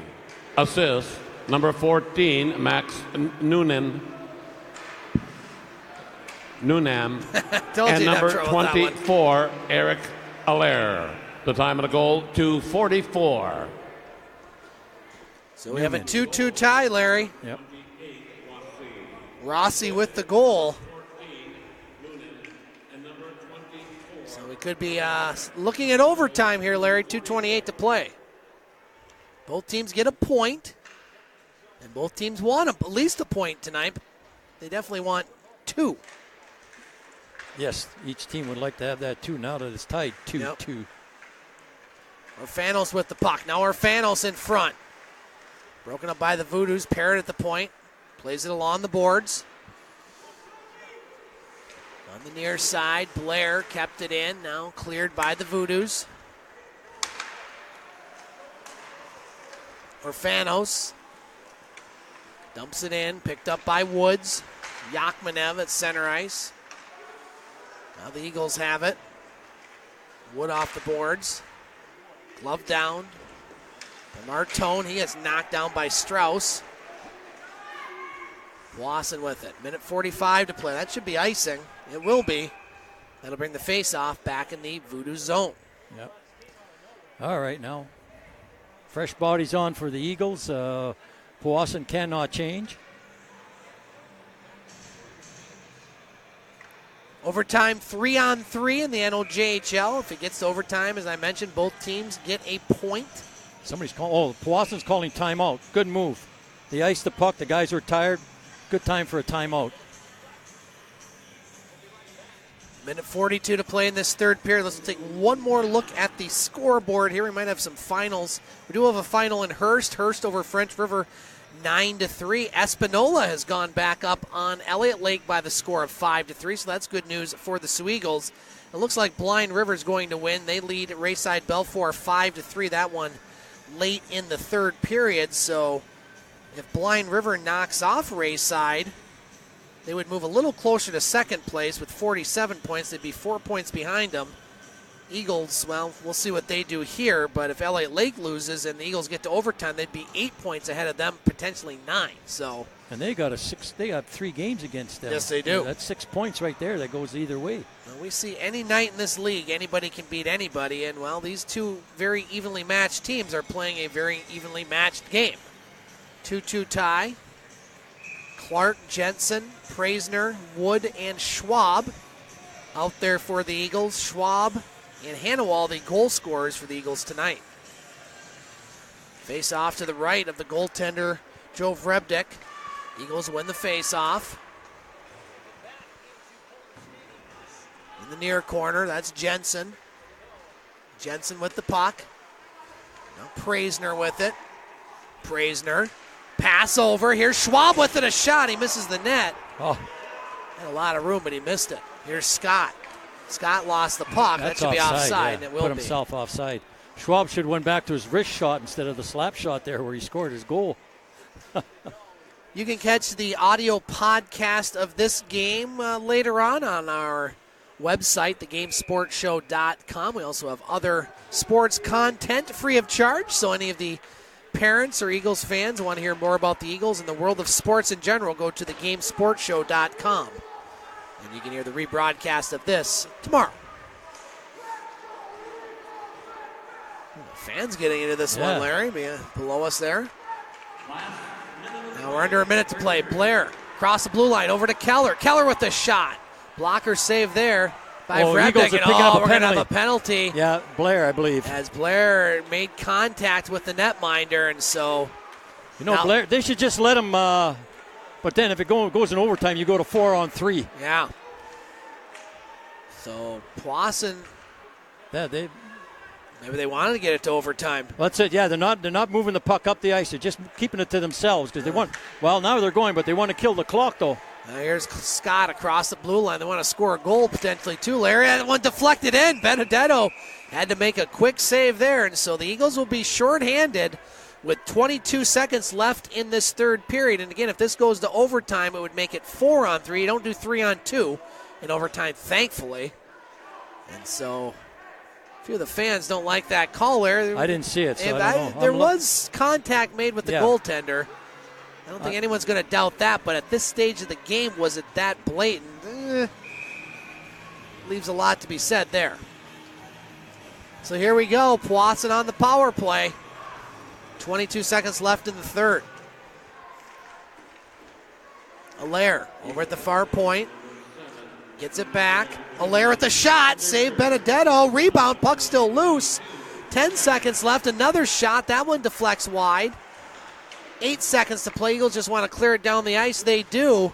Assist, number 14, Max Noonan. And number 24, Eric Allaire. The time of the goal, 2:44. So we have a 2-2 tie, Larry. Yep. Rossi with the goal. So we could be looking at overtime here, Larry. 2:28 to play. Both teams get a point, and both teams want at least a point tonight. They definitely want 2. Yes, each team would like to have that 2 now that it's tied 2-2. Orfanos with the puck. Now Orfanos in front. Broken up by the Voodoos. Parrott at the point. Plays it along the boards. On the near side, Blair kept it in. Now cleared by the Voodoos. Orfanos dumps it in. Picked up by Woods. Yakhmanev at center ice. Now the Eagles have it. Wood off the boards. Glove down. Martone, he gets knocked down by Strauss. Powassan with it. Minute 45 to play. That should be icing. It will be. That'll bring the face-off back in the Voodoo zone. Yep. All right, now. Fresh bodies on for the Eagles. Powassan cannot change. Overtime 3-on-3 in the NOJHL. If it gets to overtime, as I mentioned, both teams get a point. Somebody's calling. Oh, Powassan's calling timeout. Good move. They iced the puck. The guys were tired. Good time for a timeout. Minute 42 to play in this third period. Let's take one more look at the scoreboard here. We might have some finals. We do have a final in Hearst. Hearst over French River 9-3. Espanola has gone back up on Elliott Lake by the score of 5-3, so that's good news for the Soo Eagles. It looks like Blind River's going to win. They lead Rayside Belfour 5-3. That one late in the third period, so if Blind River knocks off Rayside, they would move a little closer to second place with 47 points. They'd be 4 points behind them. Eagles, well, we'll see what they do here, but if Elliott Lake loses and the Eagles get to overtime, they'd be 8 points ahead of them, potentially 9. So, and they got 3 games against them. Yes, they do. That's 6 points right there. That goes either way. Well, we see any night in this league, anybody can beat anybody, and well, these two very evenly matched teams are playing a very evenly matched game. 2-2 tie. Clark, Jensen, Praisner, Wood, and Schwab out there for the Eagles. Schwab and Hannawal, the goal scorers for the Eagles tonight. Face off to the right of the goaltender, Joe Vrebdik. Eagles win the face off. In the near corner, that's Jensen. Jensen with the puck. Now Praisner with it. Praisner. Pass over. Here's Schwab with it, a shot. He misses the net. Oh. Had a lot of room, but he missed it. Here's Scott. Scott lost the puck. That's that should be offside, yeah. and it will Put be. himself offside. Schwab should have went back to his wrist shot instead of the slap shot there where he scored his goal. You can catch the audio podcast of this game later on our website, thegamesportshow.com. We also have other sports content free of charge, so any of the parents or Eagles fans want to hear more about the Eagles and the world of sports in general, go to thegamesportshow.com. And you can hear the rebroadcast of this tomorrow. Fans getting into this one, Larry, below us there. Now we're under a minute to play. Blair across the blue line over to Keller. Keller with the shot. Blocker save there by Vrebdik. We're going to have a penalty. Yeah, Blair, I believe. As Blair made contact with the netminder, and so... now, Blair, they should just let him... but then if it goes in overtime, you go to 4-on-3. Yeah. So, Powassan... Yeah, maybe they wanted to get it to overtime. That's it. Yeah, they're not moving the puck up the ice. They're just keeping it to themselves because they want. Well, now they're going, but they want to kill the clock though. Here's Scott across the blue line. They want to score a goal potentially too. Larry, that one deflected in. Benedetto had to make a quick save there, and so the Eagles will be shorthanded with 22 seconds left in this third period. And again, if this goes to overtime, it would make it 4-on-3. You don't do 3-on-2 in overtime, thankfully. And so... few of the fans don't like that call there. I didn't see it, so I don't know. There was contact made with the goaltender. I don't think anyone's going to doubt that, but at this stage of the game, was it that blatant? Leaves a lot to be said there. So here we go. Powassan on the power play. 22 seconds left in the third. Allaire over at the far point. Gets it back. Allaire with the shot. Save Benedetto. Rebound. Puck still loose. 10 seconds left. Another shot. That one deflects wide. 8 seconds to play. Eagles just want to clear it down the ice. They do.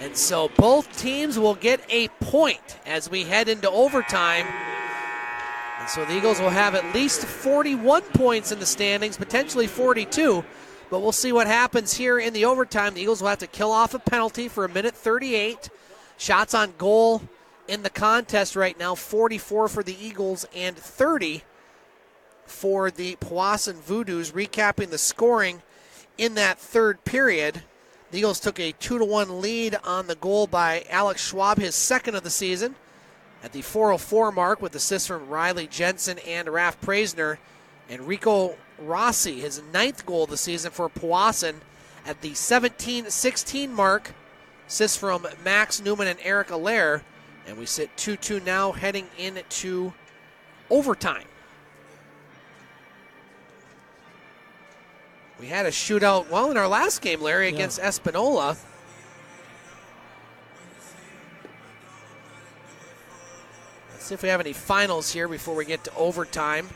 And so both teams will get a point as we head into overtime. And so the Eagles will have at least 41 points in the standings, potentially 42. But we'll see what happens here in the overtime. The Eagles will have to kill off a penalty for a minute 38. Shots on goal in the contest right now, 44 for the Eagles and 30 for the Powassan Voodoos. Recapping the scoring in that third period, the Eagles took a 2-1 lead on the goal by Alex Schwab, his second of the season, at the 4:04 mark with assists from Riley Jensen and Raf Praisner. And Rico Rossi, his ninth goal of the season for Powassan, at the 17-16 mark Assists from Max Newman and Eric Allaire. And we sit 2-2 now, heading into overtime. We had a shootout, well, in our last game, Larry, against Espanola. Let's see if we have any finals here before we get to overtime.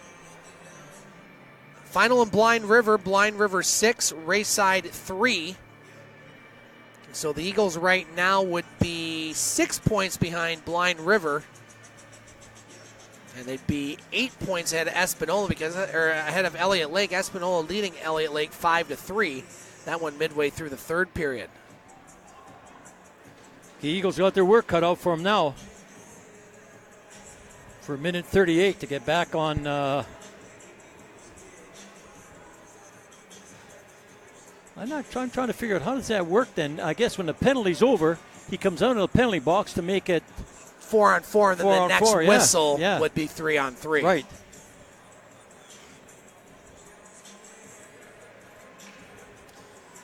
Final in Blind River 6, Rayside 3. So the Eagles right now would be 6 points behind Blind River. And they'd be 8 points ahead of Espanola ahead of Elliott Lake. Espanola leading Elliott Lake 5-3. That one midway through the third period. The Eagles got their work cut out for them now. For a minute 38 to get back on. I'm trying to figure out how does that work then. I guess when the penalty's over, he comes out of the penalty box to make it 4-on-4, and then the next whistle would be 3-on-3. Right.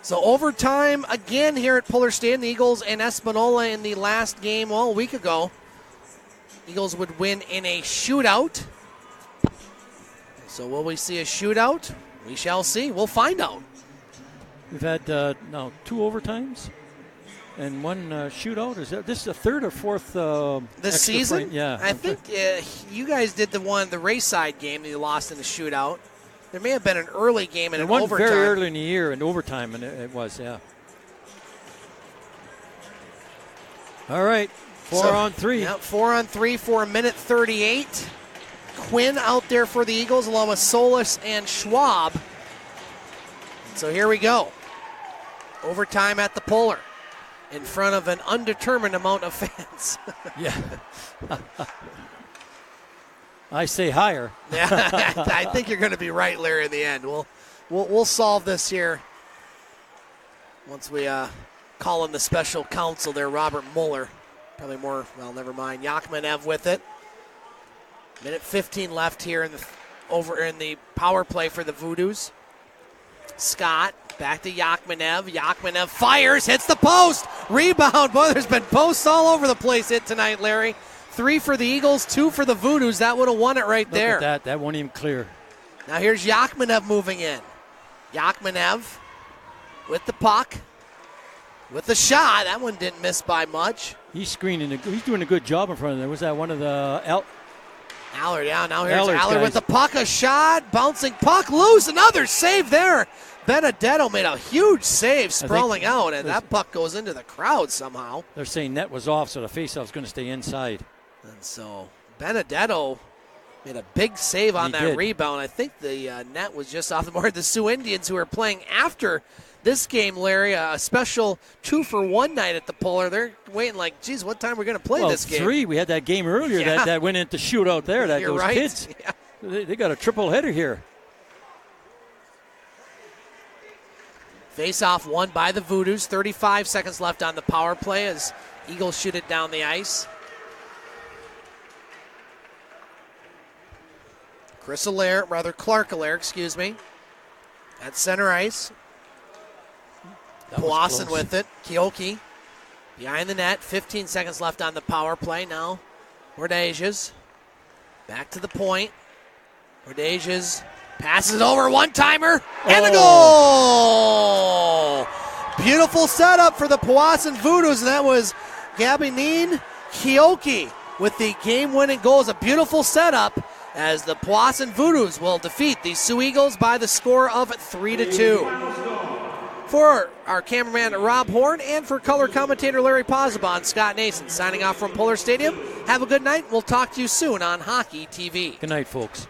So overtime again here at Pullar Stadium. The Eagles and Espanola in the last game, a week ago. Eagles would win in a shootout. So will we see a shootout? We shall see. We'll find out. We've had now 2 overtimes and 1 shootout. Is this the third or fourth this season? Frame? Yeah, I think you guys did the Rayside game that you lost in the shootout. There may have been an early game and an overtime. Very early in the year in overtime, and it was, yeah. All right, 4-on-3. Yep, 4-on-3 for a minute 38. Quinn out there for the Eagles along with Solis and Schwab. So here we go. Overtime at the Pullar in front of an undetermined amount of fans. Yeah. I say higher. Yeah, I think you're going to be right, Larry, in the end. We'll solve this here once we call in the special counsel there, Robert Mueller. Probably more, well, never mind. Yakhmanev with it. Minute 15 left here in the power play for the Voodoos. Scott back to Yakhmanev. Yakhmanev fires, hits the post. Rebound. Boy, there's been posts all over the place tonight, Larry. 3 for the Eagles, 2 for the Voodoos. That would have won it right there. Look at that. That won't even clear. Now here's Yakhmanev moving in. Yakhmanev with the puck. With the shot. That one didn't miss by much. He's screening. He's doing a good job in front of there. Was that one of the Allard, yeah. Now here's Allard with the puck. A shot. Bouncing puck loose. Another save there. Benedetto made a huge save sprawling out, and that puck goes into the crowd somehow. They're saying net was off, so the faceoff's going to stay inside. And so Benedetto made a big save on that rebound. I think the net was just off the board. The Sioux Indians, who are playing after this game, Larry, a special 2-for-1 night at the Pullar. They're waiting like, geez, what time are we going to play this game? 3. We had that game earlier that went into shootout there. Those right. Kids, they got a triple header here. Face-off won by the Voodoos. 35 seconds left on the power play as Eagles shoot it down the ice. Clark Allaire, at center ice. Powassan with it. Kioki behind the net. 15 seconds left on the power play now. Bordejas back to the point. Bordejas passes over, one-timer, and a goal! Beautiful setup for the Powassan Voodoos, and that was Gabinine Kioki with the game-winning goal. It's a beautiful setup as the Powassan Voodoos will defeat the Sioux Eagles by the score of 3-2. For our cameraman Rob Horn and for color commentator Larry Pozzebon, Scott Nason signing off from Pullar Stadium. Have a good night. We'll talk to you soon on Hockey TV. Good night, folks.